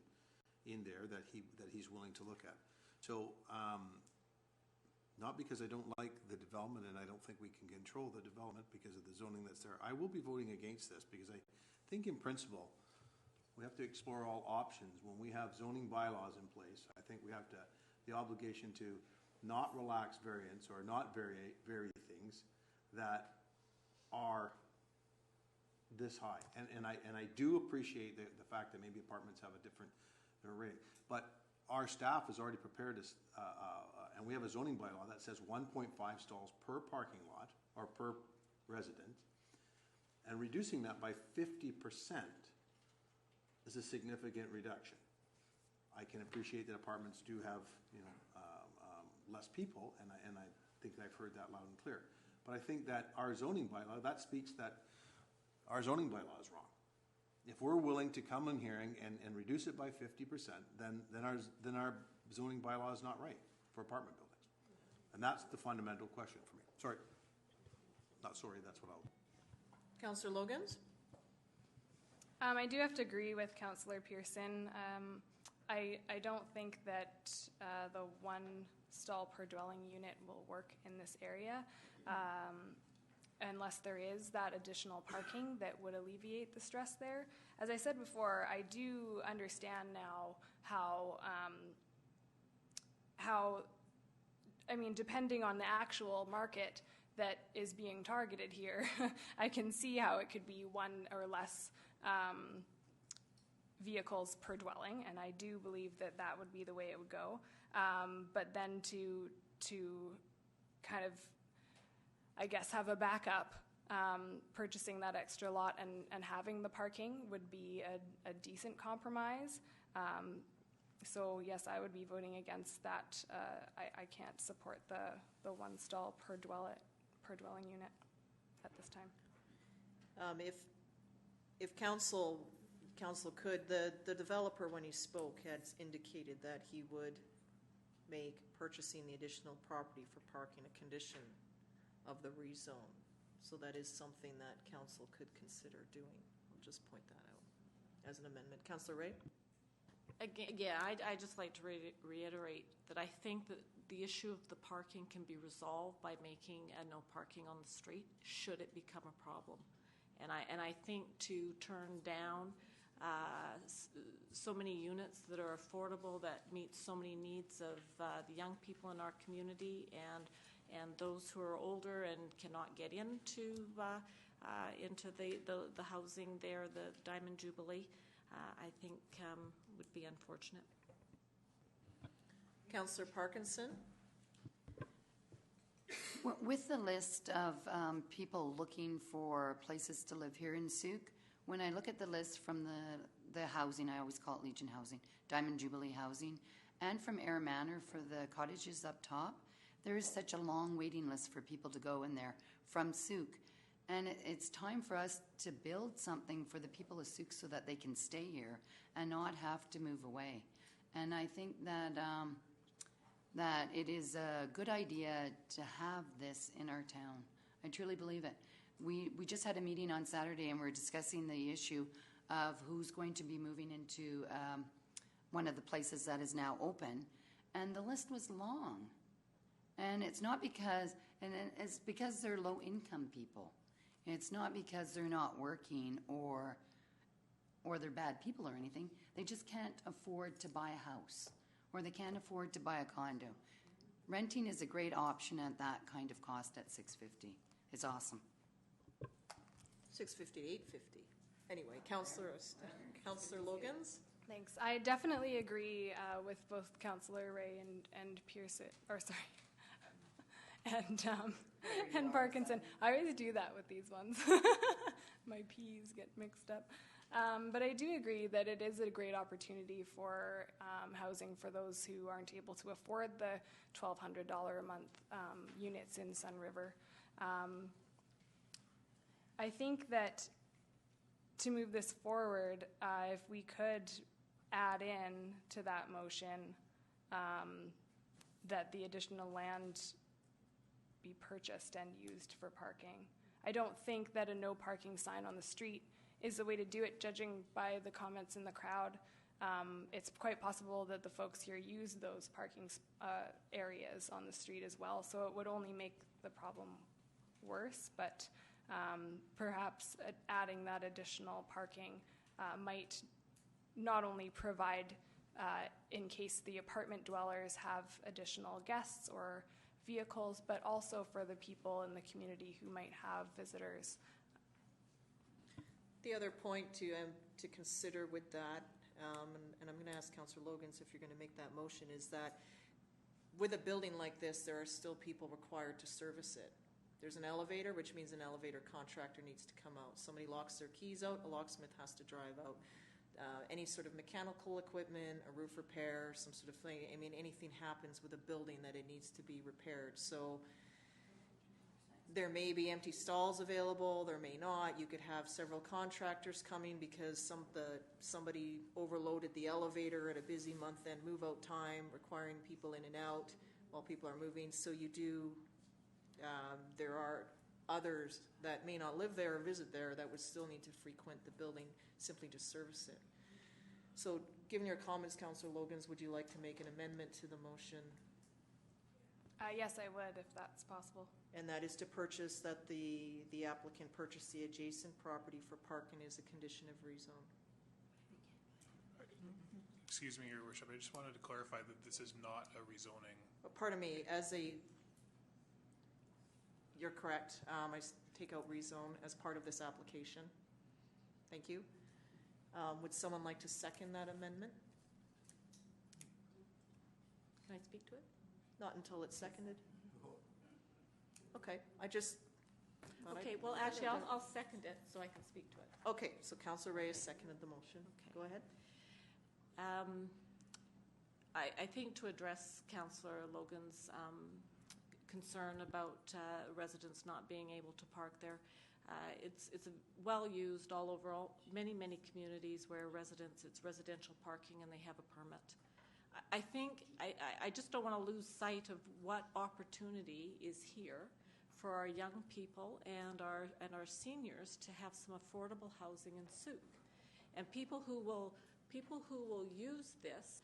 in there that he's willing to look at. So, not because I don't like the development and I don't think we can control the development because of the zoning that's there. I will be voting against this because I think in principle we have to explore all options. When we have zoning bylaws in place, I think we have the obligation to not relax variance or not vary things that are this high. And I do appreciate the fact that maybe apartments have a different rating. But our staff has already prepared us, and we have a zoning bylaw that says 1.5 stalls per parking lot or per resident, and reducing that by 50% is a significant reduction. I can appreciate that apartments do have less people, and I think I've heard that loud and clear. But I think that our zoning bylaw, that speaks that our zoning bylaw is wrong. If we're willing to come in here and reduce it by 50%, then our zoning bylaw is not right for apartment buildings. And that's the fundamental question for me. Sorry. Not sorry, that's what I'll... Councillor Logans? I do have to agree with Councillor Pearson. I don't think that the one stall per dwelling unit will work in this area unless there is that additional parking that would alleviate the stress there. As I said before, I do understand now how depending on the actual market that is being targeted here, I can see how it could be one or less vehicles per dwelling, and I do believe that that would be the way it would go. But then to kind of, I guess, have a backup, purchasing that extra lot and having the parking would be a decent compromise. So yes, I would be voting against that. I can't support the one stall per dwelling unit at this time. If council could, the developer, when he spoke, had indicated that he would make purchasing the additional property for parking a condition of the rezone. So that is something that council could consider doing. I'll just point that out as an amendment. Councillor Ray? Again, yeah, I'd just like to reiterate that I think that the issue of the parking can be resolved by making a no parking on the street, should it become a problem. And I think to turn down so many units that are affordable, that meet so many needs of the young people in our community and those who are older and cannot get into the housing there, the Diamond Jubilee, I think would be unfortunate. Councillor Parkinson? With the list of people looking for places to live here in Sooke, when I look at the list from the housing, I always call it Legion Housing, Diamond Jubilee Housing, and from Air Manor for the cottages up top, there is such a long waiting list for people to go in there from Sooke. And it's time for us to build something for the people of Souk so that they can stay here and not have to move away. And I think that that it is a good idea to have this in our town. I truly believe it. We just had a meeting on Saturday and we're discussing the issue of who's going to be moving into one of the places that is now open. And the list was long. And it's not because, and it's because they're low-income people. It's not because they're not working or they're bad people or anything. They just can't afford to buy a house or they can't afford to buy a condo. Renting is a great option at that kind of cost at $650. It's awesome. $650 to $850. Anyway, Councillor Logans? Thanks. I definitely agree with both Councillor Ray and Pearson, or sorry, and Parkinson. I always do that with these ones. My P's get mixed up. But I do agree that it is a great opportunity for housing for those who aren't able to afford the $1,200 a month units in Sun River. I think that to move this forward, if we could add in to that motion that the additional land be purchased and used for parking. I don't think that a no parking sign on the street is the way to do it, judging by the comments in the crowd. It's quite possible that the folks here use those parking areas on the street as well, so it would only make the problem worse, but perhaps adding that additional parking might not only provide in case the apartment dwellers have additional guests or vehicles, but also for the people in the community who might have visitors. The other point to consider with that, and I'm going to ask Councillor Logans if you're going to make that motion, is that with a building like this, there are still people required to service it. There's an elevator, which means an elevator contractor needs to come out. Somebody locks their keys out, a locksmith has to drive out. Any sort of mechanical equipment, a roof repair, some sort of thing, I mean, anything happens with a building that it needs to be repaired. So there may be empty stalls available, there may not. You could have several contractors coming because somebody overloaded the elevator at a busy month-end move-out time, requiring people in and out while people are moving. So you do, there are others that may not live there or visit there that would still need to frequent the building simply to service it. So given your comments, Councillor Logans, would you like to make an amendment to the motion? Yes, I would, if that's possible. And that is to purchase, that the applicant purchase the adjacent property for parking as a condition of rezone. Excuse me, Your Worship, I just wanted to clarify that this is not a rezoning. Pardon me, you're correct. I take out rezone as part of this application. Thank you. Would someone like to second that amendment? Can I speak to it? Not until it's seconded. Okay, I just. Okay, well, actually, I'll second it so I can speak to it. Okay, so Councillor Ray has seconded the motion. Okay. Go ahead. I think to address Councillor Logan's concern about residents not being able to park there, it's well used all over many communities where it's residential parking and they have a permit. I think I just don't want to lose sight of what opportunity is here for our young people and our seniors to have some affordable housing in Souk, and people who will use this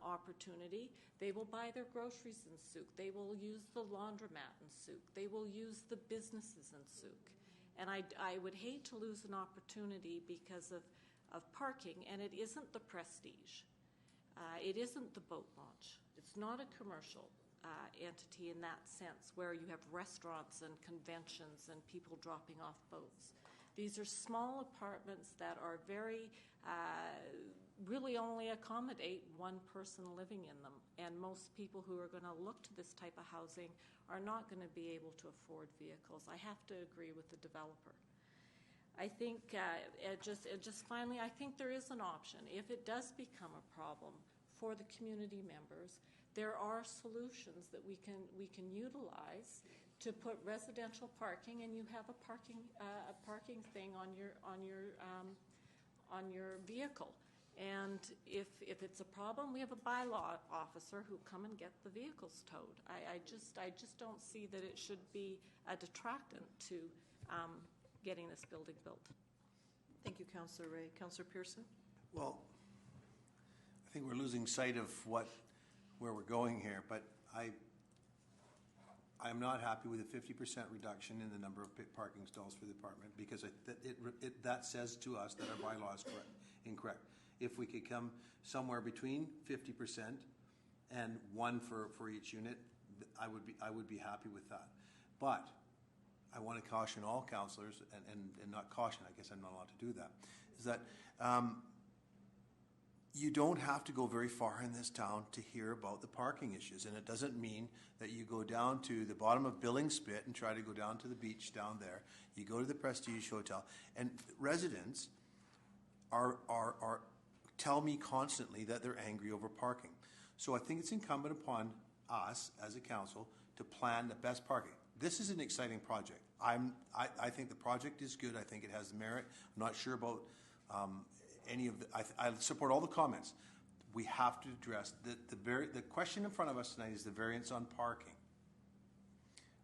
opportunity. They will buy their groceries in Souk. They will use the laundromat in Souk. They will use the businesses in Souk. And I would hate to lose an opportunity because of parking, and it isn't the Prestige. It isn't the boat launch. It's not a commercial entity in that sense where you have restaurants and conventions and people dropping off boats. These are small apartments that are very, really only accommodate one person living in them. And most people who are going to look to this type of housing are not going to be able to afford vehicles. I have to agree with the developer. I think, just finally, I think there is an option. If it does become a problem for the community members, there are solutions that we can utilize to put residential parking, and you have a parking thing on your vehicle. And if it's a problem, we have a bylaw officer who come and get the vehicles towed. I just don't see that it should be a detractant to getting this building built. Thank you, Councillor Ray. Councillor Pearson? Well, I think we're losing sight of where we're going here, but I'm not happy with a 50% reduction in the number of parking stalls for the department, because that says to us that our bylaw is incorrect. If we could come somewhere between 50% and 1 for each unit, I would be happy with that. But I want to caution all councillors, and not caution, I guess I'm not allowed to do that, is that you don't have to go very far in this town to hear about the parking issues, and it doesn't mean that you go down to the bottom of Billings Spit and try to go down to the beach down there. You go to the Prestige Hotel, and residents tell me constantly that they're angry over parking. So I think it's incumbent upon us as a council to plan the best parking. This is an exciting project. I think the project is good. I think it has merit. I'm not sure about any of the. I support all the comments. We have to address the question in front of us tonight is the variance on parking.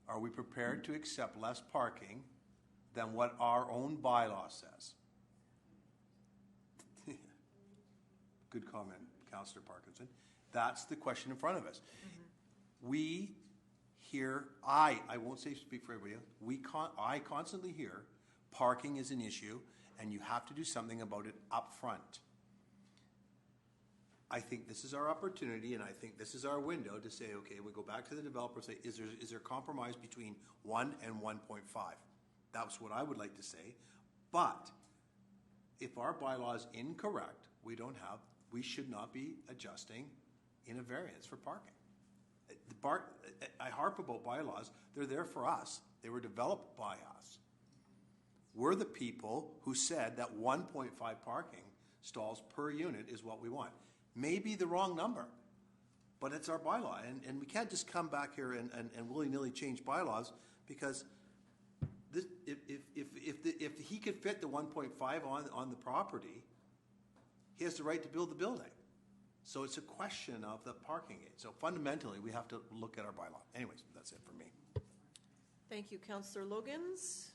Are we prepared to accept less parking than what our own bylaw says? Good comment, Councillor Parkinson. That's the question in front of us. Mm-hmm. We hear, I won't say speak for everybody else, I constantly hear parking is an issue and you have to do something about it up front. I think this is our opportunity, and I think this is our window to say, okay, we go back to the developer and say, is there compromise between 1 and 1.5? That's what I would like to say. But if our bylaw is incorrect, we should not be adjusting in a variance for parking. I harp about bylaws. They're there for us. They were developed by us. We're the people who said that 1.5 parking stalls per unit is what we want. Maybe the wrong number, but it's our bylaw. And we can't just come back here and willy-nilly change bylaws, because this, if he could fit the 1.5 on the property, he has the right to build the building. So it's a question of the parking gate. So fundamentally, we have to look at our bylaw. Anyways, that's it for me. Thank you, Councillor Logans.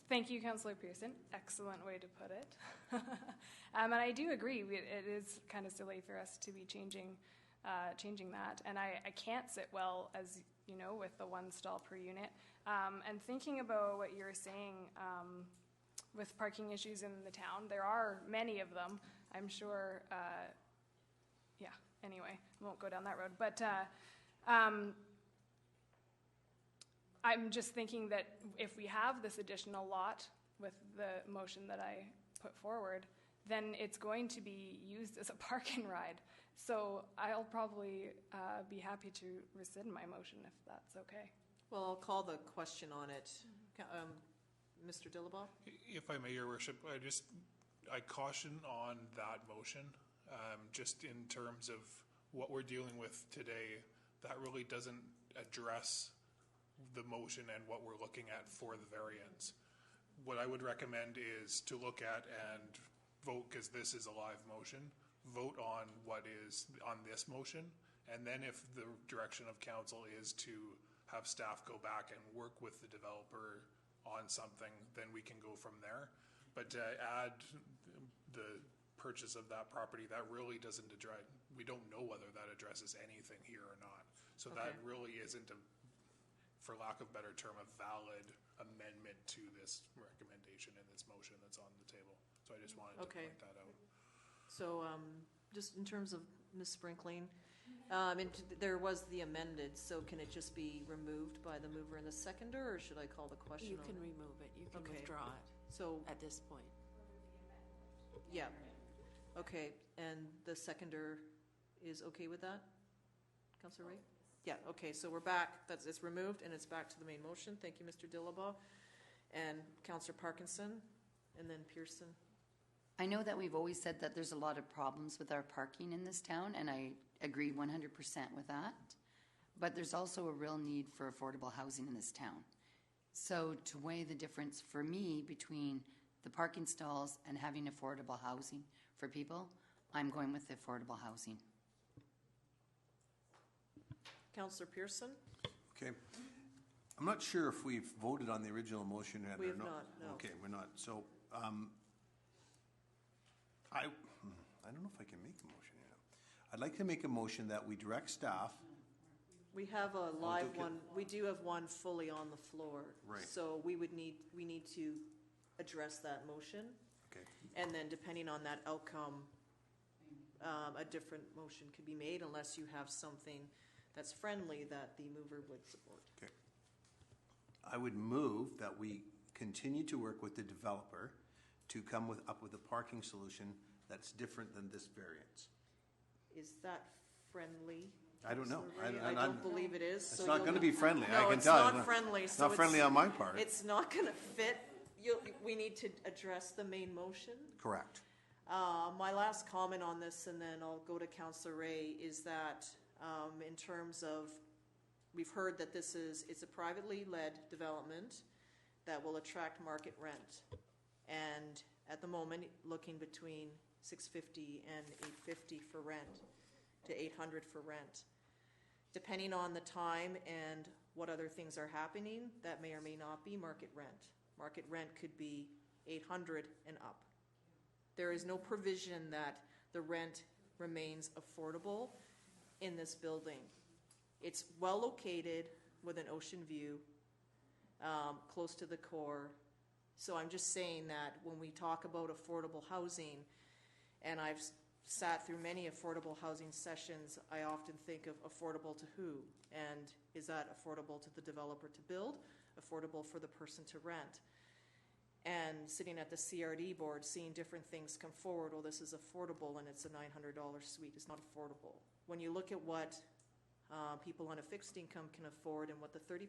Thank you, Councillor Pearson. Excellent way to put it. And I do agree. It is kind of silly for us to be changing that. And I can't sit well, as you know, with the 1 stall per unit. And thinking about what you're saying with parking issues in the town, there are many of them. I'm sure, anyway, I won't go down that road. But I'm just thinking that if we have this additional lot with the motion that I put forward, then it's going to be used as a park and ride. So I'll probably be happy to rescind my motion if that's okay. Well, I'll call the question on it. Mr. Dillabaugh? If I may, Your Worship, I caution on that motion, just in terms of what we're dealing with today. That really doesn't address the motion and what we're looking at for the variance. What I would recommend is to look at and vote, because this is a live motion, vote on what is on this motion, and then if the direction of council is to have staff go back and work with the developer on something, then we can go from there. But to add the purchase of that property, that really doesn't address, we don't know whether that addresses anything here or not. So Okay. That really isn't, for lack of a better term, a valid amendment to this recommendation and this motion that's on the table. So I just wanted to point that out. So just in terms of Ms. Sprinkling, there was the amended, so can it just be removed by the mover and the seconder, or should I call the question? You can remove it. You can withdraw it. So at this point. Yeah. Okay, and the seconder is okay with that? Councillor Ray? Yeah, okay, so we're back. It's removed and it's back to the main motion. Thank you, Mr. Dillabaugh. And Councillor Parkinson, and then Pearson. I know that we've always said that there's a lot of problems with our parking in this town, and I agree 100% with that. But there's also a real need for affordable housing in this town. So to weigh the difference for me between the parking stalls and having affordable housing for people, I'm going with the affordable housing. Councillor Pearson? Okay. I'm not sure if we've voted on the original motion yet We or have not. not, no. Okay, we're not. So, I don't know if I can make a motion here. I'd like to make a motion that we direct staff. We have a live okay. one, we do have one fully on the floor. Right. So we need to address that motion. Okay. And then depending on that outcome, a different motion could be made unless you have something that's friendly that the mover would support. Okay. I would move that we continue to work with the developer to come up with a parking solution that's different than this variance. Is that friendly? I don't know. Councillor Ray? I don't believe it is. It's so not you'll going to be friendly. No, I can it's tell. not friendly. It's so not friendly on my part. It's not going to fit. We need to address the main motion. Correct. My last comment on this, and then I'll go to Councillor Ray, is that in terms of, we've heard that it's a privately led development that will attract market rent. And at the moment, looking between $650 and $850 for rent, to $800 for rent. Depending on the time and what other things are happening, that may or may not be market rent. Market rent could be $800 and up. There is no provision that the rent remains affordable in this building. It's well located with an ocean view, close to the core. So I'm just saying that when we talk about affordable housing, and I've sat through many affordable housing sessions, I often think of affordable to who? And is that affordable to the developer to build? Affordable for the person to rent? And sitting at the CRD board, seeing different things come forward, well, this is affordable and it's a $900 suite. It's not affordable. When you look at what people on a fixed income can afford and what the 30%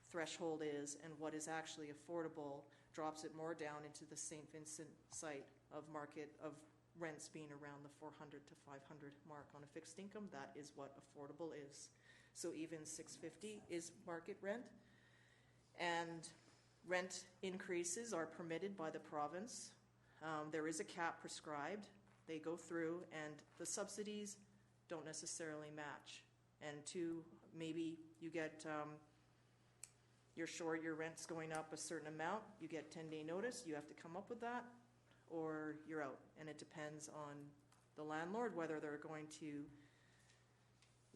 threshold is and what is actually affordable, drops it more down into the St. Vincent site of market of rents being around the 400 to 500 mark on a fixed income. That is what affordable is. So even $650 is market rent. And rent increases are permitted by the province. There is a cap prescribed. They go through, and the subsidies don't necessarily match. And two, maybe you get, you're short, your rent's going up a certain amount, you get 10-day notice, you have to come up with that, or you're out. And it depends on the landlord whether they're going to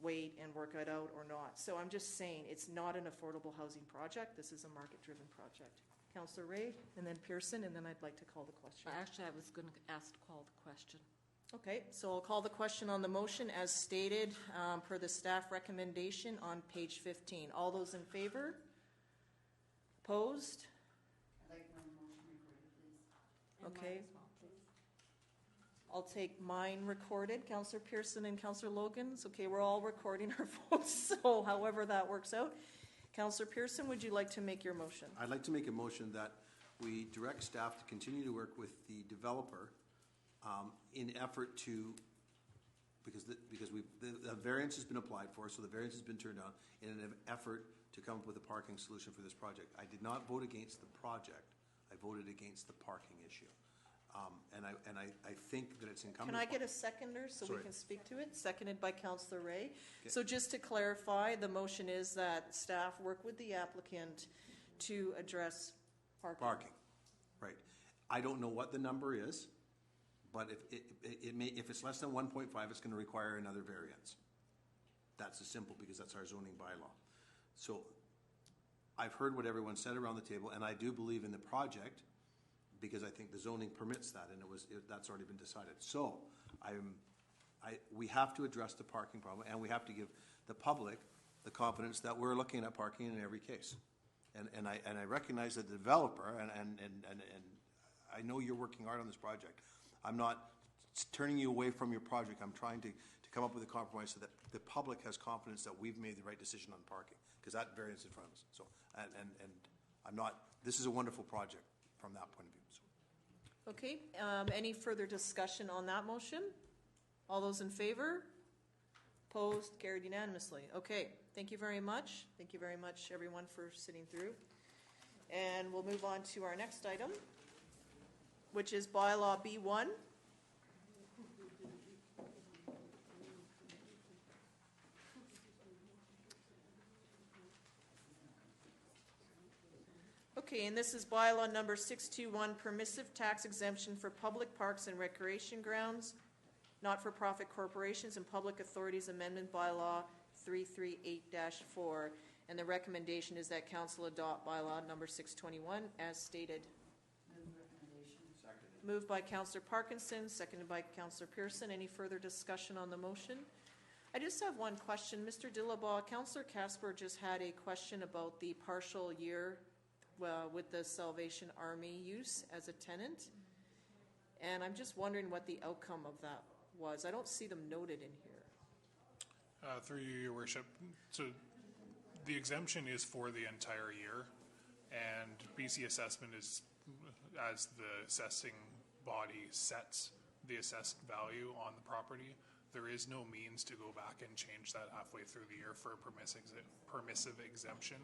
wait and work it out or not. So I'm just saying, it's not an affordable housing project. This is a market-driven project. Councillor Ray, and then Pearson, and then I'd like to call the question. Actually, I was going to call the question. Okay, so I'll call the question on the motion as stated per the staff recommendation on page 15. All those in favor? Opposed? I'd like my motion recorded, please. Okay. I'll take mine recorded, Councillor Pearson and Councillor Logan's. Okay, we're all recording our votes, so however that works out. Councillor Pearson, would you like to make your motion? I'd like to make a motion that we direct staff to continue to work with the developer in effort to, because the variance has been applied for, so the variance has been turned down, in an effort to come up with a parking solution for this project. I did not vote against the project. I voted against the parking issue. And I think that it's incumbent. Can I get a seconder so Sorry. we can speak to it? Seconded by Councillor Ray. Okay. So just to clarify, the motion is that staff work with the applicant to address parking. Parking, right. I don't know what the number is, but if it's less than 1.5, it's going to require another variance. That's as simple, because that's our zoning bylaw. So I've heard what everyone said around the table, and I do believe in the project, because I think the zoning permits that, and that's already been decided. So we have to address the parking problem, and we have to give the public the confidence that we're looking at parking in every case. And I recognize that the developer, and I know you're working hard on this project. I'm not turning you away from your project. I'm trying to come up with a compromise so that the public has confidence that we've made the right decision on parking, because that variance in front of us. So, and I'm not, this is a wonderful project from that point of view. So. Okay, any further discussion on that motion? All those in favor? Opposed? Carried unanimously. Okay, thank you very much. Thank you very much, everyone, for sitting through. And we'll move on to our next item, which is bylaw B1. Okay, and this is bylaw number 621, permissive tax exemption for public parks and recreation grounds, not-for-profit corporations and public authorities amendment bylaw 338-4. And the recommendation is that council adopt bylaw number 621 as stated. Moved by Councillor Parkinson, seconded by Councillor Pearson. Any further discussion on the motion? I just have one question. Mr. Dillabaugh, Councillor Casper just had a question about the partial year with the Salvation Army use as a tenant. And I'm just wondering what the outcome of that was. I don't see them noted in here. Through you, Your Worship. So the exemption is for the entire year, and BC Assessment is, as the assessing body sets the assessed value on the property, there is no means to go back and change that halfway through the year for a permissive exemption.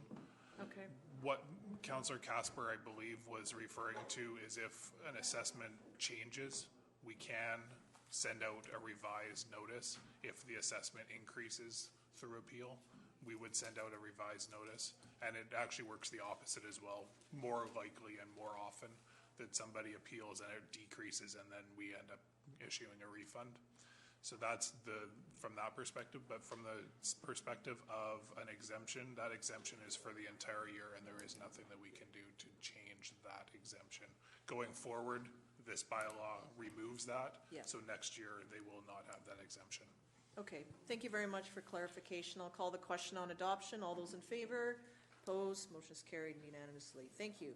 Okay. What Councillor Casper, I believe, was referring to is if an assessment changes, we can send out a revised notice. If the assessment increases through appeal, we would send out a revised notice. And it actually works the opposite as well. More likely and more often that somebody appeals and it decreases and then we end up issuing a refund. So that's from that perspective, but from the perspective of an exemption, that exemption is for the entire year and there is nothing that we can do to change that exemption. Going forward, this bylaw removes that, Yeah. so next year they will not have that exemption. Okay, thank you very much for clarification. I'll call the question on adoption. All those in favor? Opposed? Motion is carried unanimously. Thank you.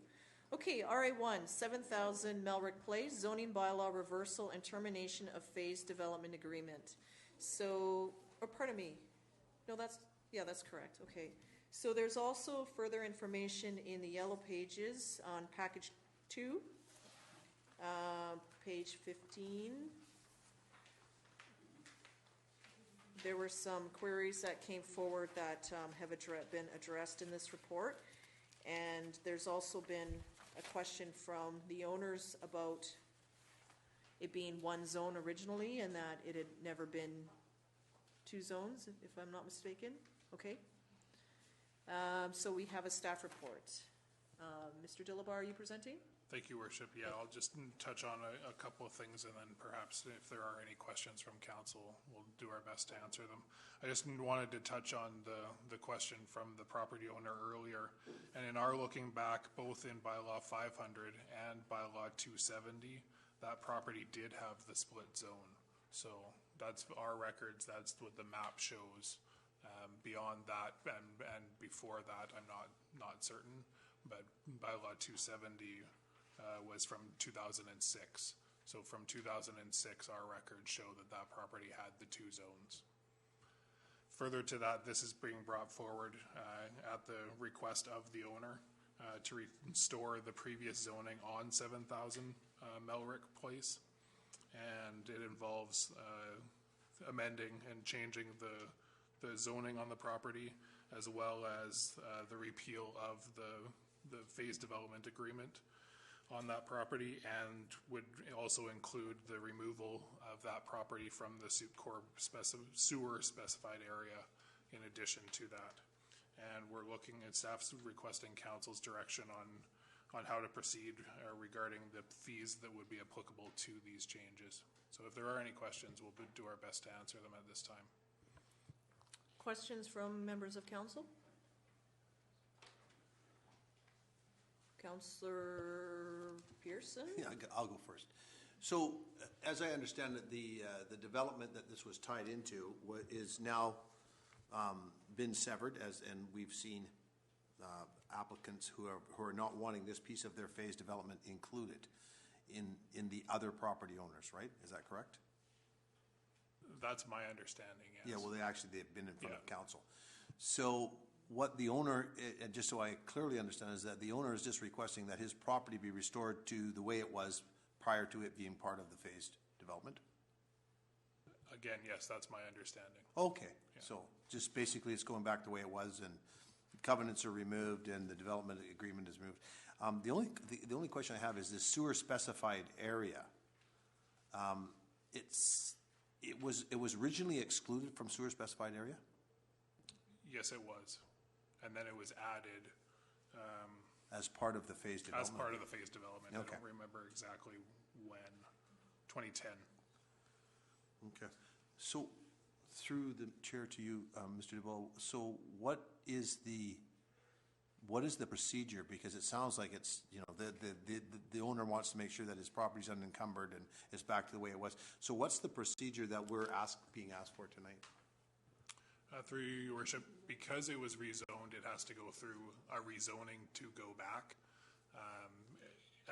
Okay, RA1, 7,000 Melrick Place, zoning bylaw reversal and termination of phase development agreement. So, or pardon me. No, that's correct. Okay. So there's also further information in the yellow pages on package 2, page 15. There were some queries that came forward that have been addressed in this report. And there's also been a question from the owners about it being one zone originally and that it had never been two zones, if I'm not mistaken. Okay. So we have a staff report. Mr. Dillabaugh, are you presenting? Thank you, Worship. Yeah, I'll just touch on a couple of things and then perhaps if there are any questions from council, we'll do our best to answer them. I just wanted to touch on the question from the property owner earlier. And in our looking back, both in bylaw 500 and bylaw 270, that property did have the split zone. So that's our records, that's what the map shows. Beyond that and before that, I'm not certain, but bylaw 270 was from 2006. So from 2006, our records show that property had the two zones. Further to that, this is being brought forward at the request of the owner to restore the previous zoning on 7,000 Melrick Place. And it involves amending and changing the zoning on the property, as well as the repeal of the phase development agreement on that property, and would also include the removal of that property from the SUPCOR sewer specified area in addition to that. And we're looking at staff's requesting council's direction on how to proceed regarding the fees that would be applicable to these changes. So if there are any questions, we'll do our best to answer them at this time. Questions from members of council? Councillor Pearson? Yeah, I'll go first. So, as I understand it, the development that this was tied into is now been severed, and we've seen applicants who are not wanting this piece of their phase development included in the other property owners, right? Is that correct? That's my understanding, yes. Yeah, well, they've been in front of council. So what the owner, and just so I clearly understand, is that the owner is just requesting that his property be restored to the way it was prior to it being part of the phased development? Again, yes, that's my understanding. Okay, so just basically it's going back the way it was, and covenants are removed and the development agreement is removed. The only question I have is this sewer specified area. It was originally excluded from sewer specified area? Yes, it was. And then it was added. As part of the phase development? As part of the phase development. Okay. I don't remember exactly when. 2010. Okay. So, through the chair to you, Mr. DeBow, so what is the procedure? Because it sounds like it's, the owner wants to make sure that his property's unencumbered and is back to the way it was. So what's the procedure that we're being asked for tonight? Through your worship, because it was rezoned, it has to go through a rezoning to go back,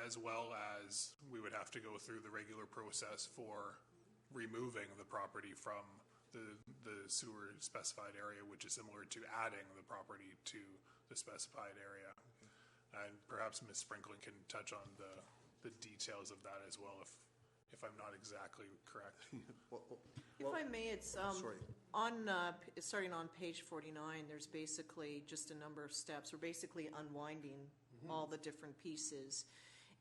as well as we would have to go through the regular process for removing the property from the sewer specified area, which is similar to adding the property to the specified area. And perhaps Ms. Sprinkling can touch on the details of that as well, if I'm not exactly correct. If I may, it's starting on page 49, there's basically just a number of steps. We're basically unwinding all the different pieces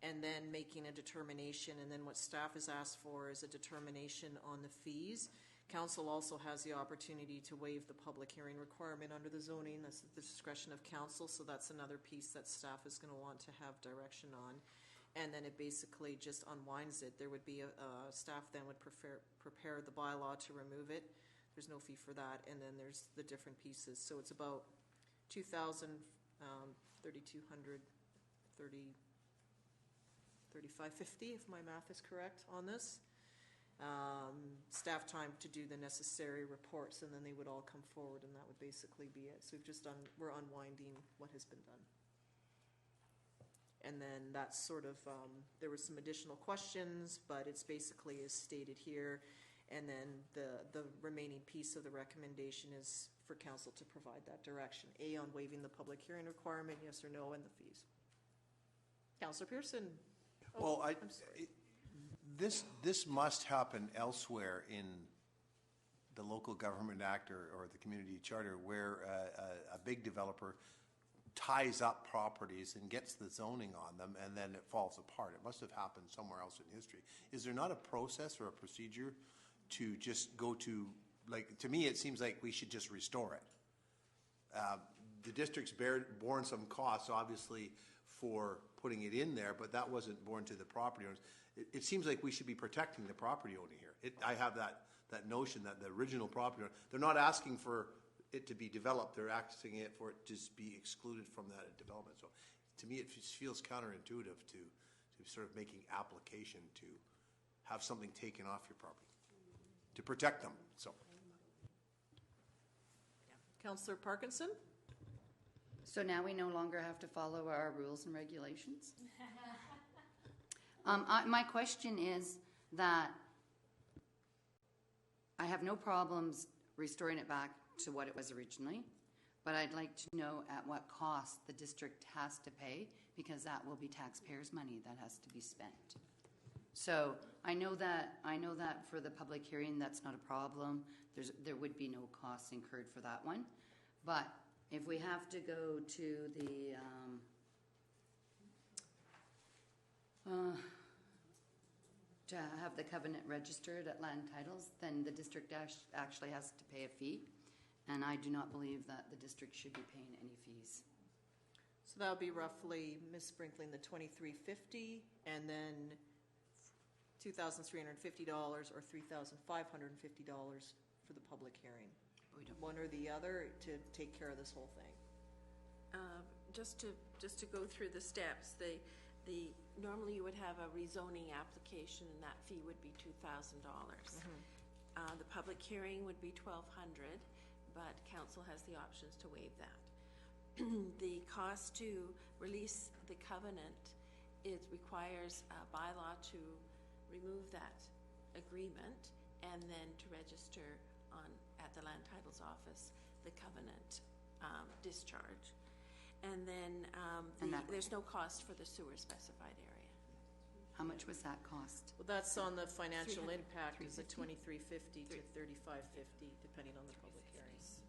and then making a determination. And then what staff has asked for is a determination on the fees. Council also has the opportunity to waive the public hearing requirement under the zoning. That's at the discretion of council, so that's another piece that staff is going to want to have direction on. And then it basically just unwinds it. There would be staff then would prepare the bylaw to remove it. There's no fee for that. And then there's the different pieces. So it's about $2,000, $3,200, $3,550, if my math is correct on this. Staff time to do the necessary reports, and then they would all come forward, and that would basically be it. So we're unwinding what has been done. And then that's sort of, there were some additional questions, but it's basically as stated here. And then the remaining piece of the recommendation is for council to provide that direction. A, on waiving the public hearing requirement, yes or no, and the fees. Councillor Pearson. Well, this must happen elsewhere in the Local Government Act or the Community Charter, where a big developer ties up properties and gets the zoning on them, and then it falls apart. It must have happened somewhere else in history. Is there not a process or a procedure to just go to, to me, it seems like we should just restore it. The district's borne some costs, obviously, for putting it in there, but that wasn't borne to the property owners. It seems like we should be protecting the property owner here. I have that notion that the original property owner, they're not asking for it to be developed, they're asking it for it to just be excluded from that development. So to me, it just feels counterintuitive to sort of making application to have something taken off your property, to protect them, so. Councillor Parkinson? So now we no longer have to follow our rules and regulations? My question is that I have no problems restoring it back to what it was originally, but I'd like to know at what cost the district has to pay, because that will be taxpayers' money that has to be spent. So I know that for the public hearing, that's not a problem. There would be no costs incurred for that one. But if we have to go to the to have the covenant registered at land titles, then the district actually has to pay a fee. And I do not believe that the district should be paying any fees. So that would be roughly, Ms. Sprinkling, the $2,350, and then $2,350 or $3,550 for the public hearing. One or the other to take care of this whole thing. Just to go through the steps, normally you would have a rezoning application, and that fee would be $2,000. The public hearing would be $1,200, but council has the options to waive that. The cost to release the covenant, it requires a bylaw to remove that agreement and then to register at the land titles office the covenant discharge. And then there's no cost for the sewer specified area. How much was that cost? Well, that's on the financial 300, impact, is it 350? $23.50 to $35.50, depending on the public hearings.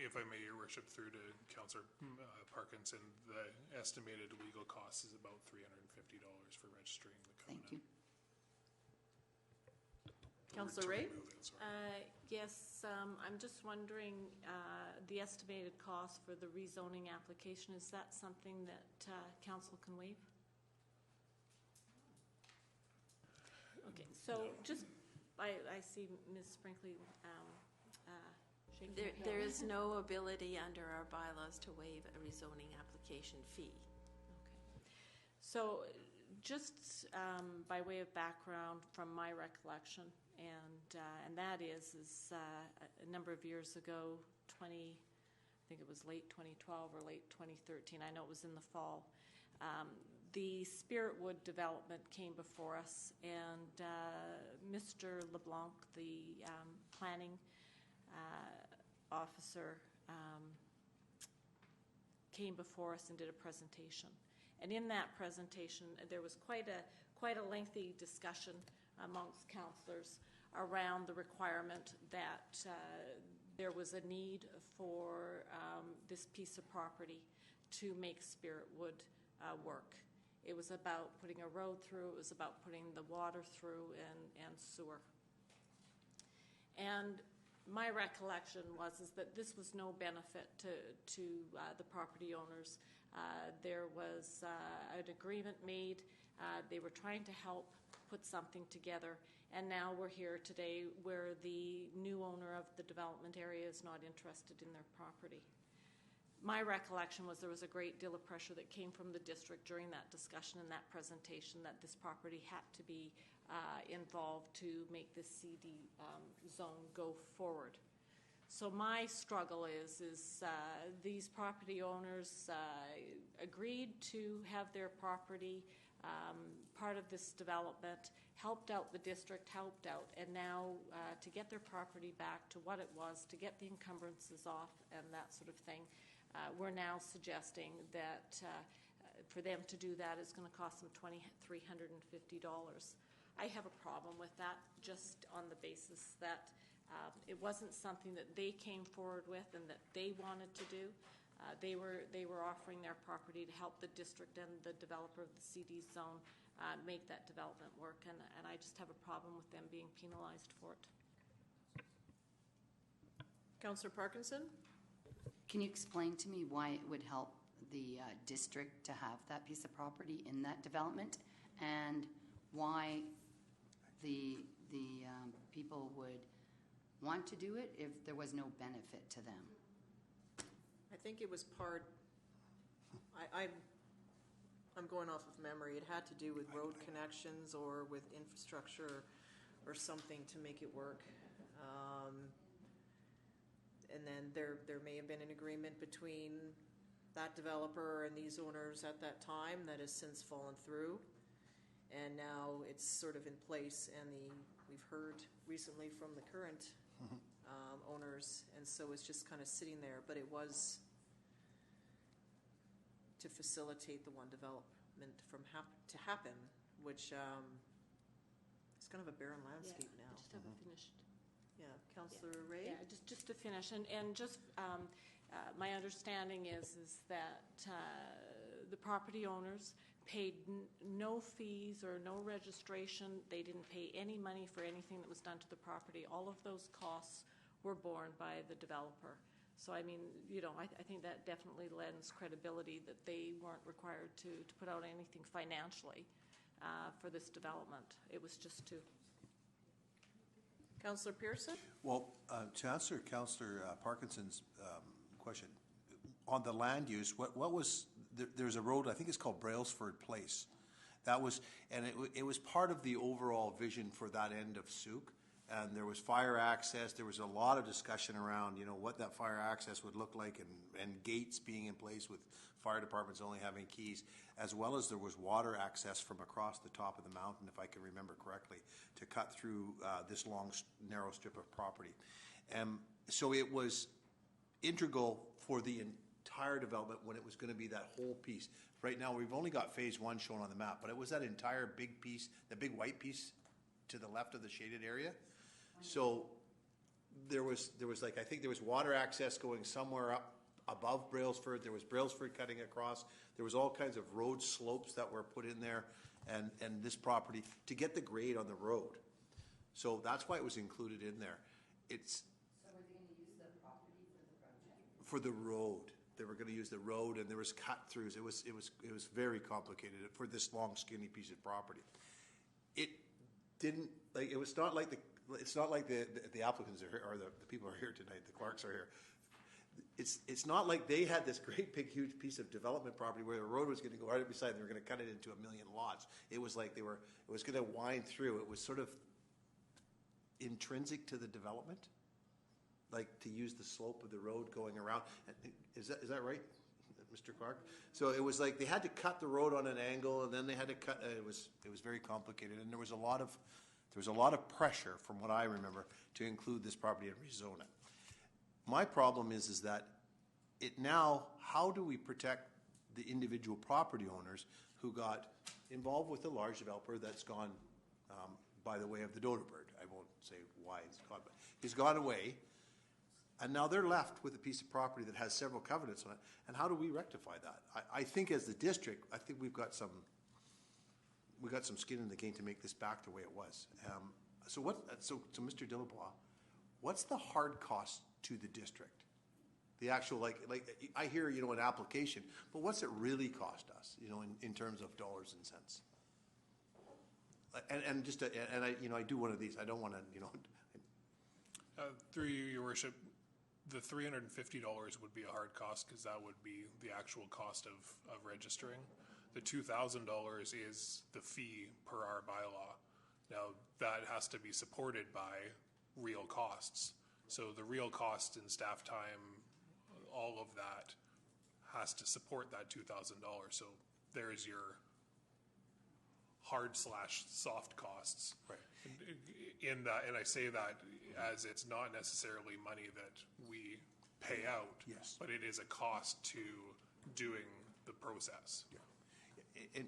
If I may, Your Worship, through to Councillor Parkinson, the estimated legal cost is about $350 for registering the covenant. Thank you. Councillor Ray? Yes, I'm just wondering, the estimated cost for the rezoning application, is that something that council can waive? Okay, so just, I see Ms. Sprinkley shaking her head. There is no ability under our bylaws to waive a rezoning application fee. So just by way of background from my recollection, and that is a number of years ago, I think it was late 2012 or late 2013, I know it was in the fall, the Spiritwood development came before us, and Mr. LeBlanc, the planning officer, came before us and did a presentation. And in that presentation, there was quite a lengthy discussion amongst councillors around the requirement that there was a need for this piece of property to make Spiritwood work. It was about putting a road through, it was about putting the water through and sewer. And my recollection is that this was no benefit to the property owners. There was an agreement made. They were trying to help put something together, and now we're here today where the new owner of the development area is not interested in their property. My recollection was there was a great deal of pressure that came from the district during that discussion and that presentation that this property had to be involved to make this CD zone go forward. So my struggle is these property owners agreed to have their property part of this development, helped out the district, helped out, and now to get their property back to what it was, to get the encumbrances off and that sort of thing, we're now suggesting that for them to do that is going to cost them $2,350. I have a problem with that, just on the basis that it wasn't something that they came forward with and that they wanted to do. They were offering their property to help the district and the developer of the CD zone make that development work, and I just have a problem with them being penalized for it. Councillor Parkinson? Can you explain to me why it would help the district to have that piece of property in that development, and why the people would want to do it if there was no benefit to them? I think it was part, I'm going off of memory, it had to do with road connections or with infrastructure or something to make it work. And then there may have been an agreement between that developer and these owners at that time that has since fallen through. And now it's sort of in place, and we've heard recently from the current owners, and so it's just kind of sitting there. But it was to facilitate the one development to happen, which is kind of a barren landscape now. I just haven't finished. Yeah, Councillor Ray? Yeah, just to finish, and just my understanding is that the property owners paid no fees or no registration. They didn't pay any money for anything that was done to the property. All of those costs were borne by the developer. So, I mean, I think that definitely lends credibility that they weren't required to put out anything financially for this development. It was just to... Councillor Pearson? Well, to answer Councillor Parkinson's question, on the land use, what was, there's a road, I think it's called Brailsford Place. That was, and it was part of the overall vision for that end of Souk. And there was fire access. There was a lot of discussion around, what that fire access would look like, and gates being in place with fire departments only having keys, as well as there was water access from across the top of the mountain, if I can remember correctly, to cut through this long, narrow strip of property. So it was integral for the entire development when it was going to be that whole piece. Right now, we've only got phase one shown on the map, but it was that entire big piece, the big white piece to the left of the shaded area. So there was like, I think there was water access going somewhere up above Brailsford. There was Brailsford cutting across. There was all kinds of road slopes that were put in there and this property to get the grade on the road. So that's why it was included in there. It's. So were they going to use the property for the project? For the road. They were going to use the road, and there was cut-throughs. It was very complicated for this long, skinny piece of property. It didn't, like, it's not like the applicants are here, or the people are here tonight, the Clarks are here. It's not like they had this great big huge piece of development property where the road was going to go right beside and they were going to cut it into 1 million lots. It was like it was going to wind through. It was sort of intrinsic to the development, like to use the slope of the road going around. Is that right, Mr. Clark? So it was like they had to cut the road on an angle, and then they had to cut. It was very complicated, and there was a lot of pressure, from what I remember, to include this property and rezone it. My problem is that it now. How do we protect the individual property owners who got involved with a large developer that's gone by the way of the dodo bird? I won't say why it's gone, but he's gone away. And now they're left with a piece of property that has several covenants on it. And how do we rectify that? I think as the district, I think we've got some skin in the game to make this back the way it was. So Mr. Delabois, what's the hard cost to the district? The actual, like I hear, an application, but what's it really cost us, in terms of dollars and cents? I do one of these. I don't want to, Through you, Your Worship, the $350 would be a hard cost because that would be the actual cost of registering. The $2,000 is the fee per our bylaw. Now, that has to be supported by real costs. So the real cost in staff time, all of that has to support that $2,000. So there's your hard/soft costs. Right. In that, and I say that as it's not necessarily money that we pay out, yes, but it is a cost to doing the process. Yeah.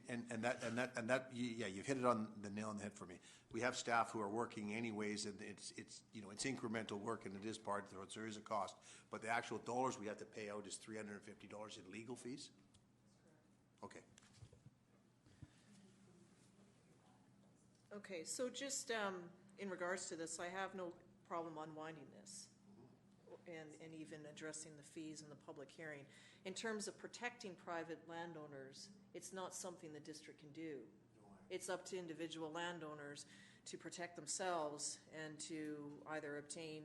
And that you've hit it on the nail on the head for me. We have staff who are working anyways, and it's incremental work, and it is part of it, so there is a cost. But the actual dollars we have to pay out is $350 in legal fees. Okay. Okay, so just in regards to this, I have no problem unwinding this and even addressing the fees in the public hearing. In terms of protecting private landowners, it's not something the district can do. It's up to individual landowners to protect themselves and to either obtain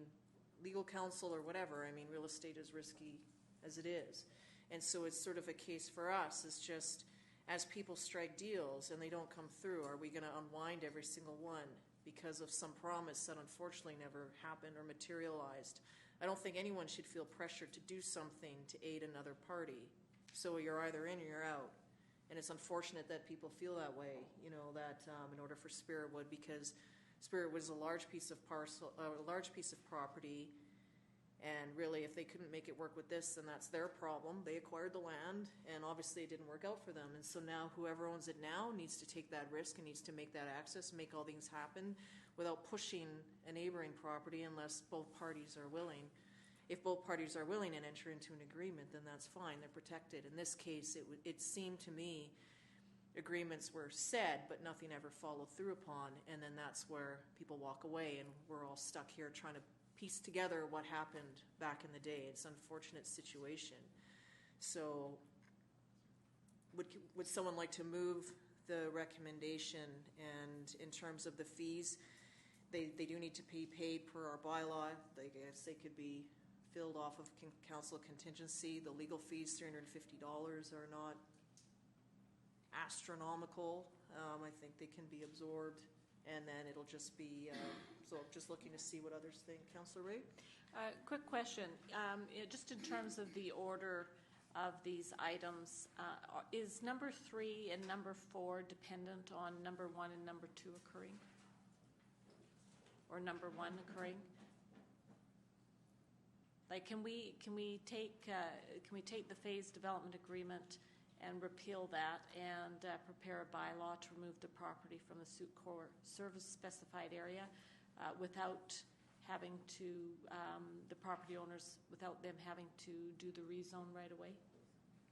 legal counsel or whatever. I mean, real estate is risky as it is. And so it's sort of a case for us. It's just, as people strike deals and they don't come through, are we going to unwind every single one because of some promise that unfortunately never happened or materialized? I don't think anyone should feel pressured to do something to aid another party. So you're either in or you're out. And it's unfortunate that people feel that way, that in order for Spiritwood, because Spiritwood is a large piece of property, and really if they couldn't make it work with this, then that's their problem. They acquired the land, and obviously it didn't work out for them. And so now whoever owns it now needs to take that risk and needs to make that access, make all things happen without pushing a neighboring property unless both parties are willing. If both parties are willing and enter into an agreement, then that's fine. They're protected. In this case, it seemed to me agreements were said, but nothing ever followed through upon, and then that's where people walk away, and we're all stuck here trying to piece together what happened back in the day. It's an unfortunate situation. So would someone like to move the recommendation? And in terms of the fees, they do need to be paid per our bylaw. I guess they could be filled off of council contingency. The legal fees, $350, are not astronomical. I think they can be absorbed, and then it'll just be, so just looking to see what others think. Councillor Ray? Quick question. Just in terms of the order of these items, is number 3 and number 4 dependent on number 1 and number 2 occurring? Or number 1 occurring? Like, can we take the phased development agreement and repeal that and prepare a bylaw to remove the property from the Suit Core Service specified area without having to, the property owners, without them having to do the rezone right away?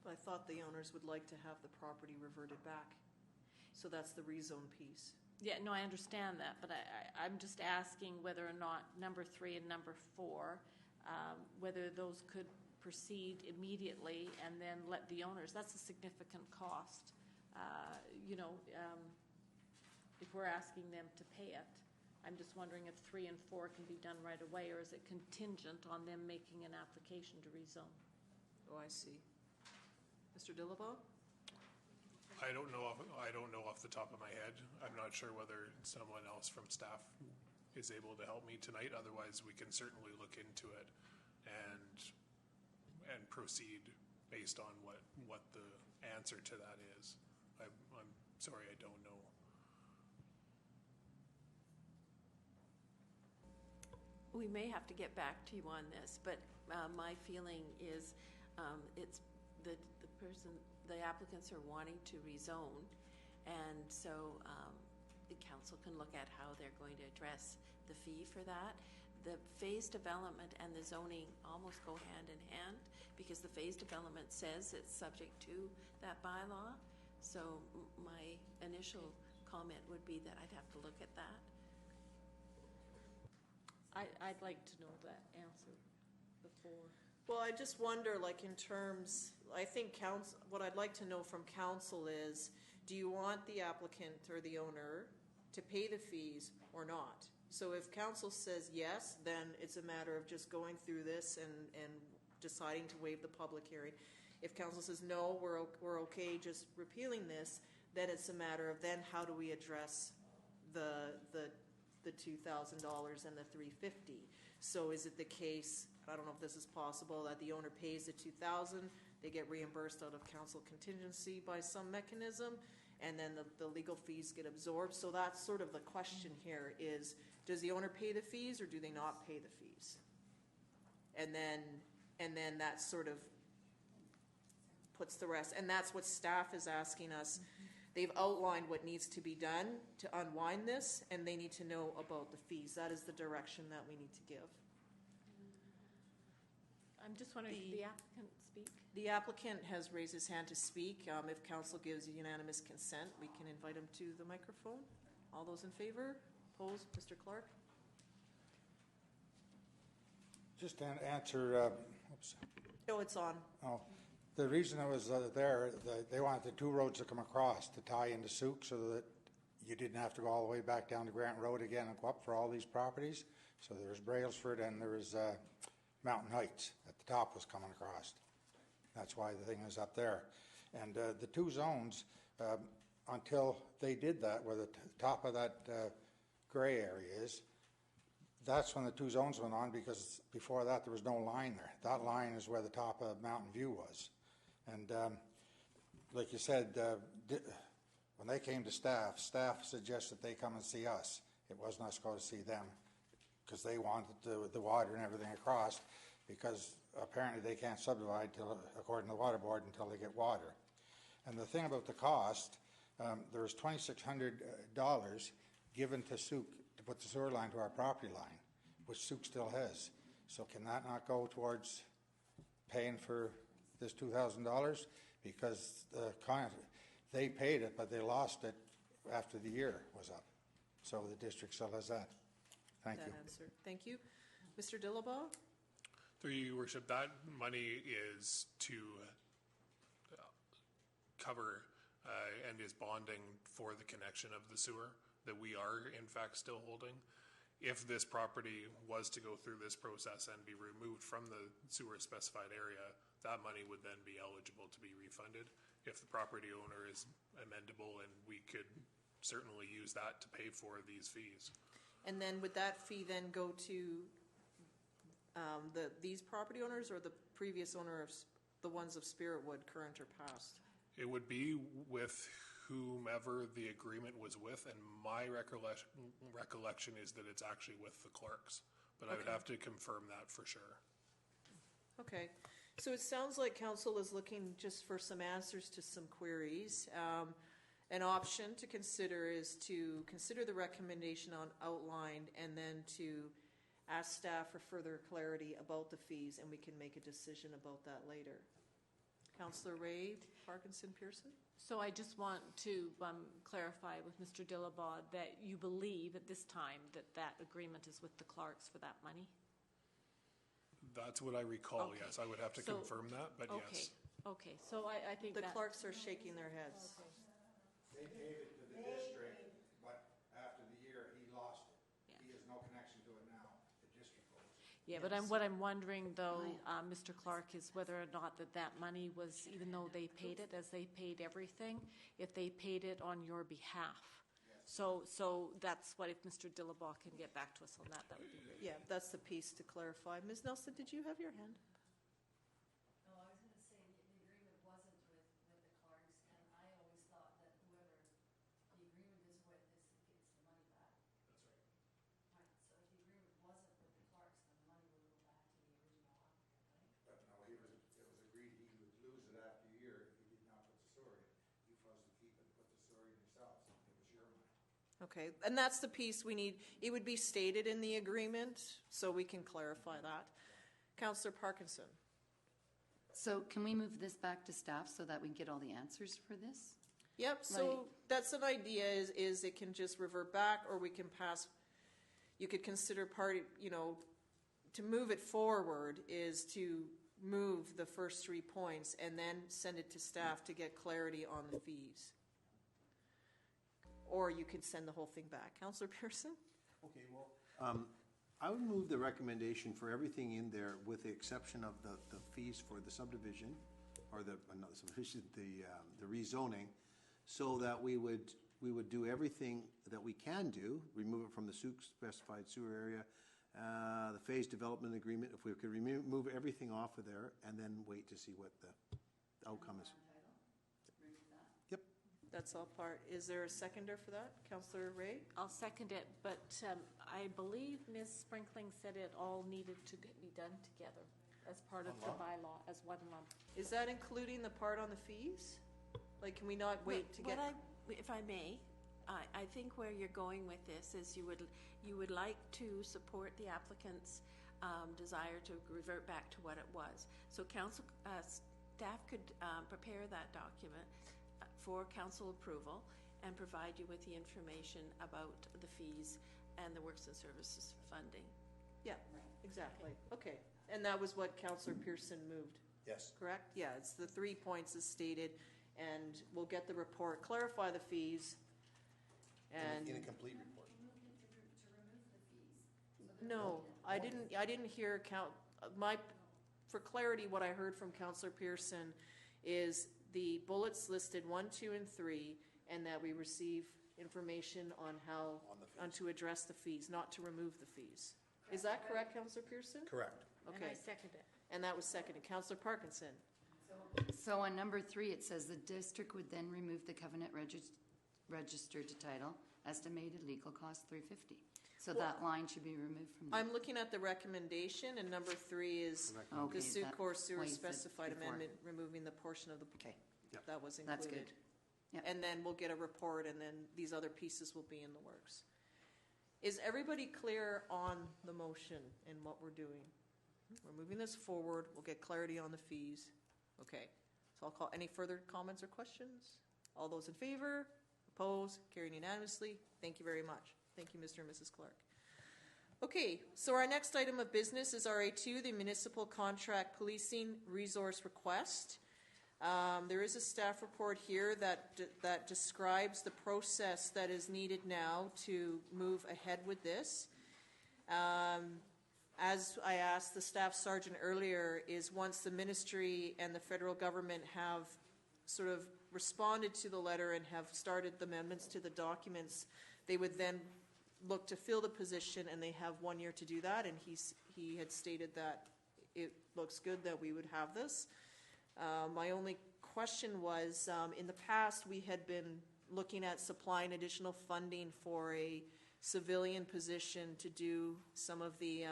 I thought the owners would like to have the property reverted back. So that's the rezone piece. Yeah, no, I understand that, but I'm just asking whether or not number 3 and number 4, whether those could proceed immediately and then let the owners, that's a significant cost. If we're asking them to pay it, I'm just wondering if 3 and 4 can be done right away, or is it contingent on them making an application to rezone? Oh, I see. Mr. Dillabaugh? I don't know off the top of my head. I'm not sure whether someone else from staff is able to help me tonight. Otherwise, we can certainly look into it and proceed based on what the answer to that is. I'm sorry, I don't know. We may have to get back to you on this, but my feeling is it's the applicants are wanting to rezone, and so the council can look at how they're going to address the fee for that. The phased development and the zoning almost go hand in hand, because the phased development says it's subject to that bylaw. So my initial comment would be that I'd have to look at that. I'd like to know that answer before. Well, I just wonder, like, in terms, I think what I'd like to know from council is, do you want the applicant or the owner to pay the fees or not? So if council says yes, then it's a matter of just going through this and deciding to waive the public hearing. If council says no, we're okay just repealing this, then it's a matter of then how do we address the $2,000 and the $350. So is it the case, I don't know if this is possible, that the owner pays the $2,000, they get reimbursed out of council contingency by some mechanism, and then the legal fees get absorbed? So that's sort of the question here is, does the owner pay the fees or do they not pay the fees? And then that sort of puts the rest, and that's what staff is asking us. They've outlined what needs to be done to unwind this, and they need to know about the fees. That is the direction that we need to give. I'm just wondering, did the applicant speak? The applicant has raised his hand to speak. If council gives unanimous consent, we can invite him to the microphone. All those in favor? Opposed? Mr. Clark? Just to answer, oops. Oh, it's on. Oh, the reason I was there, they wanted the 2 roads to come across to tie into Souk so that you didn't have to go all the way back down to Grant Road again and go up for all these properties. So there was Brailsford and there was Mountain Heights at the top was coming across. That's why the thing is up there. And the 2 zones, until they did that, where the top of that gray area is, that's when the 2 zones went on, because before that there was no line there. That line is where the top of Mountain View was. And like you said, when they came to staff suggested they come and see us. It wasn't us go to see them, because they wanted the water and everything across, because apparently they can't subdivide according to the water board until they get water. And the thing about the cost, there was $2,600 given to Souk to put the sewer line to our property line, which Souk still has. So can that not go towards paying for this $2,000? Because they paid it, but they lost it after the year was up. So the district still has that. Thank you. Answer. Thank you. Mr. Dillabaugh? Through you, Your Worship, that money is to cover and is bonding for the connection of the sewer that we are in fact still holding. If this property was to go through this process and be removed from the sewer specified area, that money would then be eligible to be refunded. If the property owner is amendable, and we could certainly use that to pay for these fees. And then would that fee then go to these property owners or the previous owner of the ones of Spiritwood, current or past? It would be with whomever the agreement was with, and my recollection is that it's actually with the clerks, but I would have to confirm that for sure. Okay. So it sounds like council is looking just for some answers to some queries. An option to consider is to consider the recommendation on outlined and then to ask staff for further clarity about the fees, and we can make a decision about that later. Councillor Ray, Parkinson, Pearson? So I just want to clarify with Mr. Dillabaud that you believe at this time that that agreement is with the Clarks for that money? That's what I recall, Okay. yes. I would have to So- confirm that, but yes. Okay, so I think The that... Clarks are shaking their heads. They paid it to the district, but after the year, he lost it. He has no connection to it now. The district owes it. Yeah, but what I'm wondering, though, Mr. Clark, is whether or not that money was, even though they paid it, as they paid everything, if they paid it on your behalf. So that's what, if Mr. Dillabaugh can get back to us on that, that would be great. Yeah, that's the piece to clarify. Ms. Nelson, did you have your hand? No, I was going to say the agreement wasn't with the Clarks, and I always thought that whoever the agreement is with gets the money back. That's right. Right, so if the agreement wasn't with the Clarks, then the money would go back to the original applicant, right? But no, it was agreed he would lose it after a year if he did not put the sewer in. You supposed to keep it and put the sewer in yourselves. It was your money. Okay, and that's the piece we need. It would be stated in the agreement, so we can clarify that. Councillor Parkinson. So can we move this back to staff so that we can get all the answers for this? Yep, so Like- that's an idea, is it can just revert back, or we can pass, you could consider to move it forward is to move the first 3 points and then send it to staff to get clarity on the fees. Or you could send the whole thing back. Councillor Pearson? Okay, well, I would move the recommendation for everything in there with the exception of the fees for the subdivision, or not the subdivision, the rezoning, so that we would do everything that we can do, remove it from the specified sewer area, the phase development agreement, if we could remove everything off of there, and then wait to see what the outcome is. Yep. That's all part. Is there a seconder for that? Councillor Ray? I'll second it, but I believe Ms. Sprinkling said it all needed to be done together as part of the bylaw, as one lump. Is that including the part on the fees? Like, can we not wait to get? If I may, I think where you're going with this is you would like to support the applicant's desire to revert back to what it was. So council staff could prepare that document for council approval and provide you with the information about the fees and the works and services funding. Yeah, exactly. Okay. And that was what Councillor Pearson moved? Yes. Correct? Yeah, it's the 3 points as stated, and we'll get the report, clarify the fees, and... In a complete report. No, I didn't hear for clarity, what I heard from Councillor Pearson is the bullets listed 1, 2, and 3, and that we receive information on to address the fees, not to remove the fees. Is that correct, Councillor Pearson? Correct. Okay. And I second it. And that was seconded. Councillor Parkinson. So on number 3, it says the district would then remove the covenant registered to title, estimated legal cost $350. So that line should be removed from there. I'm looking at the recommendation, and number 3 is Okay, the Sioux that Core Sewer weighs it specified before. amendment, removing the portion of the, okay, Yep. that was included. That's good. Yep. And then we'll get a report, and then these other pieces will be in the works. Is everybody clear on the motion and what we're doing? We're moving this forward. We'll get clarity on the fees. Okay. So I'll call any further comments or questions? All those in favor? Opposed? Carried unanimously. Thank you very much. Thank you, Mr. and Mrs. Clark. Okay, so our next item of business is RA2, the Municipal Contract Policing Resource Request. There is a staff report here that describes the process that is needed now to move ahead with this. As I asked the staff sergeant earlier, is once the ministry and the federal government have sort of responded to the letter and have started the amendments to the documents, they would then look to fill the position, and they have 1 year to do that, and he had stated that it looks good that we would have this. My only question was, in the past, we had been looking at supplying additional funding for a civilian position to do some of the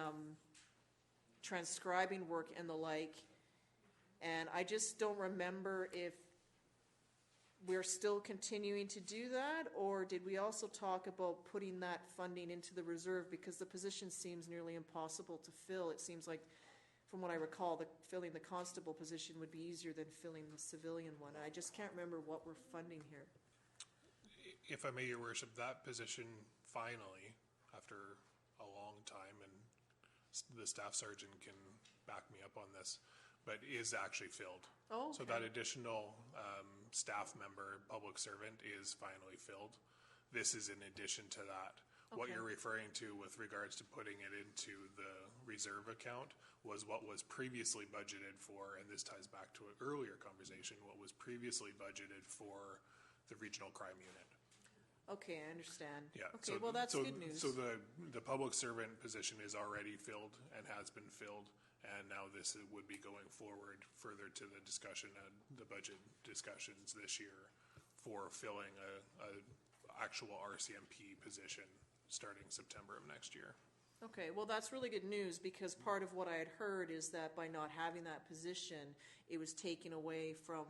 transcribing work and the like. And I just don't remember if we're still continuing to do that, or did we also talk about putting that funding into the reserve, because the position seems nearly impossible to fill. It seems like, from what I recall, filling the constable position would be easier than filling the civilian one. I just can't remember what we're funding here. If I may, Your Worship, that position finally, after a long time, and the staff sergeant can back me up on this, but is actually filled. Oh, So that additional staff member, public servant, is finally filled. This is in addition to that. What Okay. you're referring to with regards to putting it into the reserve account was what was previously budgeted for, and this ties back to an earlier conversation, what was previously budgeted for the regional crime unit. Okay, I understand. Yeah. Okay, well, that's good news. So the public servant position is already filled and has been filled, and now this would be going forward further to the discussion and the budget discussions this year for filling a actual RCMP position starting September of next year. Okay, well, that's really good news, because part of what I had heard is that by not having that position, it was taken away from,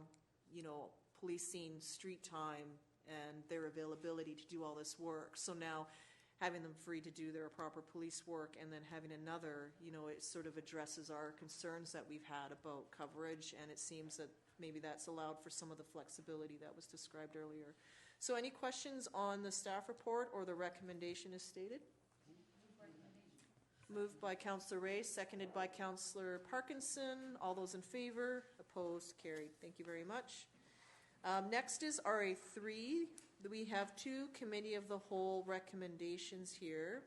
policing street time and their availability to do all this work. So now, having them free to do their proper police work, and then having another, it sort of addresses our concerns that we've had about coverage, and it seems that maybe that's allowed for some of the flexibility that was described earlier. So any questions on the staff report or the recommendation as stated? Moved by Councillor Ray, seconded by Councillor Parkinson. All those in favor? Opposed? Carried. Thank you very much. Next is RA3. We have two committee of the whole recommendations here.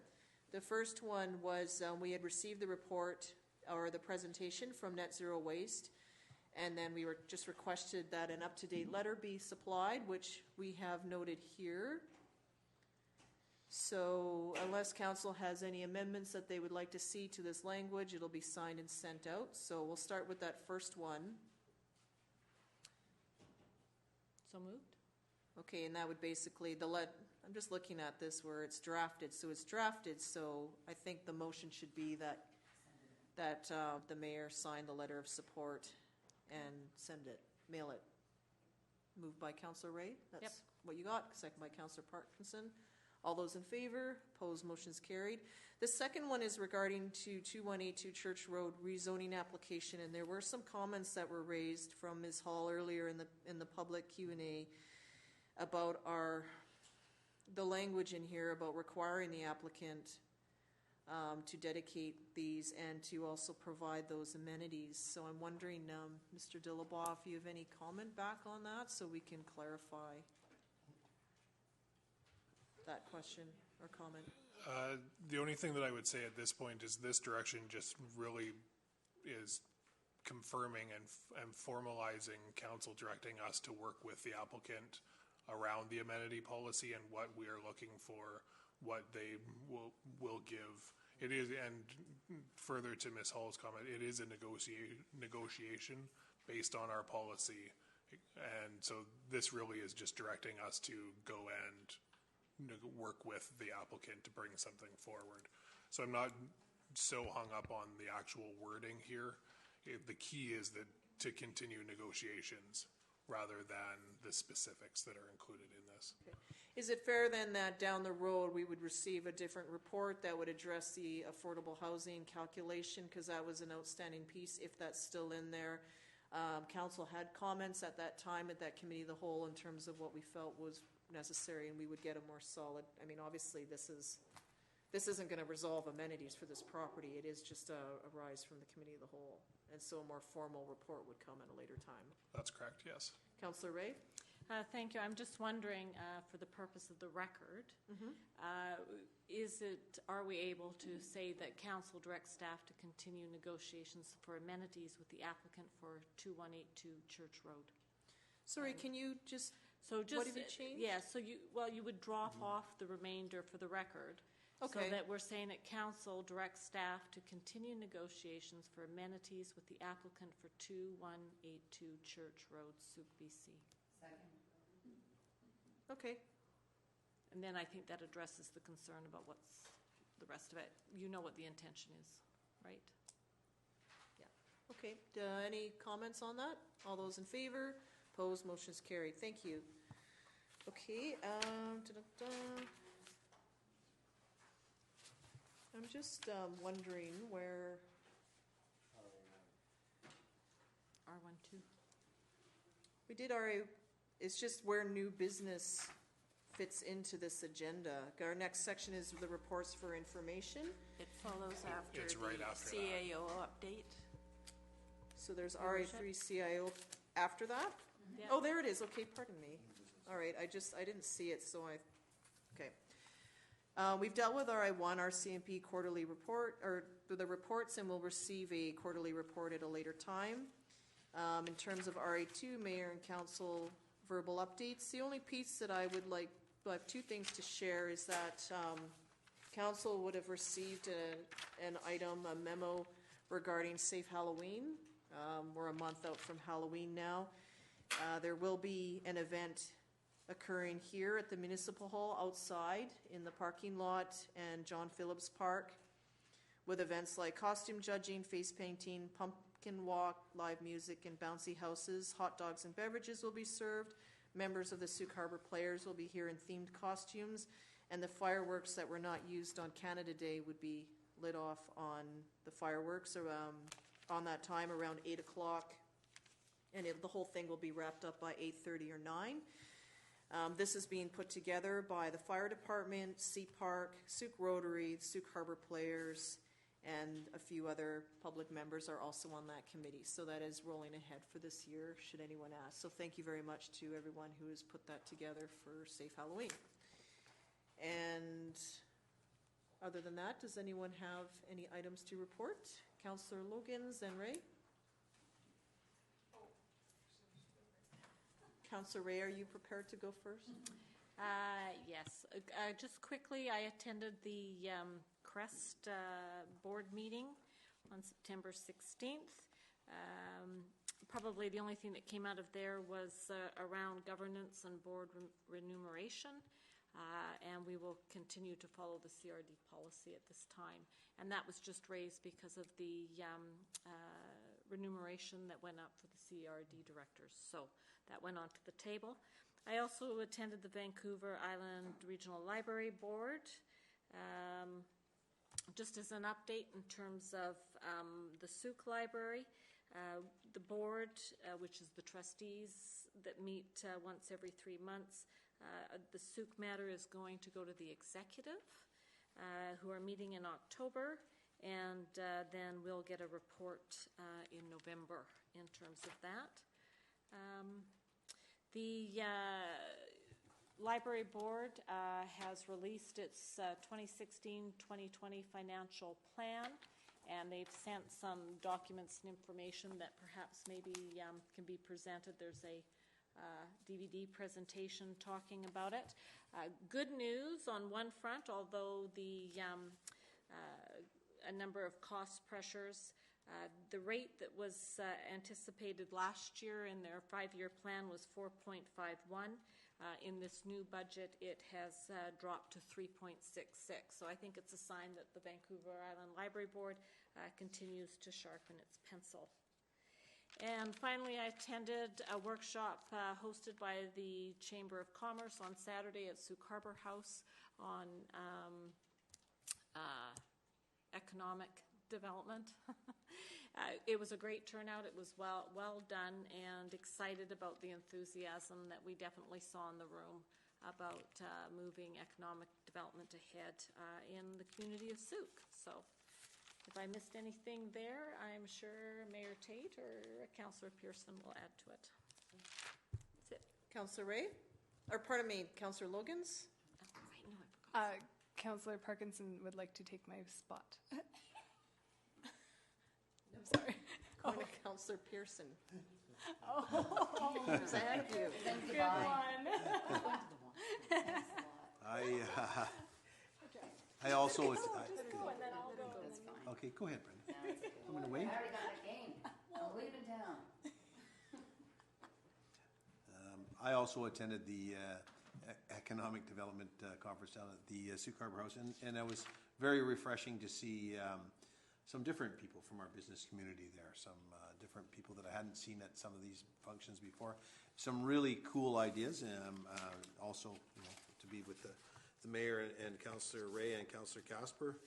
The first one was we had received the report or the presentation from Net Zero Waste, and then we were just requested that an up-to-date letter be supplied, which we have noted here. So unless council has any amendments that they would like to see to this language, it'll be signed and sent out. So we'll start with that first one. So moved? Okay, and that would basically, I'm just looking at this where it's drafted. So it's drafted, so I think the motion should be that the mayor sign the letter of support and send it, mail it. Moved by Councillor Ray. That's what you got. Second by Councillor Parkinson. All those in favor? Opposed? Motion's carried. The second one is regarding to 2182 Church Road rezoning application, and there were some comments that were raised from Ms. Hall earlier in the public Q&A about the language in here about requiring the applicant to dedicate these and to also provide those amenities. So I'm wondering, Mr. Dillabaugh, if you have any comment back on that so we can clarify that question or comment. The only thing that I would say at this point is this direction just really is confirming and formalizing council directing us to work with the applicant around the amenity policy and what we are looking for, what they will give. It is, and further to Ms. Hall's comment, it is a negotiation based on our policy, and so this really is just directing us to go and work with the applicant to bring something forward. So I'm not so hung up on the actual wording here. The key is that to continue negotiations rather than the specifics that are included in this. Okay. Is it fair then that down the road we would receive a different report that would address the affordable housing calculation, because that was an outstanding piece, if that's still in there? Council had comments at that time at that committee of the whole in terms of what we felt was necessary, and we would get a more solid, obviously this isn't going to resolve amenities for this property. It is just a rise from the committee of the whole, and so a more formal report would come at a later time. That's correct, yes. Councillor Ray? Thank you. I'm just wondering, for the purpose of the record, are we able to say that council directs staff to continue negotiations for amenities with the applicant for 2182 Church Road? Sorry, can you just, what have you changed? Yeah, so you would drop off the remainder for the record. Okay. So that we're saying that council directs staff to continue negotiations for amenities with the applicant for 2182 Church Road, Souk, BC. Second. Okay. And then I think that addresses the concern about what's the rest of it. You know what the intention is, right? Okay, any comments on that? All those in favor? Opposed, motion's carried. Thank you. Okay, I'm just wondering where, R12. we did RA, it's just where new business fits into this agenda. Our next section is the reports for information. It follows after It's right after that. CAO update. So there's RA3 CIO after that? Yeah. Oh, there it is. Okay, pardon me. All right, I didn't see it, so okay. We've dealt with RI1, our CMP quarterly report, or the reports, and we'll receive a quarterly report at a later time. In terms of RA2, Mayor and Council verbal updates, the only piece that I have two things to share is that Council would have received an item, a memo regarding Safe Halloween. We're a month out from Halloween now. There will be an event occurring here at the Municipal Hall outside in the parking lot and John Phillips Park, with events like costume judging, face painting, pumpkin walk, live music, and bouncy houses. Hot dogs and beverages will be served. Members of the Sauk Harbor Players will be here in themed costumes, and the fireworks that were not used on Canada Day would be lit off on the fireworks on that time around 8 o'clock, and the whole thing will be wrapped up by 8:30 or 9. This is being put together by the Fire Department, CPark, Sauk Rotary, Sauk Harbor Players, and a few other public members are also on that committee. So that is rolling ahead for this year, should anyone ask. So thank you very much to everyone who has put that together for Safe Halloween. And other than that, does anyone have any items to report? Councillor Logans and Ray? Councillor Ray, are you prepared to go first? Yes. Just quickly, I attended the CREST board meeting on September 16th. Probably the only thing that came out of there was around governance and board remuneration, and we will continue to follow the CRD policy at this time. And that was just raised because of the remuneration that went up for the CRD directors. So that went onto the table. I also attended the Vancouver Island Regional Library Board. Just as an update in terms of the Sauk Library, the board, which is the trustees that meet once every 3 months, the Sauk matter is going to go to the executive, who are meeting in October, and then we'll get a report in November in terms of that. The Library Board has released its 2016-2020 financial plan, and they've sent some documents and information that perhaps maybe can be presented. There's a DVD presentation talking about it. Good news on one front, although a number of cost pressures, the rate that was anticipated last year in their 5-year plan was 4.51. In this new budget, it has dropped to 3.66. So I think it's a sign that the Vancouver Island Library Board continues to sharpen its pencil. And finally, I attended a workshop hosted by the Chamber of Commerce on Saturday at Sauk Harbor House on economic development. It was a great turnout. It was well done, and excited about the enthusiasm that we definitely saw in the room about moving economic development ahead in the community of Sauk. So if I missed anything there, I'm sure Mayor Tate or Councillor Pearson will add to it. That's it. Councillor Ray? Or pardon me, Councillor Logans? Oh, right, no, I forgot. Councillor Parkinson would like to take my spot. I'm sorry. Going to Councillor Pearson. Oh, who's ahead of you? Good one. I also. Just go and then I'll go. Okay, go ahead, Brenda. I'm going to wait. I already got a game. I'm leaving town. I also attended the Economic Development Conference down at the Sauk Harbor House, and it was very refreshing to see some different people from our business community there, some different people that I hadn't seen at some of these functions before. Some really cool ideas, and also, you know, to be with the mayor and Councillor Ray and Councillor Casper,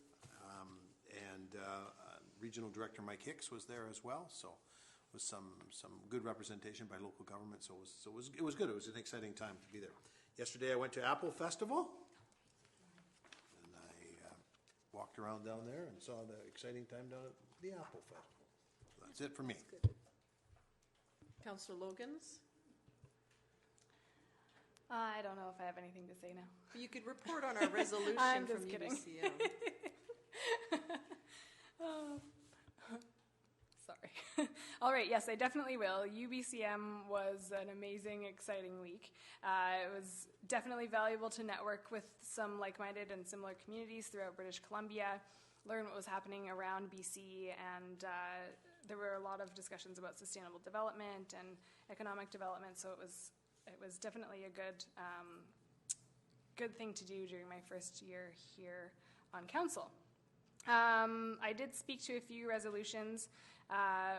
and Regional Director Mike Hicks was there as well. So it was some good representation by local government. So it was good. It was an exciting time to be there. Yesterday I went to Apple Festival, and I walked around down there and saw the exciting time down at the Apple Festival. That's it for me. Councillor Logans? I don't know if I have anything to say now. But you could report on our resolution I'm from just kidding. UBCM. Sorry. All right, yes, I definitely will. UBCM was an amazing, exciting week. It was definitely valuable to network with some like-minded and similar communities throughout British Columbia, learn what was happening around BC, and there were a lot of discussions about sustainable development and economic development, so it was definitely a good thing to do during my first year here on council. I did speak to a few resolutions,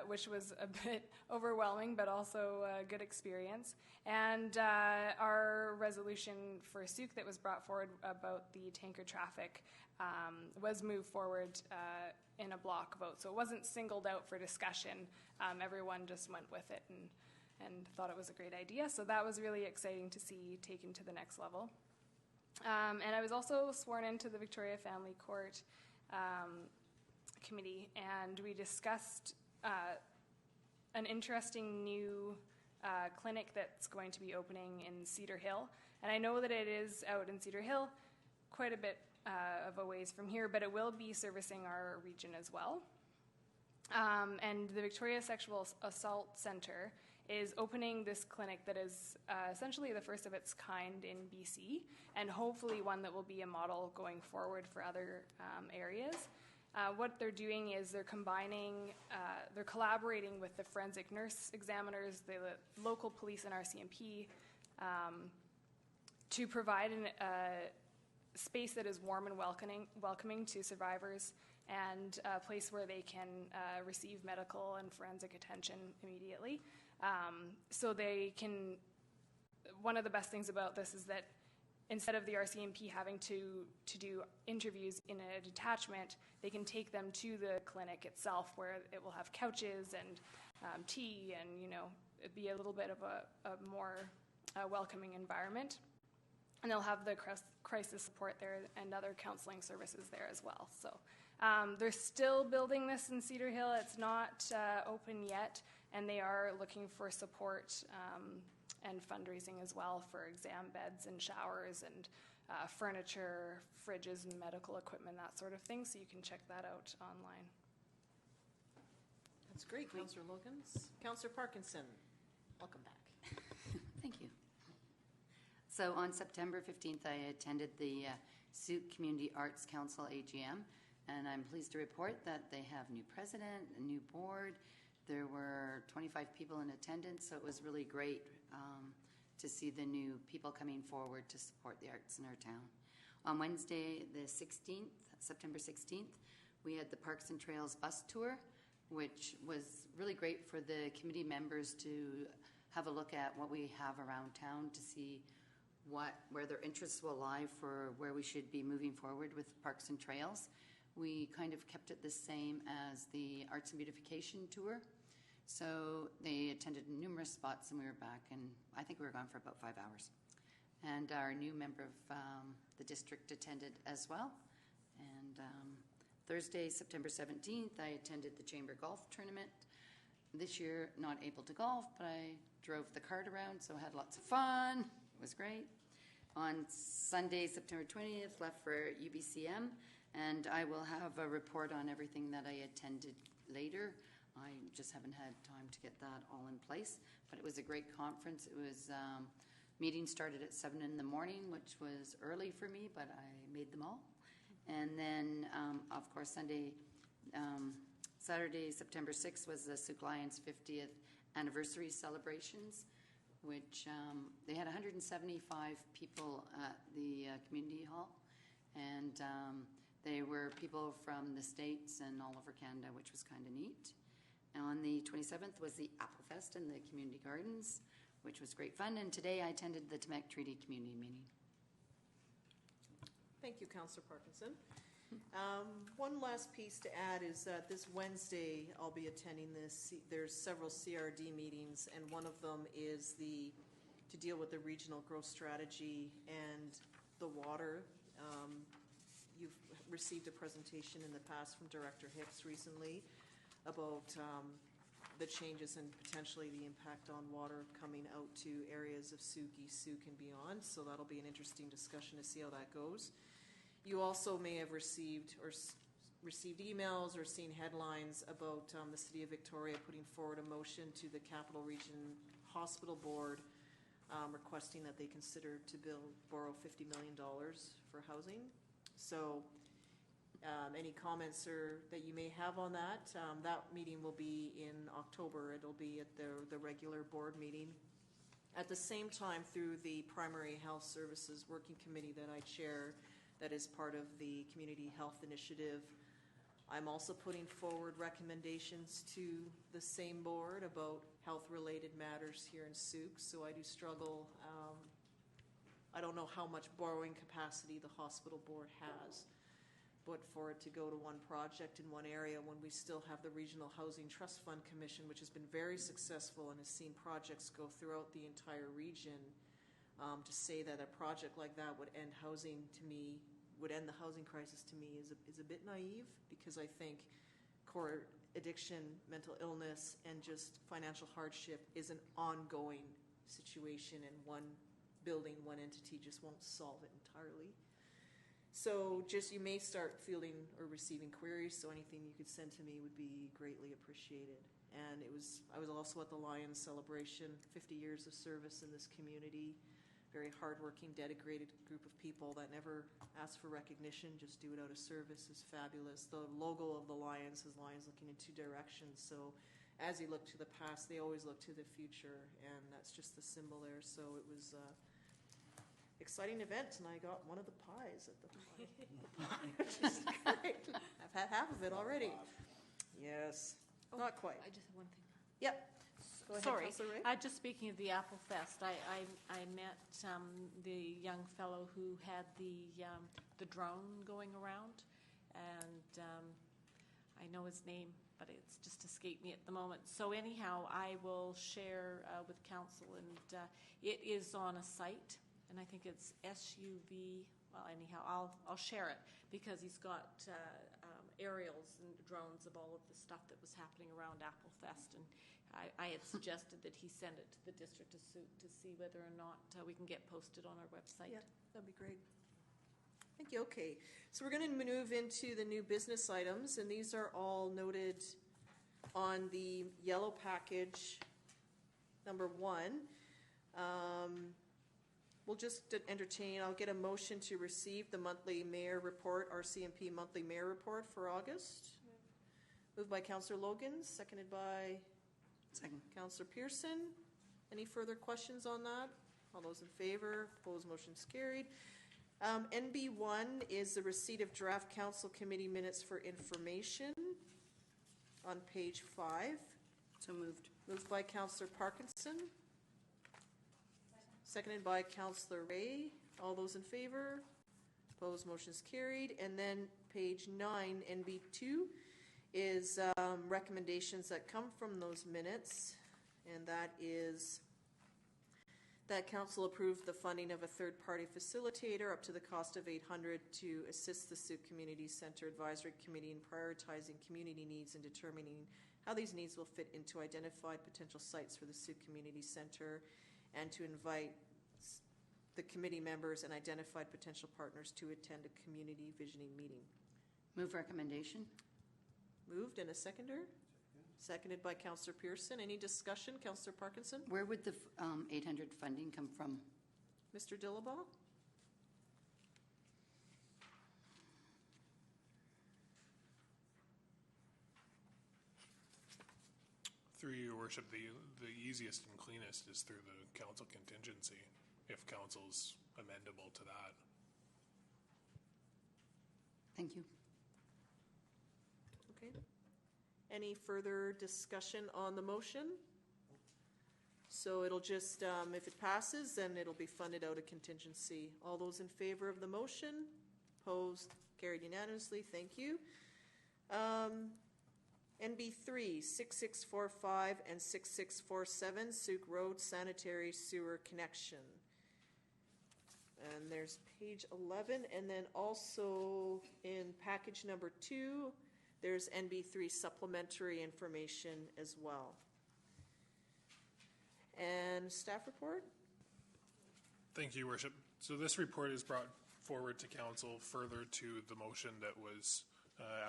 which was a bit overwhelming, but also a good experience. And our resolution for Sooke that was brought forward about the tanker traffic was moved forward in a block vote. So it wasn't singled out for discussion. Everyone just went with it and thought it was a great idea. So that was really exciting to see taken to the next level. And I was also sworn into the Victoria Family Court committee, and we discussed an interesting new clinic that's going to be opening in Cedar Hill. And I know that it is out in Cedar Hill, quite a bit of a ways from here, but it will be servicing our region as well. And the Victoria Sexual Assault Centre is opening this clinic that is essentially the first of its kind in BC, and hopefully one that will be a model going forward for other areas. What they're doing is they're collaborating with the forensic nurse examiners, the local police and RCMP, to provide a space that is warm and welcoming to survivors, and a place where they can receive medical and forensic attention immediately. So they can, one of the best things about this is that instead of the RCMP having to do interviews in a detachment, they can take them to the clinic itself, where it will have couches and tea, and, you know, it'd be a little bit of a more welcoming environment. And they'll have the crisis support there and other counseling services there as well. So they're still building this in Cedar Hill. It's not open yet, and they are looking for support and fundraising as well for exam beds and showers and furniture, fridges and medical equipment, that sort of thing. So you can check that out online. That's great, Councillor Logans. Councillor Parkinson, welcome back. Thank you. So on September 15th, I attended the Sooke Community Arts Council AGM, and I'm pleased to report that they have new president, a new board. There were 25 people in attendance, so it was really great to see the new people coming forward to support the arts in our town. On Wednesday, the 16th, September 16th, we had the Parks and Trails bus tour, which was really great for the committee members to have a look at what we have around town, to see where their interests will lie for where we should be moving forward with Parks and Trails. We kind of kept it the same as the Arts and Beautification tour. So they attended numerous spots, and we were back, and I think we were gone for about 5 hours. And our new member of the district attended as well. And Thursday, September 17th, I attended the Chamber Golf Tournament. This year, not able to golf, but I drove the cart around, so I had lots of fun. It was great. On Sunday, September 20th, left for UBCM, and I will have a report on everything that I attended later. I just haven't had time to get that all in place, but it was a great conference. It was, meetings started at 7 in the morning, which was early for me, but I made them all. And then, of course, Saturday, September 6th was the Sooke Lions 50th anniversary celebrations, which they had 175 people at the community hall, and They were people from the States and all over Canada, which was kind of neat. On the 27th was the Apple Fest in the community gardens, which was great fun. And today I attended the Temec Treaty community meeting. Thank you, Councillor Parkinson. One last piece to add is that this Wednesday I'll be attending this. There's several CRD meetings, and one of them is to deal with the regional growth strategy and the water. You've received a presentation in the past from Director Hicks recently about the changes and potentially the impact on water coming out to areas of Sooke, East Sooke and beyond. So that'll be an interesting discussion to see how that goes. You also may have received emails or seen headlines about the City of Victoria putting forward a motion to the Capital Region Hospital Board requesting that they consider to borrow $50 million for housing. So any comments that you may have on that? That meeting will be in October. It'll be at the regular board meeting. At the same time, through the Primary Health Services Working Committee that I chair, that is part of the Community Health Initiative, I'm also putting forward recommendations to the same board about health-related matters here in Sooke. So I do struggle. I don't know how much borrowing capacity the hospital board has, but for it to go to one project in one area when we still have the Regional Housing Trust Fund Commission, which has been very successful and has seen projects go throughout the entire region, to say that a project like that would end the housing crisis to me is a bit naive, because I think core addiction, mental illness, and just financial hardship is an ongoing situation, and one building, one entity just won't solve it entirely. So just you may start fielding or receiving queries, so anything you could send to me would be greatly appreciated. And I was also at the Lions celebration, 50 years of service in this community. Very hardworking, dedicated group of people that never ask for recognition, just do it out of service is fabulous. The logo of the Lions is lions looking in two directions. So as you look to the past, they always look to the future, and that's just the symbol there. So it was exciting event, and I got one of the pies at the pie, which is great. I've had half of it already. Yes, not quite. I just have one thing. Yep. Go ahead, Sorry, Councillor Ray. just speaking of the Apple Fest, I met the young fellow who had the drone going around, and I know his name, but it's just escaped me at the moment. So anyhow, I will share with council, and it is on a site, and I think it's SUV. Well, anyhow, I'll share it, because he's got aerials and drones of all of the stuff that was happening around Apple Fest, and I had suggested that he send it to the District of Sooke to see whether or not we can get posted on our website. Yeah, that'd be great. Thank you. Okay, so we're going to move into the new business items, and these are all noted on the yellow package, number 1. We'll just entertain, I'll get a motion to receive the monthly mayor report, RCMP monthly mayor report for August. Moved by Councillor Logan, seconded by Councillor Pearson. Any further questions on that? All those in favor, opposed, motion's carried. NB1 is the receipt of draft council committee minutes for information on page 5. So moved. Moved by Councillor Parkinson. Seconded by Councillor Ray. All those in favor? Opposed, motion's carried. And then page 9, NB2, is recommendations that come from those minutes. And that is that council approved the funding of a third-party facilitator up to the cost of $800 to assist the Sooke Community Center Advisory Committee in prioritizing community needs and determining how these needs will fit into identified potential sites for the Sooke Community Center, and to invite the committee members and identified potential partners to attend a community visioning meeting. Move recommendation. Moved, and a seconder? Seconded by Councillor Pearson. Any discussion? Councillor Parkinson? Where would the 800 funding come from? Mr. Dillabaugh? Through your worship, the easiest and cleanest is through the council contingency, if council's amendable to that. Thank you. Any further discussion on the motion? So it'll just, if it passes, then it'll be funded out of contingency. All those in favor of the motion? Opposed? Carried unanimously. Thank you. NB3, 6645 and 6647, Sooke Road Sanitary Sewer Connection. And there's page 11, and then also in package number 2, there's NB3 supplementary information as well. And staff report? Thank you, Worship. So this report is brought forward to council further to the motion that was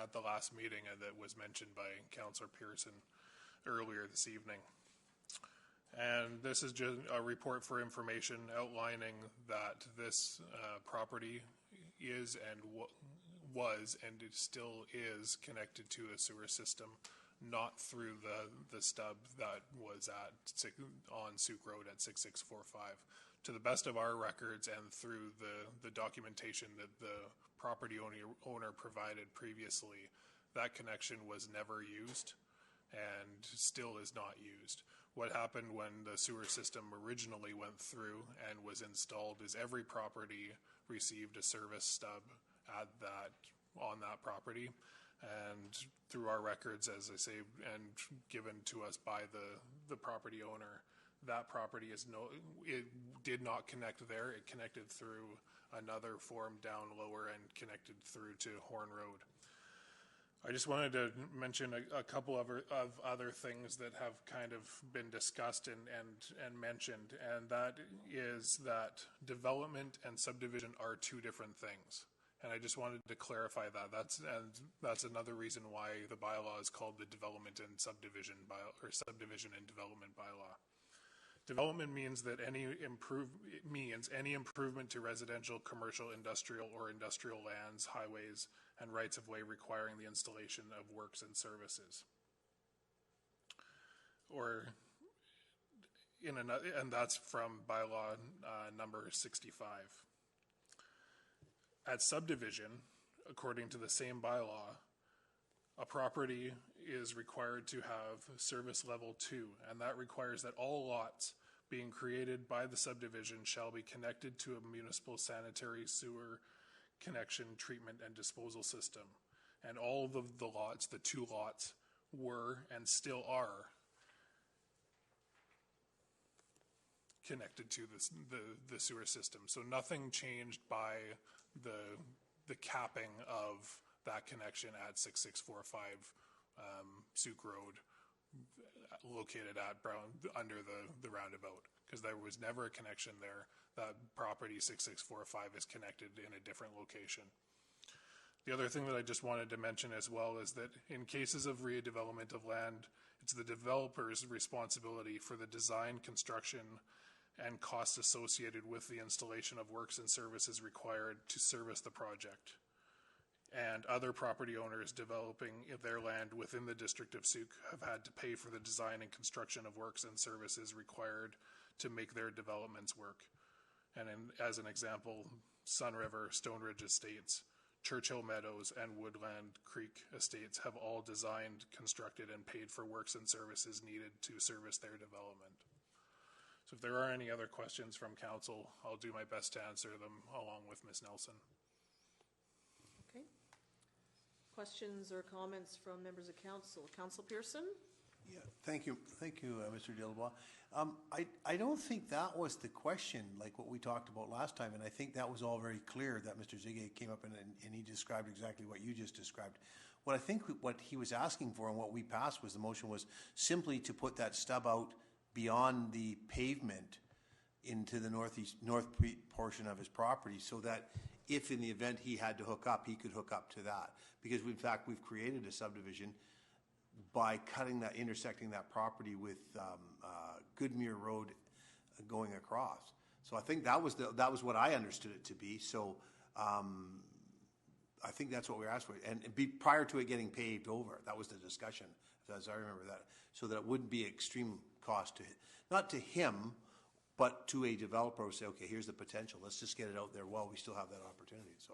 at the last meeting and that was mentioned by Councillor Pearson earlier this evening. And this is just a report for information outlining that this property is and was and it still is connected to a sewer system, not through the stub that was on Sooke Road at 6645. To the best of our records and through the documentation that the property owner provided previously, that connection was never used and still is not used. What happened when the sewer system originally went through and was installed is every property received a service stub on that property. And through our records, as I say, and given to us by the property owner, that property it did not connect there. It connected through another form down lower and connected through to Horn Road. I just wanted to mention a couple of other things that have kind of been discussed and mentioned, and that is that development and subdivision are two different things. And I just wanted to clarify that. That's another reason why the bylaw is called the Development and Subdivision Bylaw, or Subdivision and Development Bylaw. Development means that any improvement to residential, commercial, industrial, or industrial lands, highways, and rights of way requiring the installation of works and services. And that's from bylaw number 65. At subdivision, according to the same bylaw, a property is required to have service level 2, and that requires that all lots being created by the subdivision shall be connected to a municipal sanitary sewer connection, treatment, and disposal system. And all of the lots, the 2 lots, were and still are connected to the sewer system. So nothing changed by the capping of that connection at 6645 Sooke Road, located at under the roundabout, because there was never a connection there. That property 6645 is connected in a different location. The other thing that I just wanted to mention as well is that in cases of redevelopment of land, it's the developer's responsibility for the design, construction, and costs associated with the installation of works and services required to service the project. And other property owners developing their land within the district of Sooke have had to pay for the design and construction of works and services required to make their developments work. And as an example, Sun River, Stone Ridge Estates, Churchill Meadows, and Woodland Creek Estates have all designed, constructed, and paid for works and services needed to service their development. So if there are any other questions from council, I'll do my best to answer them along with Ms. Nelson. Okay. Questions or comments from members of council? Council Pearson? Yeah, thank you, Mr. Dillebois. I don't think that was the question, like what we talked about last time, and I think that was all very clear that Mr. Zige came up and he described exactly what you just described. What I think what he was asking for and what we passed was the motion was simply to put that stub out beyond the pavement into the north portion of his property, so that if in the event he had to hook up, he could hook up to that. Because in fact, we've created a subdivision by intersecting that property with Goodmere Road going across. So I think that was what I understood it to be. So I think that's what we asked for, and prior to it getting paved over. That was the discussion, as I remember that, so that it wouldn't be extreme cost to not to him, but to a developer who say, okay, here's the potential. Let's just get it out there while we still have that opportunity. So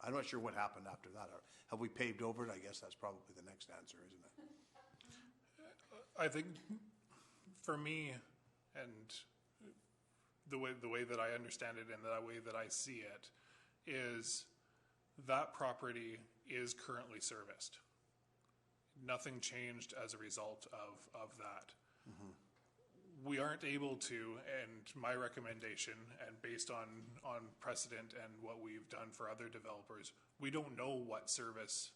I'm not sure what happened after that. Have we paved over it? I guess that's probably the next answer, isn't it? I think for me, and the way that I understand it and the way that I see it, is that property is currently serviced. Nothing changed as a result of that. We aren't able to, and my recommendation, and based on precedent and what we've done for other developers, we don't know what service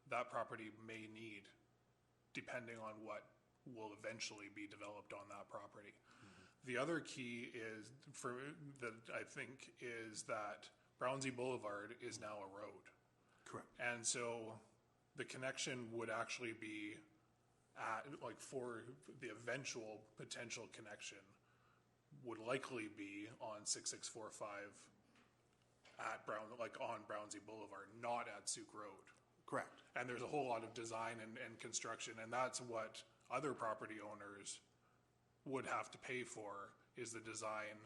that property may need, depending on what will eventually be developed on that property. The other key is that I think is that Brownsea Boulevard is now a road. Correct. And so the connection would actually be at, like, for the eventual potential connection would likely be on 6645 at on Brownsea Boulevard, not at Souk Road. Correct. And there's a whole lot of design and construction, and that's what other property owners would have to pay for, is the design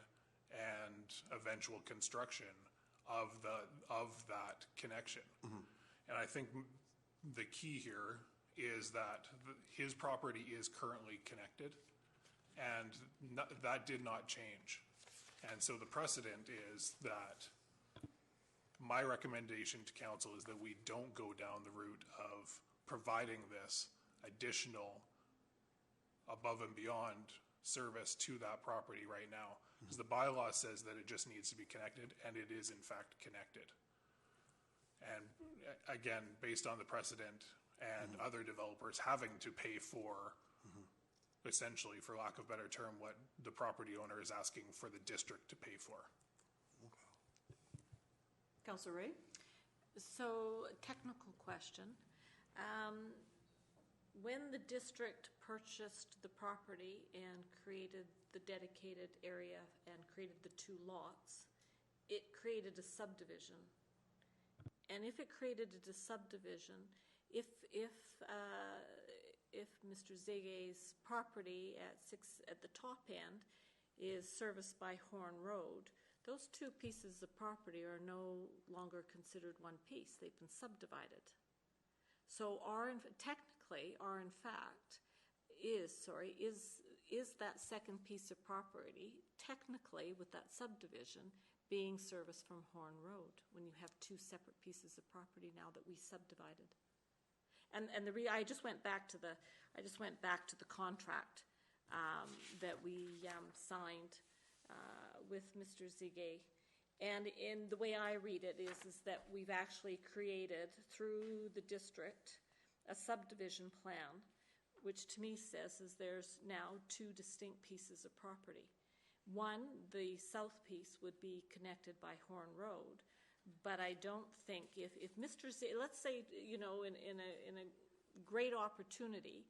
and eventual construction of that connection. And I think the key here is that his property is currently connected, and that did not change. And so the precedent is that my recommendation to council is that we don't go down the route of providing this additional above and beyond service to that property right now. Because the bylaw says that it just needs to be connected, and it is in fact connected. And again, based on the precedent and other developers having to pay for, essentially, for lack of a better term, what the property owner is asking for the district to pay for. Councillor Ray? So, technical question. When the district purchased the property and created the dedicated area and created the two lots, it created a subdivision. And if it created a subdivision, if Mr. Zege's property at the top end is serviced by Horn Road, those two pieces of property are no longer considered one piece. They've been subdivided. So technically, in fact, is that second piece of property, technically, with that subdivision, being serviced from Horn Road, when you have two separate pieces of property now that we subdivided. And I just went back to the contract that we signed with Mr. Zege, and in the way I read it is that we've actually created through the district a subdivision plan, which to me says is there's now two distinct pieces of property. One, the south piece would be connected by Horn Road, but I don't think if Mr. Z, let's say, in a great opportunity,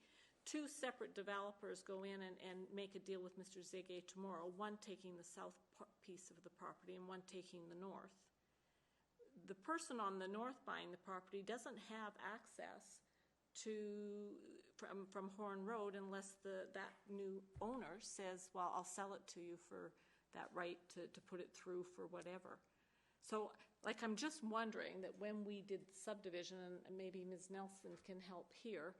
two separate developers go in and make a deal with Mr. Zege tomorrow, one taking the south piece of the property and one taking the north. The person on the north buying the property doesn't have access from Horn Road unless that new owner says, well, I'll sell it to you for that right to put it through for whatever. So, I'm just wondering that when we did subdivision, and maybe Ms. Nelson can help here,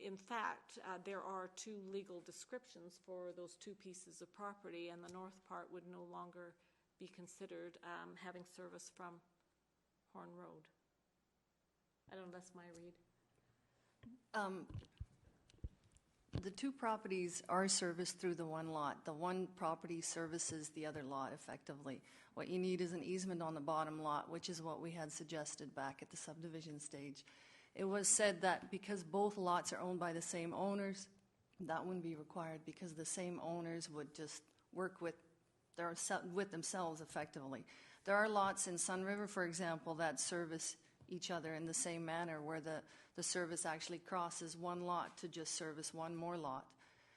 in fact, there are two legal descriptions for those two pieces of property, and the north part would no longer be considered having service from Horn Road. I don't know, that's my read. The two properties are serviced through the one lot. The one property services the other lot effectively. What you need is an easement on the bottom lot, which is what we had suggested back at the subdivision stage. It was said that because both lots are owned by the same owners, that wouldn't be required because the same owners would just work with themselves effectively. There are lots in Sun River, for example, that service each other in the same manner, where the service actually crosses one lot to just service one more lot.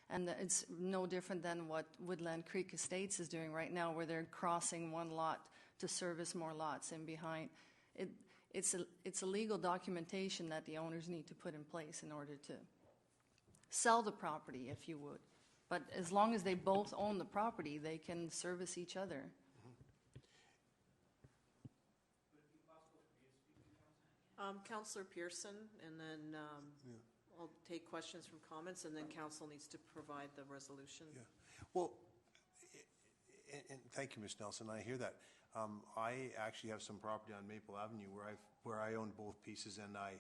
And it's no different than what Woodland Creek Estates is doing right now, where they're crossing one lot to service more lots in behind. It's a legal documentation that the owners need to put in place in order to sell the property, if you would. But as long as they both own the property, they can service each other. Councillor Pearson, and then I'll take questions from comments, and then council needs to provide the resolution. Yeah. Well, and thank you, Ms. Nelson. I hear that. I actually have some property on Maple Avenue where I own both pieces, and I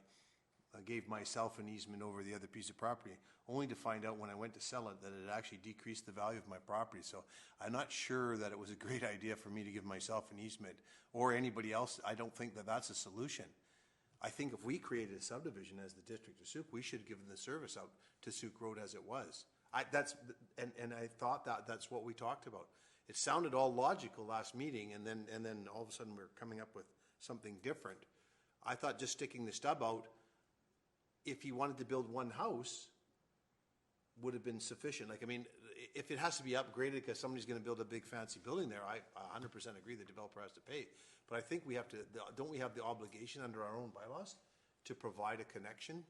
gave myself an easement over the other piece of property, only to find out when I went to sell it that it actually decreased the value of my property. So I'm not sure that it was a great idea for me to give myself an easement or anybody else. I don't think that that's a solution. I think if we created a subdivision as the District of Souk, we should have given the service out to Souk Road as it was. I thought that's what we talked about. It sounded all logical last meeting, and then all of a sudden we're coming up with something different. I thought just sticking the stub out, if he wanted to build one house, would have been sufficient. Like, I mean, if it has to be upgraded because somebody's going to build a big fancy building there, I 100% agree the developer has to pay. But I think we have to, don't we have the obligation under our own bylaws to provide a connection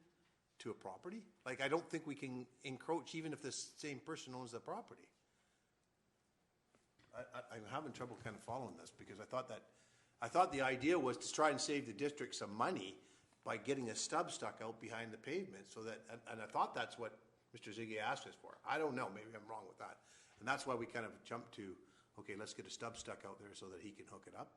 to a property? Like, I don't think we can encroach even if the same person owns the property. I'm having trouble kind of following this, because I thought the idea was to try and save the district some money by getting a stub stuck out behind the pavement, so that, and I thought that's what Mr. Ziggy asked us for. I don't know, maybe I'm wrong with that. And that's why we kind of jumped to, okay, let's get a stub stuck out there so that he can hook it up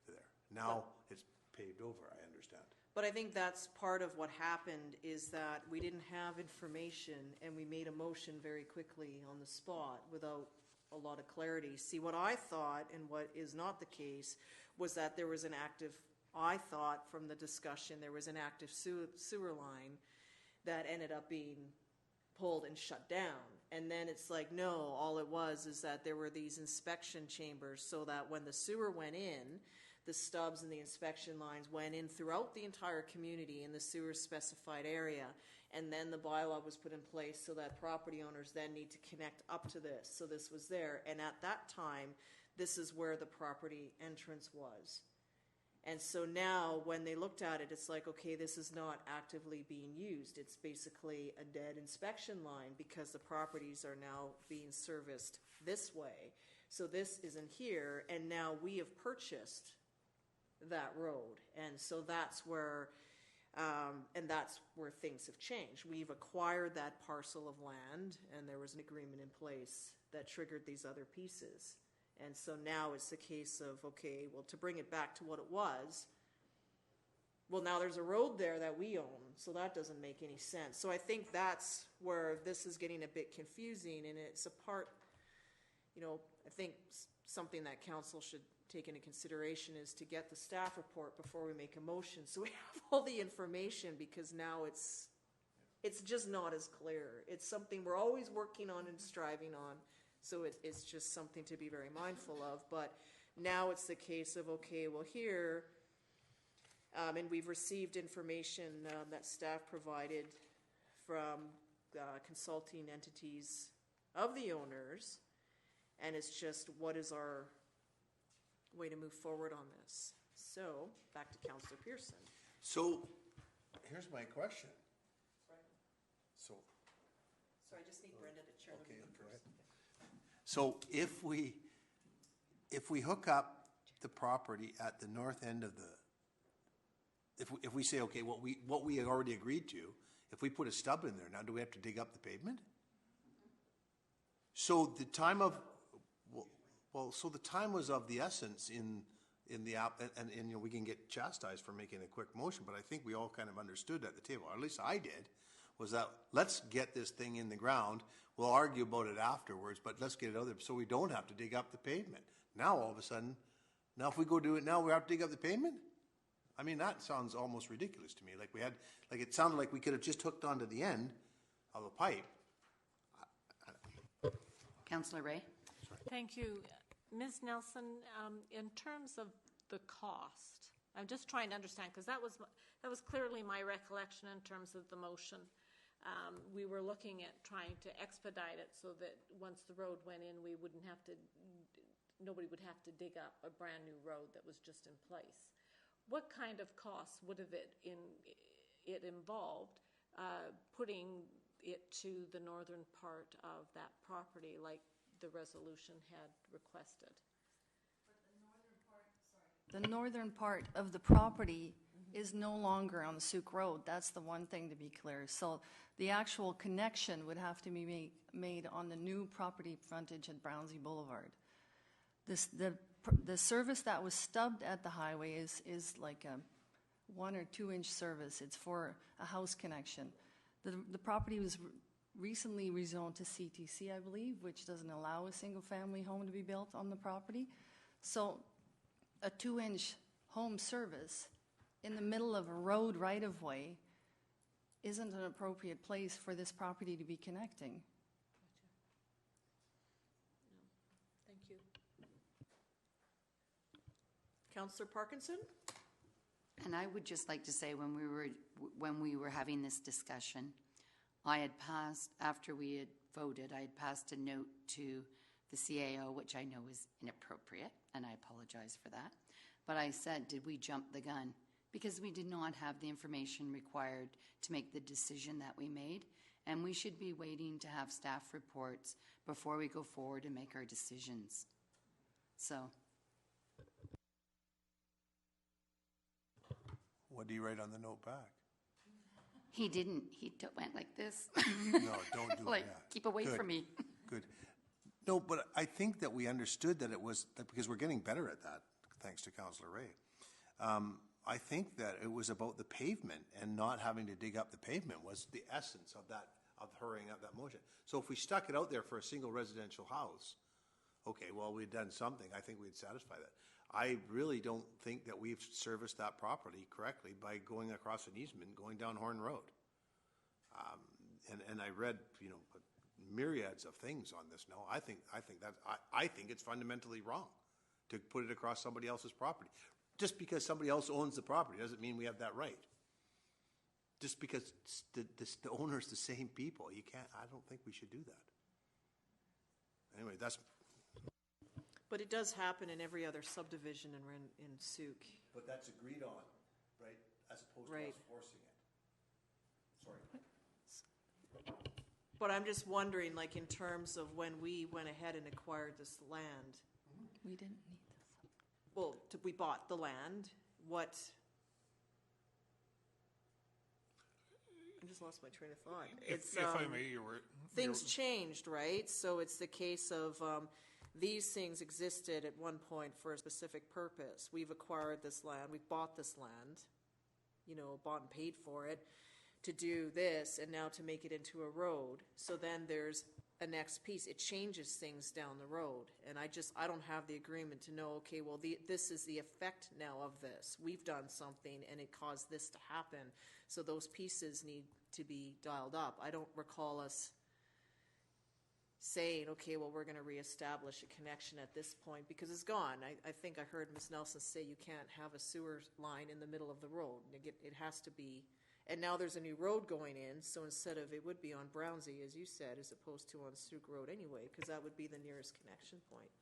to there. Now it's paved over, I understand. But I think that's part of what happened, is that we didn't have information and we made a motion very quickly on the spot without a lot of clarity. See, what I thought, and what is not the case, was that there was an active, I thought from the discussion, there was an active sewer line that ended up being pulled and shut down. And then it's like, no, all it was is that there were these inspection chambers, so that when the sewer went in, the stubs and the inspection lines went in throughout the entire community in the sewer specified area. And then the bylaw was put in place so that property owners then need to connect up to this. So this was there. And at that time, this is where the property entrance was. And so now when they looked at it, it's like, okay, this is not actively being used. It's basically a dead inspection line because the properties are now being serviced this way. So this isn't here, and now we have purchased that road. And so that's where things have changed. We've acquired that parcel of land, and there was an agreement in place that triggered these other pieces. And so now it's a case of, okay, well, to bring it back to what it was, well, now there's a road there that we own, so that doesn't make any sense. So I think that's where this is getting a bit confusing, and it's a part, I think something that council should take into consideration is to get the staff report before we make a motion, so we have all the information, because now it's just not as clear. It's something we're always working on and striving on. So it's just something to be very mindful of. But now it's the case of, okay, well, here, and we've received information that staff provided from consulting entities of the owners, and it's just, what is our way to move forward on this? So, back to Councillor Pearson. So, here's my question. So I just need Brenda to chair the meeting first. So if we hook up the property at the north end of the, if we say, okay, what we had already agreed to, if we put a stub in there, now do we have to dig up the pavement? So the time of, so the time was of the essence in the app, and we can get chastised for making a quick motion, but I think we all kind of understood at the table, or at least I did, was that let's get this thing in the ground. We'll argue about it afterwards, but let's get it out there so we don't have to dig up the pavement. Now, all of a sudden, now if we go do it now, we have to dig up the pavement? I mean, that sounds almost ridiculous to me. Like it sounded like we could have just hooked onto the end of a pipe. Councillor Ray? Thank you. Ms. Nelson, in terms of the cost, I'm just trying to understand, because that was clearly my recollection in terms of the motion. We were looking at trying to expedite it so that once the road went in, nobody would have to dig up a brand new road that was just in place. What kind of costs would have it involved putting it to the northern part of that property like the resolution had requested? The northern part of the property is no longer on the Souk Road. That's the one thing to be clear. So the actual connection would have to be made on the new property frontage at Brownsea Boulevard. The service that was stubbed at the highway is like a 1 or 2 inch service. It's for a house connection. The property was recently rezoned to CTC, I believe, which doesn't allow a single-family home to be built on the property. So a 2 inch home service in the middle of a road right-of-way isn't an appropriate place for this property to be connecting. Thank you. Councillor Parkinson? And I would just like to say, when we were having this discussion, I had passed, after we had voted, I had passed a note to the CAO, which I know is inappropriate, and I apologize for that. But I said, did we jump the gun? Because we did not have the information required to make the decision that we made, and we should be waiting to have staff reports before we go forward and make our decisions. So. What do you write on the note back? He didn't. He went like this. No, don't do like, that. Keep away Good. from me. Good. No, but I think that we understood that it was, because we're getting better at that, thanks to Councillor Ray. I think that it was about the pavement and not having to dig up the pavement was the essence of that, of hurrying up that motion. So if we stuck it out there for a single residential house, okay, well, we'd done something. I think we'd satisfy that. I really don't think that we've serviced that property correctly by going across an easement, going down Horn Road. And I read, myriads of things on this. No, I think it's fundamentally wrong to put it across somebody else's property. Just because somebody else owns the property doesn't mean we have that right. Just because the owner's the same people, you can't. I don't think we should do that. Anyway, that's. But it does happen in every other subdivision in Souk. But that's agreed on, right? As opposed to us forcing it. Sorry. But I'm just wondering, like, in terms of when we went ahead and acquired this land. We didn't need this. Well, we bought the land. What? I just lost my train of thought. If I may, things changed, right? So it's the case of these things existed at one point for a specific purpose. We've acquired this land. We've bought this land, bought and paid for it to do this, and now to make it into a road. So then there's a next piece. It changes things down the road. And I don't have the agreement to know, okay, well, this is the effect now of this. We've done something and it caused this to happen. So those pieces need to be dialed up. I don't recall us saying, okay, well, we're going to reestablish a connection at this point because it's gone. I think I heard Ms. Nelson say you can't have a sewer line in the middle of the road. It has to be. And now there's a new road going in, so instead of, it would be on Brownsea, as you said, as opposed to on Souk Road anyway, because that would be the nearest connection point.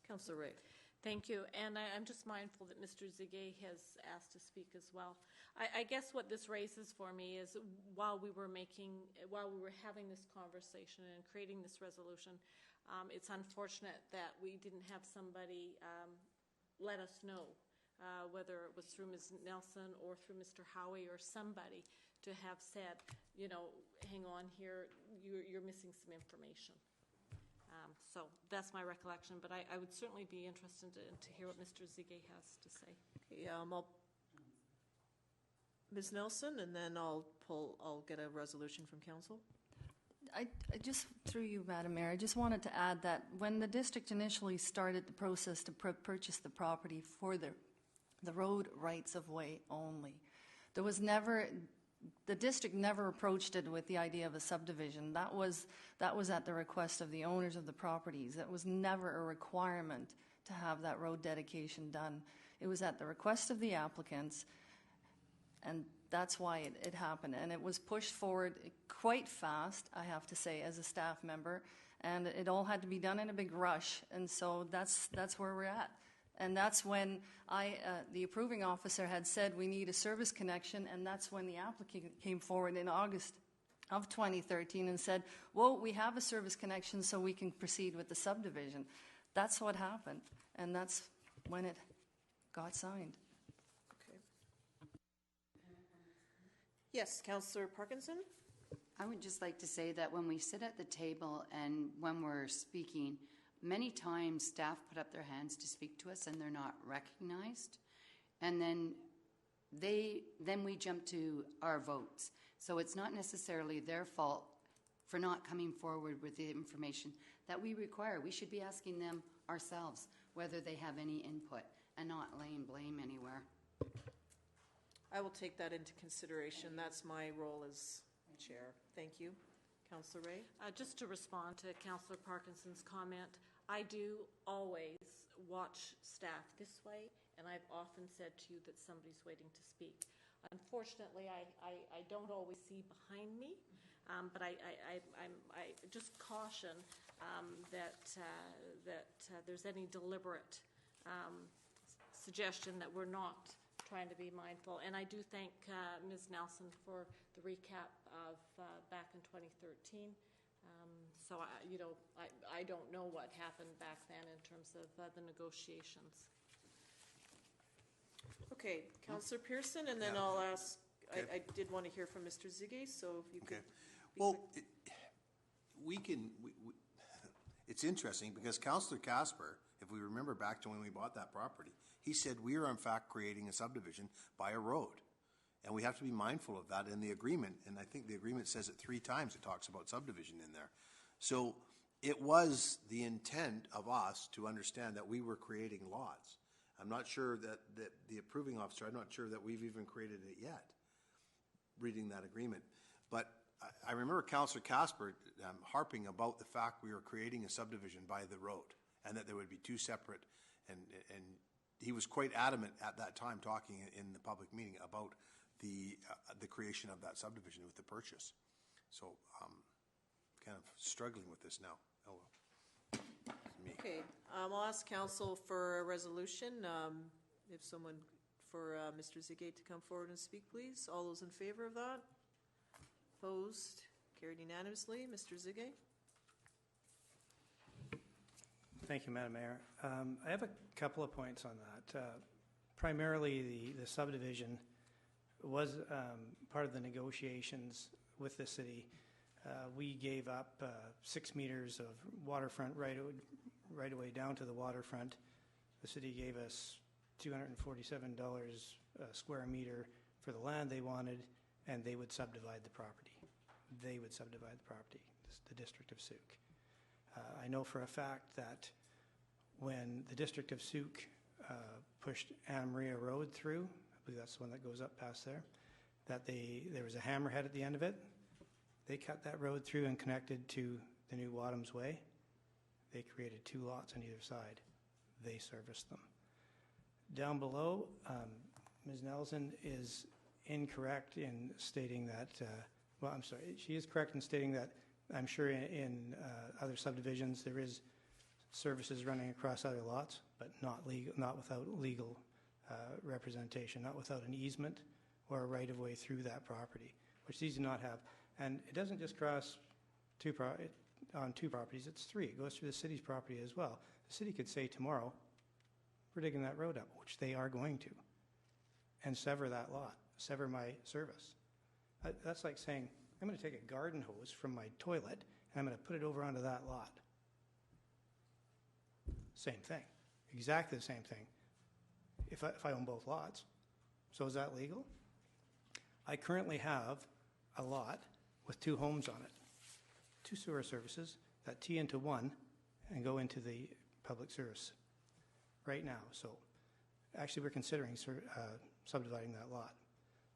Councillor Ray. Thank you. And I'm just mindful that Mr. Zigay has asked to speak as well. I guess what this raises for me is while we were having this conversation and creating this resolution, it's unfortunate that we didn't have somebody let us know. Whether it was through Ms. Nelson or through Mr. Howie or somebody, to have said, hang on here, you're missing some information. So that's my recollection, but I would certainly be interested to hear what Mr. Zigay has to say. Okay, Ms. Nelson, and then I'll get a resolution from council. I just, through you, Madam Mayor, I just wanted to add that when the district initially started the process to purchase the property for the road rights of way only, there was never, the district never approached it with the idea of a subdivision. That was at the request of the owners of the properties. It was never a requirement to have that road dedication done. It was at the request of the applicants, and that's why it happened. And it was pushed forward quite fast, I have to say, as a staff member, and it all had to be done in a big rush. And so that's where we're at. And that's when the approving officer had said we need a service connection, and that's when the applicant came forward in August of 2013 and said, well, we have a service connection so we can proceed with the subdivision. That's what happened, and that's when it got signed. Okay. Yes, Councillor Parkinson? I would just like to say that when we sit at the table and when we're speaking, many times staff put up their hands to speak to us and they're not recognized. And then we jump to our votes. So it's not necessarily their fault for not coming forward with the information that we require. We should be asking them ourselves whether they have any input and not laying blame anywhere. I will take that into consideration. That's my role as chair. Thank you. Councillor Ray? Just to respond to Councillor Parkinson's comment, I do always watch staff this way, and I've often said to you that somebody's waiting to speak. Unfortunately, I don't always see behind me, but I just caution that there's any deliberate suggestion that we're not trying to be mindful. And I do thank Ms. Nelson for the recap of back in 2013. So I don't know what happened back then in terms of the negotiations. Okay, Councillor Pearson, and then I'll ask, I did want to hear from Mr. Zige, so if you could. Well, it's interesting because Councillor Casper, if we remember back to when we bought that property, he said we are in fact creating a subdivision by a road. And we have to be mindful of that in the agreement. And I think the agreement says it 3 times. It talks about subdivision in there. So it was the intent of us to understand that we were creating lots. I'm not sure that the approving officer, I'm not sure that we've even created it yet, reading that agreement. But I remember Councillor Casper harping about the fact we were creating a subdivision by the road and that there would be 2 separate, and he was quite adamant at that time talking in the public meeting about the creation of that subdivision with the purchase. So kind of struggling with this now. Oh well. Okay, I'll ask council for a resolution. If someone, for Mr. Zige to come forward and speak, please. All those in favor of that? Opposed? Carried unanimously. Mr. Zige? Thank you, Madam Mayor. I have a couple of points on that. Primarily, the subdivision was part of the negotiations with the city. We gave up 6 meters of waterfront right away down to the waterfront. The city gave us $247 a square meter for the land they wanted, and they would subdivide the property. They would subdivide the property, the District of Sooke. I know for a fact that when the District of Sooke pushed Anna Maria Road through, I believe that's the one that goes up past there, that there was a hammerhead at the end of it. They cut that road through and connected to the new Wadhams Way. They created 2 lots on either side. They serviced them. Down below, Ms. Nelson is incorrect in stating that, well, I'm sorry, she is correct in stating that I'm sure in other subdivisions there is services running across other lots, but not without legal representation, not without an easement or a right-of-way through that property, which these do not have. And it doesn't just cross on 2 properties, it's 3. It goes through the city's property as well. The city could say tomorrow, we're digging that road up, which they are going to, and sever that lot, sever my service. That's like saying, I'm going to take a garden hose from my toilet and I'm going to put it over onto that lot. Same thing, exactly the same thing, if I own both lots. So is that legal? I currently have a lot with 2 homes on it, 2 sewer services that tee into one and go into the public service right now. So actually we're considering subdividing that lot.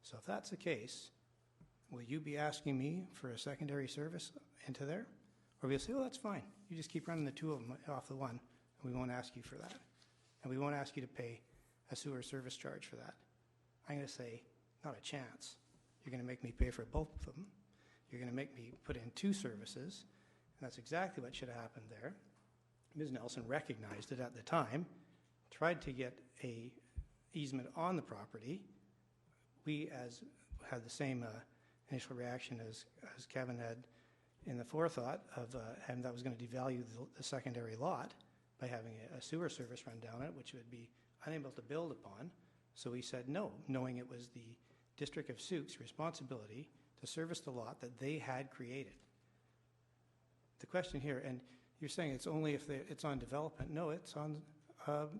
So if that's the case, will you be asking me for a secondary service into there? Or will you say, oh, that's fine. You just keep running the 2 of them off the one, and we won't ask you for that. And we won't ask you to pay a sewer service charge for that. I'm going to say, not a chance. You're going to make me pay for both of them. You're going to make me put in 2 services. And that's exactly what should have happened there. Ms. Nelson recognized it at the time, tried to get a easement on the property. We had the same initial reaction as Kevin had in the forethought of having that was going to devalue the secondary lot by having a sewer service run down it, which would be unable to build upon. So we said no, knowing it was the District of Sauk's responsibility to service the lot that they had created. The question here, and you're saying it's only if it's on development. No, it's on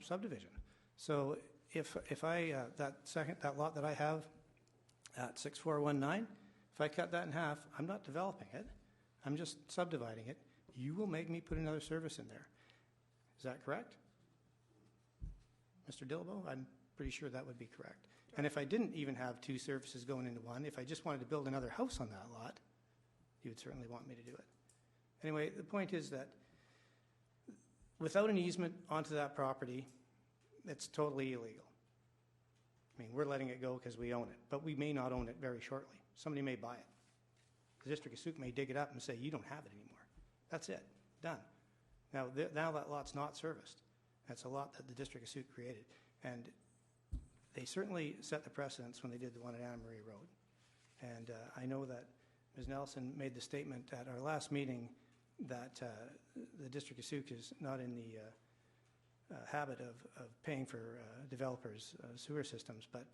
subdivision. So if I, that lot that I have at 6419, if I cut that in half, I'm not developing it. I'm just subdividing it. You will make me put another service in there. Is that correct? Mr. Dillabo, I'm pretty sure that would be correct. And if I didn't even have two services going into one, if I just wanted to build another house on that lot, you would certainly want me to do it. Anyway, the point is that without an easement onto that property, it's totally illegal. I mean, we're letting it go because we own it, but we may not own it very shortly. Somebody may buy it. The District of Sauk may dig it up and say, you don't have it anymore. That's it. Done. Now that lot's not serviced. That's a lot that the District of Sauk created. And they certainly set the precedence when they did the one at Anna Marie Road. And I know that Ms. Nelson made the statement at our last meeting that the District of Sauk is not in the habit of paying for developers' sewer systems, but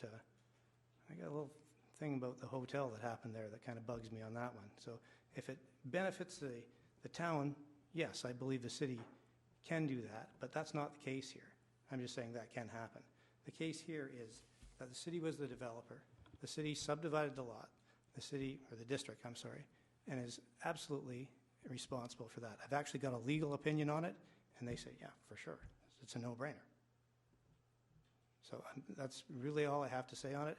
I got a little thing about the hotel that happened there that kind of bugs me on that one. So if it benefits the town, yes, I believe the city can do that, but that's not the case here. I'm just saying that can happen. The case here is that the city was the developer. The city subdivided the lot, the city, or the district, I'm sorry, and is absolutely responsible for that. I've actually got a legal opinion on it, and they say, yeah, for sure. It's a no-brainer. So that's really all I have to say on it.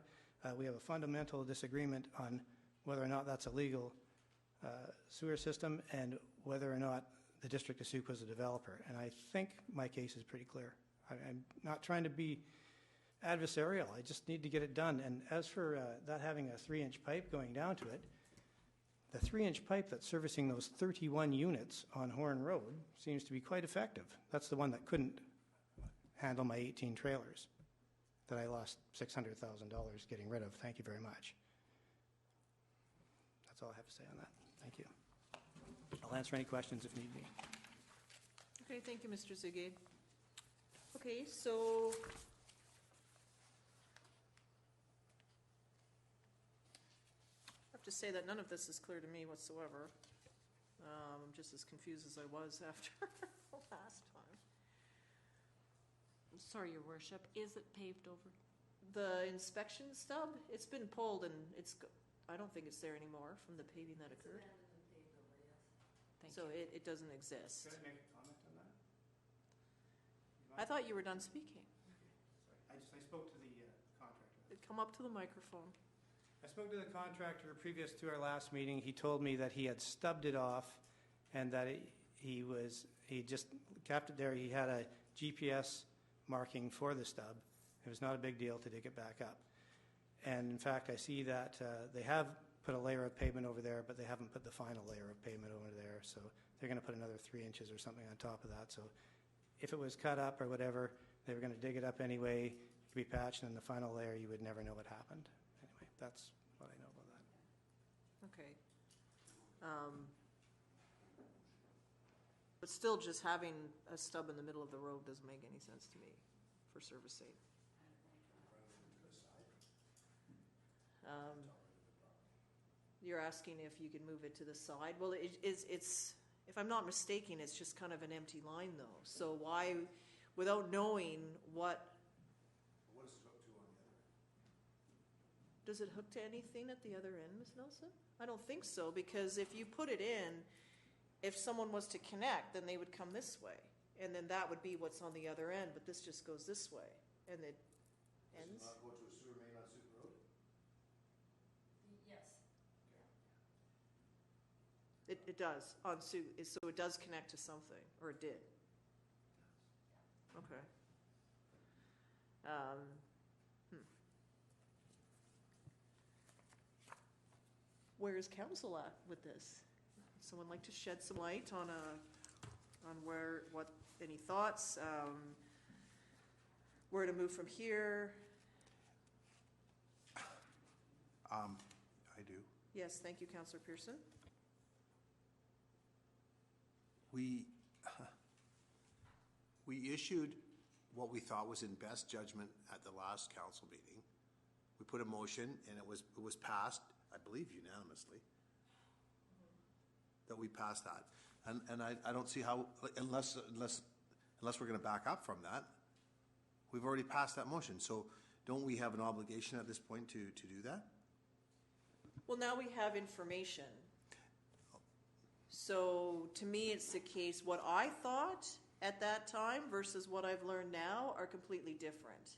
We have a fundamental disagreement on whether or not that's a legal sewer system and whether or not the District of Sauk was a developer. And I think my case is pretty clear. I'm not trying to be adversarial. I just need to get it done. And as for that having a 3-inch pipe going down to it, the 3-inch pipe that's servicing those 31 units on Horn Road seems to be quite effective. That's the one that couldn't handle my 18 trailers that I lost $600,000 getting rid of. Thank you very much. That's all I have to say on that. Thank you. I'll answer any questions if need be. Okay, thank you, Mr. Ziggy. Okay, so I have to say that none of this is clear to me whatsoever. I'm just as confused as I was after the last time. Sorry, Your Worship, is it paved over? The inspection stub, it's been pulled and I don't think it's there anymore from the paving that occurred. So it doesn't exist. Could I make a comment on that? I thought you were done speaking. Sorry, I spoke to the contractor. Come up to the microphone. I spoke to the contractor previous to our last meeting. He told me that he had stubbed it off and that he just kept it there. He had a GPS marking for the stub. It was not a big deal to dig it back up. And in fact, I see that they have put a layer of pavement over there, but they haven't put the final layer of pavement over there. So they're going to put another 3 inches or something on top of that. So if it was cut up or whatever, they were going to dig it up anyway. It could be patched, and in the final layer, you would never know what happened. Anyway, that's what I know about that. Okay. But still, just having a stub in the middle of the road doesn't make any sense to me for servicing. You're asking if you can move it to the side. Well, it's if I'm not mistaken, it's just kind of an empty line, though. So why, without knowing what What is it hooked to on the other end? does it hook to anything at the other end, Ms. Nelson? I don't think so, because if you put it in, if someone was to connect, then they would come this way, and then that would be what's on the other end. But this just goes this way, and it ends. Does it not go to a sewer main on Sauk Road? Yes. It does on Sauk, so it does connect to something, or it did. Okay. Where is council at with this? Someone like to shed some light on any thoughts, where to move from here? I do. Yes, thank you, Councillor Pearson. We issued what we thought was in best judgment at the last council meeting. we put a motion, and it was passed, I believe unanimously, that we passed that. And I don't see how, unless we're going to back up from that, we've already passed that motion. So don't we have an obligation at this point to do that? Well, now we have information. So to me, it's the case, what I thought at that time versus what I've learned now are completely different.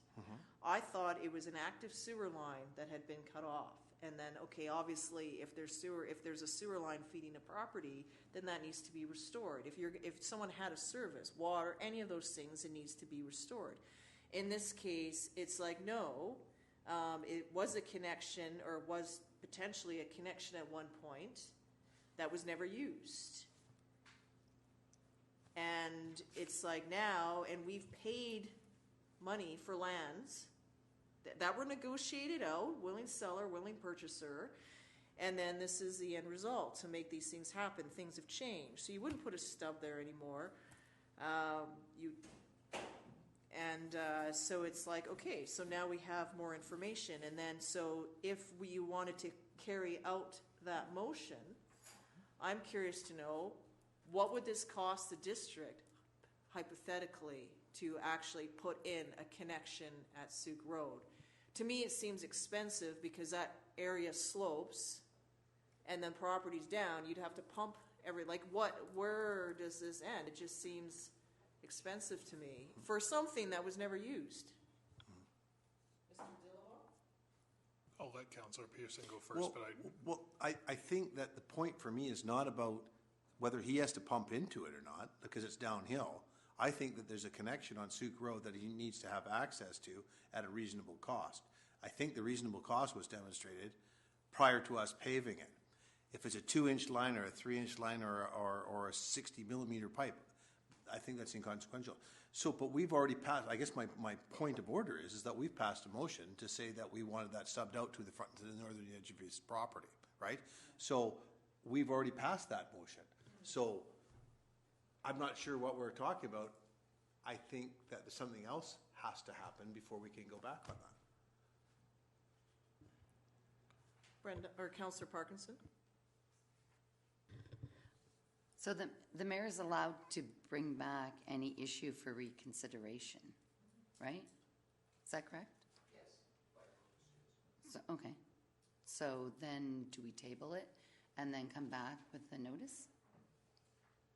I thought it was an active sewer line that had been cut off. And then, okay, obviously, if there's a sewer line feeding a property, then that needs to be restored. If someone had a service, water, any of those things, it needs to be restored. In this case, it's like, no, it was a connection, or was potentially a connection at one point that was never used. And it's like now, and we've paid money for lands that were negotiated out, willing seller, willing purchaser, and then this is the end result to make these things happen. Things have changed. So you wouldn't put a stub there anymore. So it's like, okay, so now we have more information. And then so if we wanted to carry out that motion, I'm curious to know, what would this cost the district, hypothetically, to actually put in a connection at Sooke Road? To me, it seems expensive because that area slopes and then property's down. You'd have to pump where does this end? It just seems expensive to me for something that was never used. I'll let Councillor Pearson go first, I think that the point for me is not about whether he has to pump into it or not, because it's downhill. I think that there's a connection on Sooke Road that he needs to have access to at a reasonable cost. I think the reasonable cost was demonstrated prior to us paving it. If it's a 2-inch line or a 3-inch line or a 60-millimeter pipe, I think that's inconsequential. So, but we've already passed, I guess my point of order is that we've passed a motion to say that we wanted that subbed out to the northern edge of his property, right? So we've already passed that motion. So I'm not sure what we're talking about. I think that something else has to happen before we can go back on that. Brenda, or Councillor Parkinson? So the mayor is allowed to bring back any issue for reconsideration, right? Is that correct? Yes. So, okay. So then do we table it and then come back with the notice?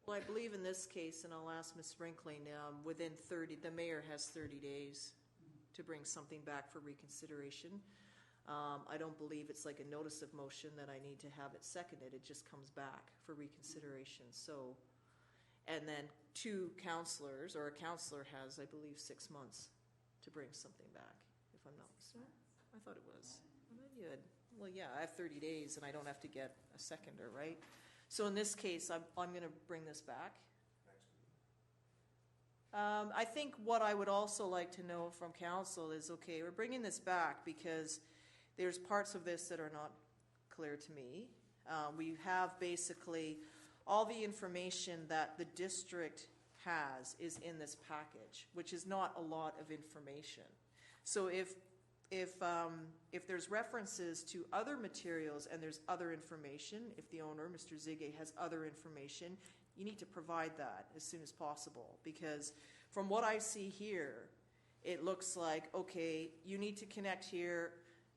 Well, I believe in this case, and I'll ask Ms. Sprinkling, within 30, the mayor has 30 days to bring something back for reconsideration. I don't believe it's like a notice of motion that I need to have it seconded. It just comes back for reconsideration. So, and then 2 councillors, or a councillor has, I believe, 6 months to bring something back, if I'm not mistaken. I thought it was. Well, yeah, I have 30 days and I don't have to get a seconder, right? So in this case, I'm going to bring this back. I think what I would also like to know from council is, okay, we're bringing this back because there's parts of this that are not clear to me. We have basically all the information that the district has is in this package, which is not a lot of information. So if there's references to other materials and there's other information, if the owner, Mr. Zige, has other information, you need to provide that as soon as possible. Because from what I see here, it looks like, okay, you need to connect here.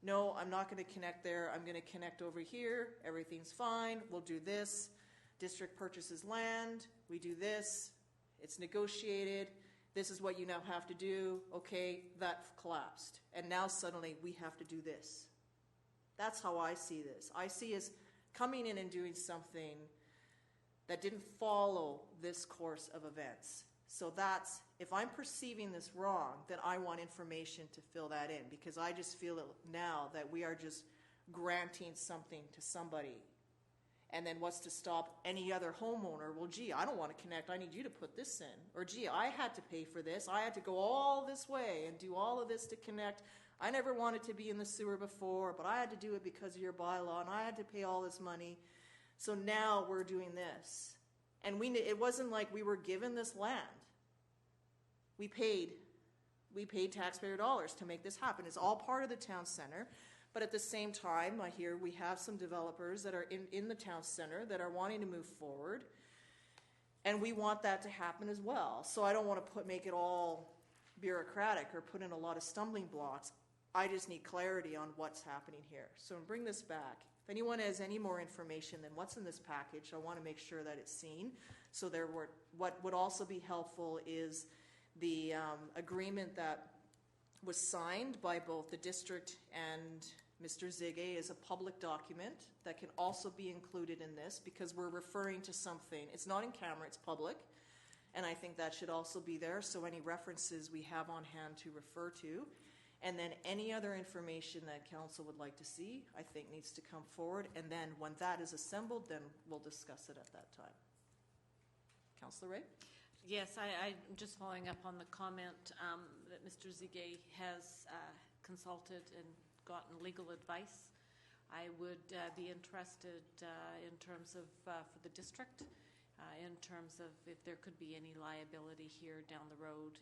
No, I'm not going to connect there. I'm going to connect over here. Everything's fine. We'll do this. District purchases land. We do this. It's negotiated. This is what you now have to do. Okay, that collapsed. And now suddenly we have to do this. That's how I see this. I see us coming in and doing something that didn't follow this course of events. So that's, if I'm perceiving this wrong, then I want information to fill that in, because I just feel it now that we are just granting something to somebody. And then what's to stop any other homeowner? Well, gee, I don't want to connect. I need you to put this in. Or, gee, I had to pay for this. I had to go all this way and do all of this to connect. I never wanted to be in the sewer before, but I had to do it because of your bylaw, and I had to pay all this money. So now we're doing this. And it wasn't like we were given this land. We paid we paid taxpayer dollars to make this happen. It's all part of the town center. But at the same time, I hear we have some developers that are in the town center that are wanting to move forward. And we want that to happen as well. So I don't want to make it all bureaucratic or put in a lot of stumbling blocks. I just need clarity on what's happening here. So bring this back. If anyone has any more information than what's in this package, I want to make sure that it's seen. So what would also be helpful is the agreement that was signed by both the district and Mr. Zige is a public document that can also be included in this because we're referring to something. It's not in camera, it's public. And I think that should also be there. So any references we have on hand to refer to. And then any other information that council would like to see, I think needs to come forward. And then when that is assembled, then we'll discuss it at that time. Councillor Ray? Yes, I'm just following up on the comment that Mr. Zige has consulted and gotten legal advice. I would be interested in terms of, for the district, in terms of if there could be any liability here down the road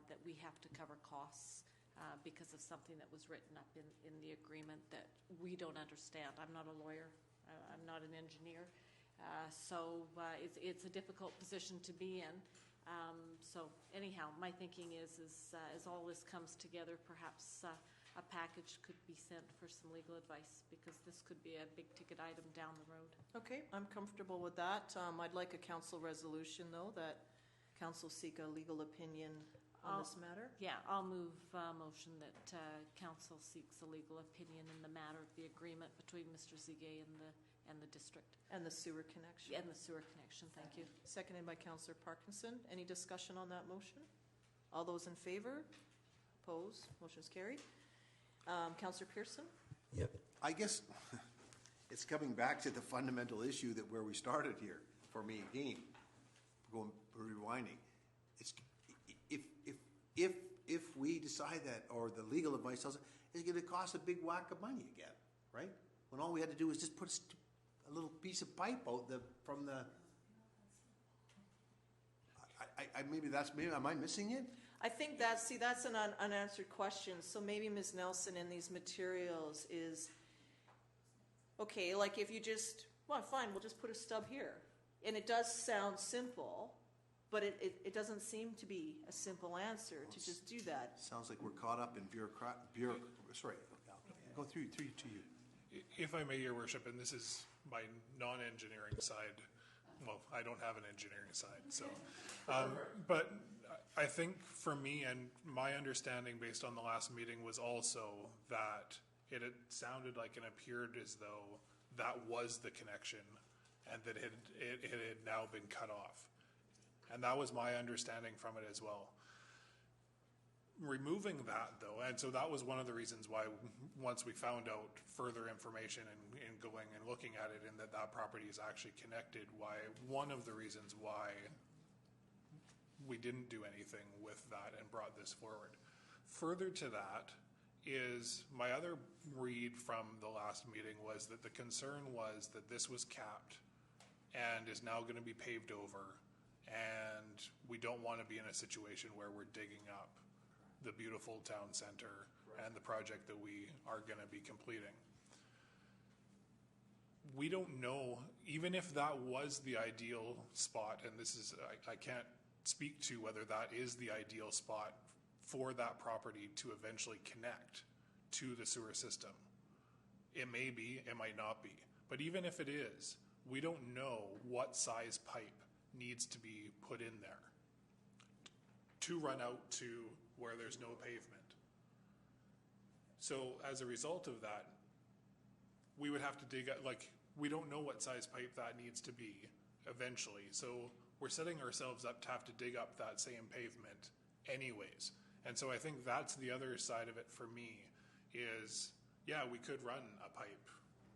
that we have to cover costs because of something that was written up in the agreement that we don't understand. I'm not a lawyer. I'm not an engineer. So it's a difficult position to be in. So anyhow, my thinking is as all this comes together, perhaps a package could be sent for some legal advice because this could be a big ticket item down the road. Okay, I'm comfortable with that. I'd like a council resolution, though, that council seek a legal opinion on this matter. Yeah, I'll move a motion that council seeks a legal opinion in the matter of the agreement between Mr. Zige and the district. And the sewer connection. And the sewer connection, thank you. Seconded by Councillor Parkinson. Any discussion on that motion? All those in favor? Opposed? Motion's carried. Councillor Pearson? Yep. I guess it's coming back to the fundamental issue that where we started here, for me again, rewinding. It's if we decide that, or the legal advice tells us, it's going to cost a big whack of money again, right? When all we had to do was just put a little piece of pipe out from the. Maybe am I missing it? I think that's an unanswered question. So maybe Ms. Nelson in these materials is, okay, like if you just, well, fine, we'll just put a stub here. And it does sound simple, but it doesn't seem to be a simple answer to just do that. Sounds like we're caught up in sorry, go through to you. If I may, Your Worship, and this is my non-engineering side. Well, I don't have an engineering side, so. But I think for me and my understanding based on the last meeting was also that it had sounded like and appeared as though that was the connection and that it had now been cut off. And that was my understanding from it as well. Removing that, though, and so that was one of the reasons why once we found out further information and going and looking at it and that property is actually connected, one of the reasons why we didn't do anything with that and brought this forward. Further to that is my other read from the last meeting was that the concern was that this was capped and is now going to be paved over, and we don't want to be in a situation where we're digging up the beautiful town center and the project that we are going to be completing. We don't know, even if that was the ideal spot, and this is, I can't speak to whether that is the ideal spot for that property to eventually connect to the sewer system. It may be, it might not be. But even if it is, we don't know what size pipe needs to be put in there to run out to where there's no pavement. So as a result of that, we would have to dig up, we don't know what size pipe that needs to be eventually. So we're setting ourselves up to have to dig up that same pavement anyways. And so I think that's the other side of it for me is, yeah, we could run a pipe,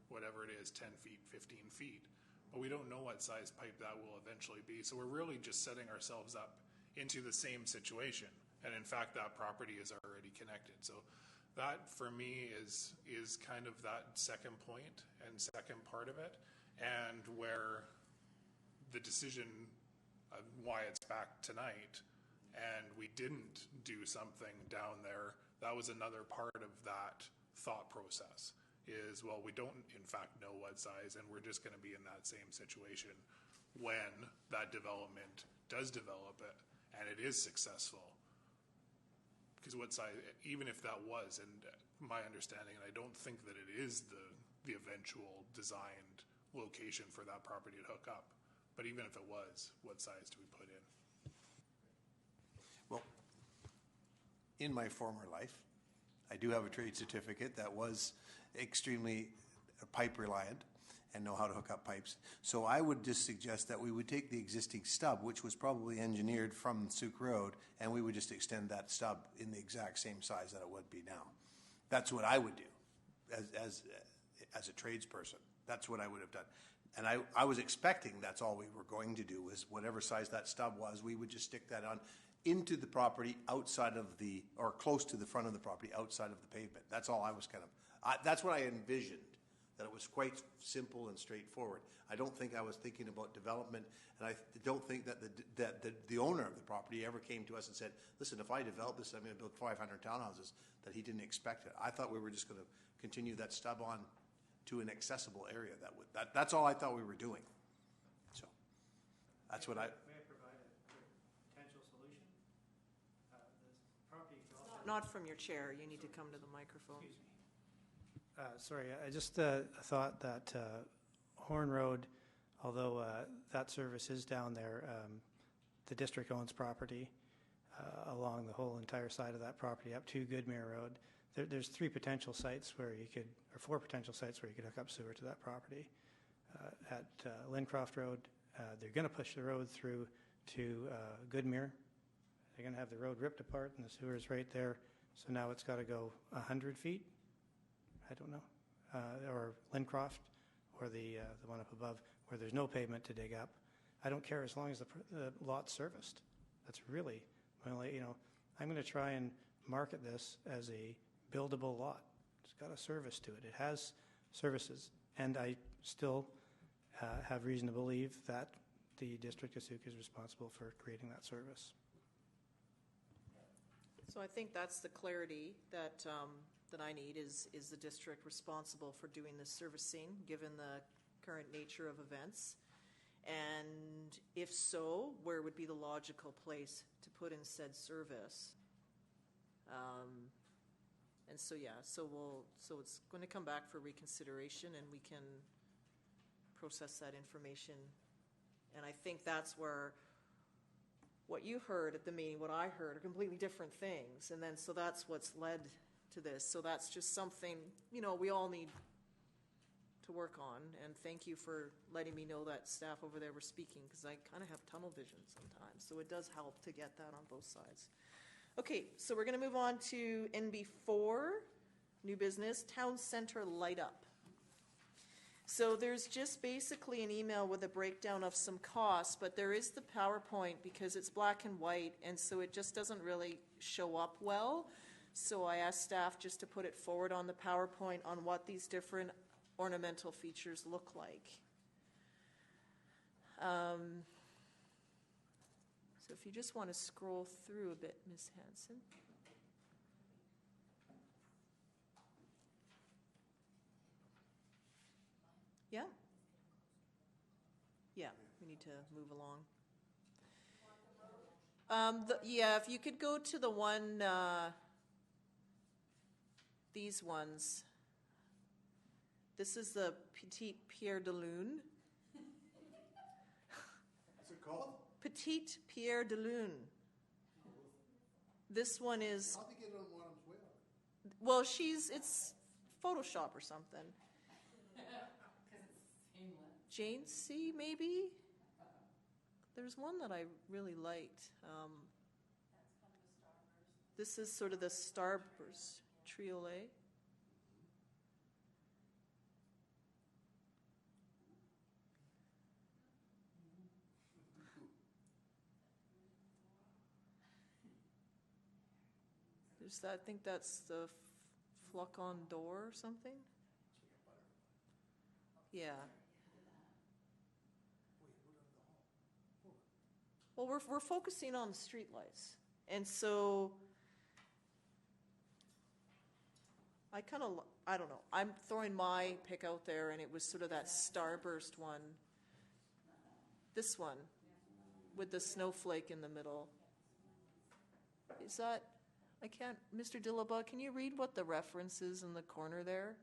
whatever it is, 10 feet, 15 feet, but we don't know what size pipe that will eventually be. So we're really just setting ourselves up into the same situation. And in fact, that property is already connected. So that for me is kind of that second point and second part of it, and where the decision of why it's back tonight and we didn't do something down there, that was another part of that thought process is, well, we don't in fact know what size, and we're just going to be in that same situation when that development does develop it and it is successful. Because what size, even if that was, and my understanding, and I don't think that it is the eventual designed location for that property to hook up, but even if it was, what size do we put in? Well, in my former life, I do have a trade certificate that was extremely pipe reliant and know how to hook up pipes. So I would just suggest that we would take the existing stub, which was probably engineered from Suk Road, and we would just extend that stub in the exact same size that it would be now. That's what I would do as a tradesperson. That's what I would have done. And I was expecting that's all we were going to do, is whatever size that stub was, we would just stick that on into the property outside of the, or close to the front of the property outside of the pavement. That's all I was kind of, that's what I envisioned, that it was quite simple and straightforward. I don't think I was thinking about development, and I don't think that the owner of the property ever came to us and said, listen, if I develop this, I'm going to build 500 townhouses, that he didn't expect it. I thought we were just going to continue that stub on to an accessible area. That's all I thought we were doing. So that's what I... May I provide a potential solution? This property development... Not from your chair. You need to come to the microphone. Excuse me. Sorry, I just thought that Horn Road, although that service is down there, the district owns property along the whole entire side of that property up to Goodmere Road. There's 3 potential sites where you could, or 4 potential sites where you could hook up sewer to that property. At Lincroft Road, they're going to push the road through to Goodmere. They're going to have the road ripped apart and the sewer is right there. So now it's got to go 100 feet. I don't know, or Lincroft, or the one up above, where there's no pavement to dig up. I don't care as long as the lot's serviced. That's really, well, you know, I'm going to try and market this as a buildable lot. It's got a service to it. It has services, and I still have reason to believe that the District of Suk is responsible for creating that service. So I think that's the clarity that that I need is the district responsible for doing this servicing, given the current nature of events? And if so, where would be the logical place to put in said service? And so, yeah, so it's going to come back for reconsideration, and we can process that information. And I think that's where what you heard at the meeting, what I heard, are completely different things. And then, so that's what's led to this. So that's just something, you know, we all need to work on. And thank you for letting me know that staff over there were speaking, because I kind of have tunnel vision sometimes. So it does help to get that on both sides. Okay, so we're going to move on to NB4, new business, Town Center Light Up. So there's just basically an email with a breakdown of some costs, but there is the PowerPoint because it's black and white, and so it just doesn't really show up well. So I asked staff just to put it forward on the PowerPoint on what these different ornamental features look like. So if you just want to scroll through a bit, Ms. Hanson. Yeah? Yeah, we need to move along. Yeah, if you could go to the one, these ones. This is the Petite Pierre de Lune. What's it called? Petite Pierre de Lune. This one is... How'd they get it on Wadham's Way? Well, it's Photoshop or something. Jane C, maybe? There's one that I really liked. This is sort of the Starburst Triolet. I think that's the Flocon d'Or or something. Yeah. Well, we're focusing on the streetlights. And so I don't know, I'm throwing my pick out there, and it was sort of that starburst one. This one, with the snowflake in the middle. Is that, I can't, Mr. Dillabaugh, can you read what the reference is in the corner there?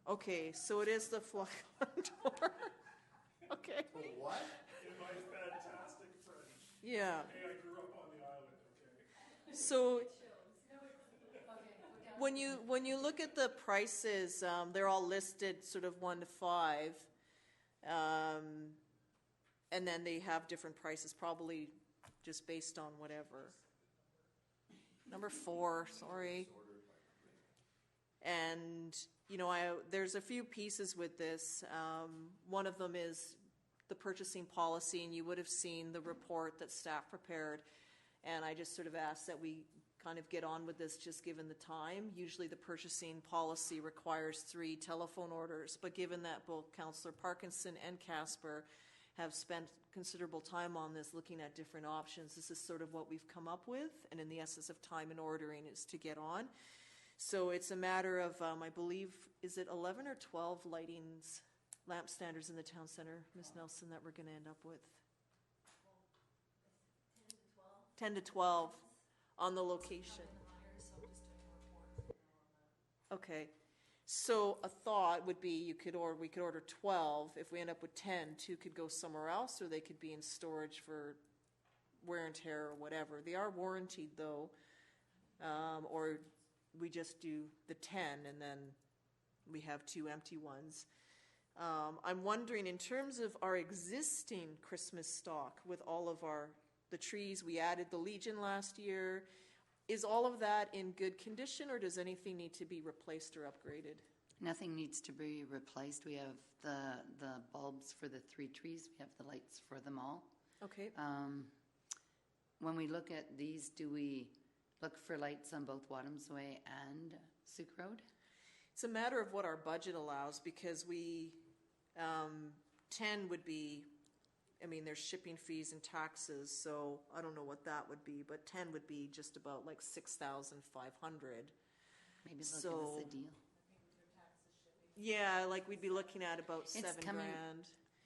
Okay, so it is the Flacon door. Okay. What? In my fantastic French. Yeah. Hey, I grew up on the island, okay? So when you look at the prices, they're all listed sort of 1 to 5, and then they have different prices, probably just based on whatever. Number 4, sorry. And you know, there's a few pieces with this. One of them is the purchasing policy, and you would have seen the report that staff prepared. And I just sort of asked that we kind of get on with this just given the time. Usually the purchasing policy requires 3 telephone orders, but given that both Councillor Parkinson and Casper have spent considerable time on this, looking at different options, this is sort of what we've come up with, and in the essence of time and ordering is to get on. So it's a matter of, I believe, is it 11 or 12 lamp standards in the town center, Ms. Nelson, that we're going to end up with? 10 to 12 on the location. Okay. So a thought would be we could order 12. If we end up with 10, 2 could go somewhere else, or they could be in storage for wear and tear or whatever. They are warranted though, or we just do the 10 and then we have 2 empty ones. I'm wondering, in terms of our existing Christmas stock with all of the trees, we added the Legion last year. Is all of that in good condition, or does anything need to be replaced or upgraded? Nothing needs to be replaced. We have the bulbs for the 3 trees. We have the lights for them all. Okay. When we look at these, do we look for lights on both Wadhams Way and Suk Road? It's a matter of what our budget allows, because 10 would be, I mean, there's shipping fees and taxes, so I don't know what that would be, but 10 would be just about like 6,500. Maybe they'll give us a deal. Yeah, like we'd be looking at about It's $7,000.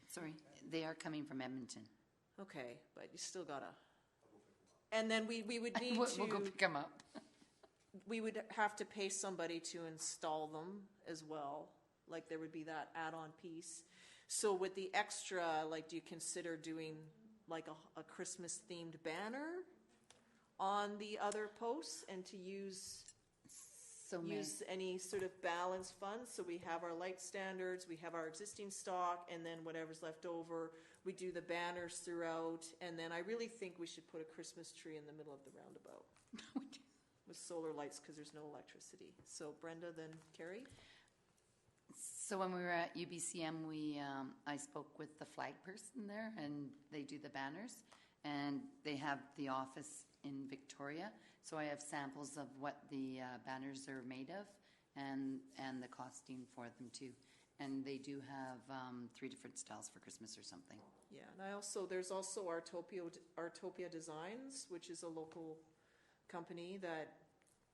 Sorry, they are coming from Edmonton. Okay, but you still gotta. And then we would need We'll to. go pick them up. We would have to pay somebody to install them as well. Like there would be that add-on piece. So with the extra, like, do you consider doing like a Christmas themed banner on the other posts, and to use any sort of balance funds? So we have our light standards, we have our existing stock, and then whatever's left over, we do the banners throughout. And then I really think we should put a Christmas tree in the middle of the roundabout with solar lights, because there's no electricity. So Brenda, then Carrie? So when we were at UBCM, I spoke with the flag person there, and they do the banners, and they have the office in Victoria. So I have samples of what the banners are made of, and the costing for them too. And they do have 3 different styles for Christmas or something. Yeah, and there's also Artopia Designs, which is a local company that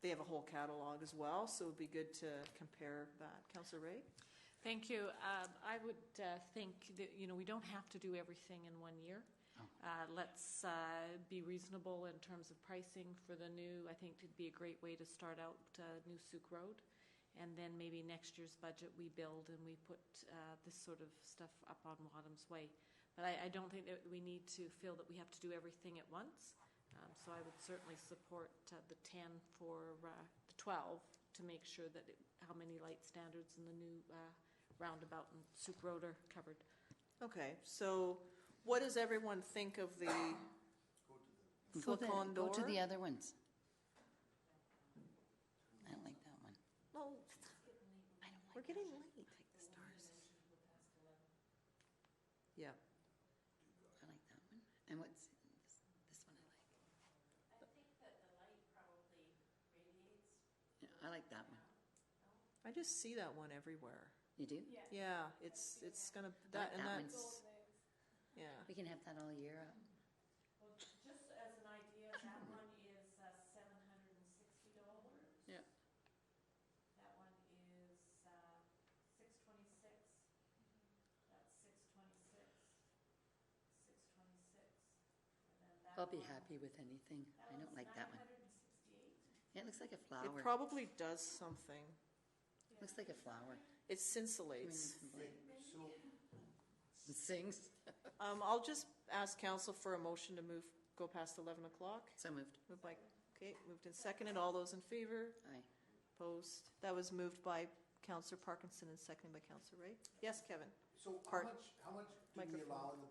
they have a whole catalog as well, so it would be good to compare that. Councillor Ray? Thank you. I would think that, we don't have to do everything in 1 year. Let's be reasonable in terms of pricing for the new. I think it'd be a great way to start out New Suk Road. And then maybe next year's budget we build and we put this sort of stuff up on Wadhams Way. But I don't think that we need to feel that we have to do everything at once. So I would certainly support the 10 for the 12 to make sure that how many light standards in the new roundabout and Suk Road are covered. Okay, so what does everyone think of the Flacon door? Go to the other ones. I don't like that one. No, we're getting late. Take the stars. Yeah. I like that one. And what's this one I like? I think that the light probably radiates. Yeah, I like that one. I just see that one everywhere. You do? Yeah, it's gonna that and one's. that's yeah. We can have that all year. Well, just as an That one is $760. Yeah. That one is 626. That's 626. 626. And then that I'll be one- happy with anything. I don't like that one. 968. Yeah, it looks like a It flower. probably does something. Looks like a flower. It scintillates. It sings. I'll just ask council for a motion to go past 11 o'clock. So moved. Moved and seconded. All those in favor? Aye. Opposed? That was moved by Councillor Parkinson and seconded by Councillor Ray. Yes, Kevin? So Part- how much do we Microphone. allow in the,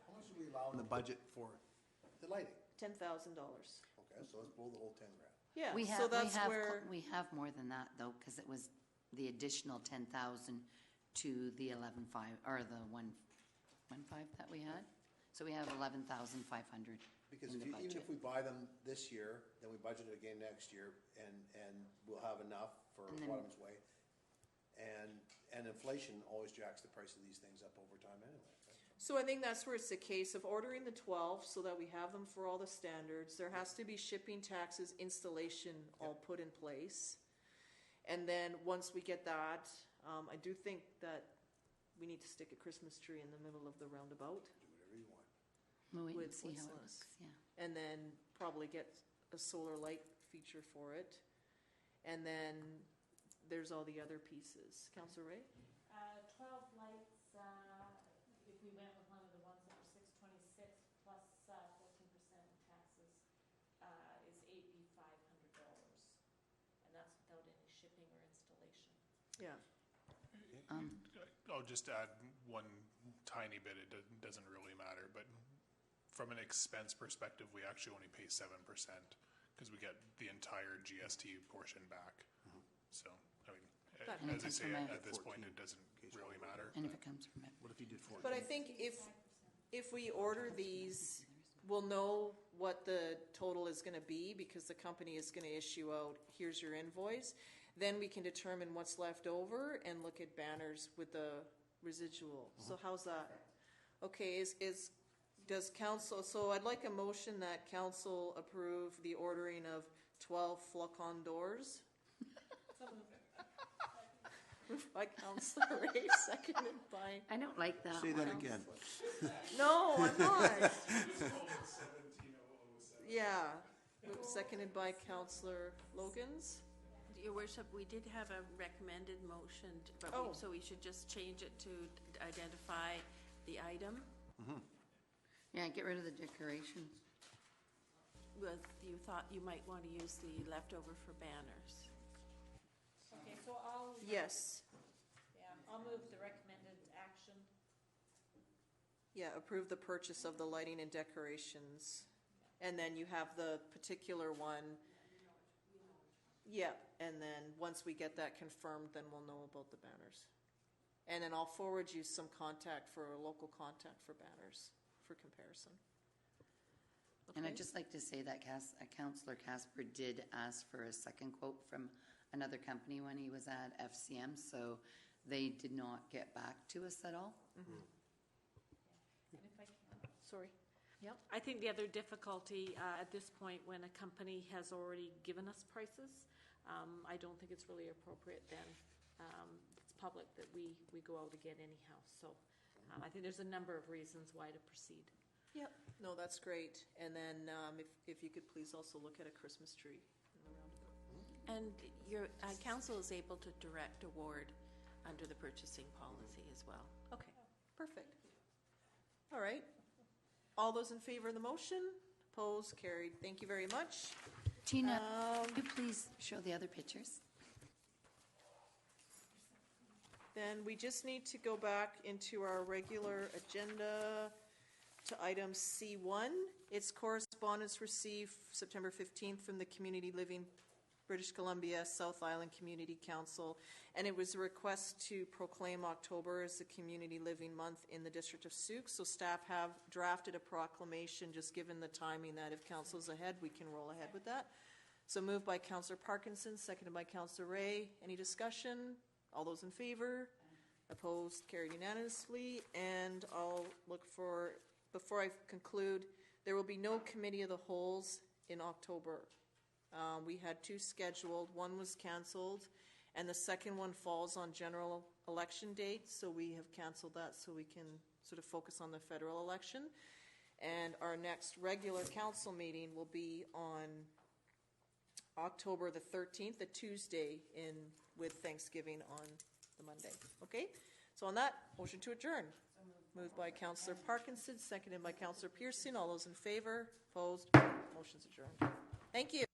how much do we allow in the budget for the lighting? $10,000. Okay, so let's blow the whole 10 grand. Yeah, We have, so that's where, we have more than that though, because it was the additional 10,000 to the 11.5, or the 1.5 that we had. So we have 11,500 Because in the even budget. if we buy them this year, then we budget it again next year, and we'll have enough for And then- Wadham's Way. And inflation always jacks the price of these things up over time anyway. so I think that's where it's a case of ordering the 12 so that we have them for all the standards. There has to be shipping, taxes, installation all put in place. And then once we get that, I do think that we need to stick a Christmas tree in the middle of the roundabout. Do whatever you want. We'll wait and with see how it Whistles. looks, yeah. And then probably get a solar light feature for it. And then there's all the other pieces. Councillor Ray? 12 lights, if we went with one of the ones that were 626 plus 14% in taxes, is $8,500. And that's without any shipping or installation. Yeah. I'll just add one tiny bit, it doesn't really matter, but from an expense perspective, we actually only pay 7% because we get the entire GST portion back. So, I mean, And it as I comes say, from a- at this point, it doesn't really matter. And if it comes from it. What if you did 14? But I think if we order these, we'll know what the total is gonna be because the company is gonna issue out, here's your invoice. Then we can determine what's left over and look at banners with the residual. So how's that? Okay, does council, so I'd like a motion that council approve the ordering of 12 Flocon doors. Moved by Councillor Ray, seconded by, I don't like that Say that one. again. no, I'm not. Yeah, seconded by Councillor Logans. Your worship, we did have a recommended motion, but Oh. so we should just change it to identify the item. Yeah, get rid of the decorations. You thought you might want to use the leftover for banners. Okay, so I'll move the recommended action. Yeah, approve the purchase of the lighting and decorations. And then you have the particular one. Yeah, and then once we get that confirmed, then we'll know about the banners. And then I'll forward you some contact for a local contact for banners for comparison. And Okay. I'd just like to say that Councillor Casper did ask for a second quote from another company when he was at FCM, so they did not get back to us at all. And if I can, sorry. Yep. I think the other difficulty at this point, when a company has already given us prices, I don't think it's really appropriate then. It's public that we go out again anyhow. So I think there's a number of reasons why to proceed. Yep, no, that's great. And then if you could please also look at a Christmas tree in the roundabout. And your council is able to direct award under the purchasing policy as well. Okay, perfect. All right. All those in favor of the motion? Opposed? Carried. Thank you very much. Tina, could you please show the other pictures? Then we just need to go back into our regular agenda to item C1. It's correspondence received September 15th from the Community Living British Columbia South Island Community Council, and it was a request to proclaim October as the Community Living Month in the District of Sault. So staff have drafted a proclamation, just given the timing that if council's ahead, we can roll ahead with that. So moved by Councillor Parkinson, seconded by Councillor Ray. Any discussion? All those in favor? Opposed? Carried unanimously. And I'll look for, before I conclude, there will be no committee of the wholes in October. We had 2 scheduled, one was canceled, and the second one falls on general election date, so we have canceled that so we can sort of focus on the federal election. And our next regular council meeting will be on October the 13th, a Tuesday, with Thanksgiving on the Monday. Okay? So on that, motion to adjourn. Moved by Councillor Parkinson, seconded by Councillor Pearson. All those in favor? Opposed? Motion's adjourned. Thank you.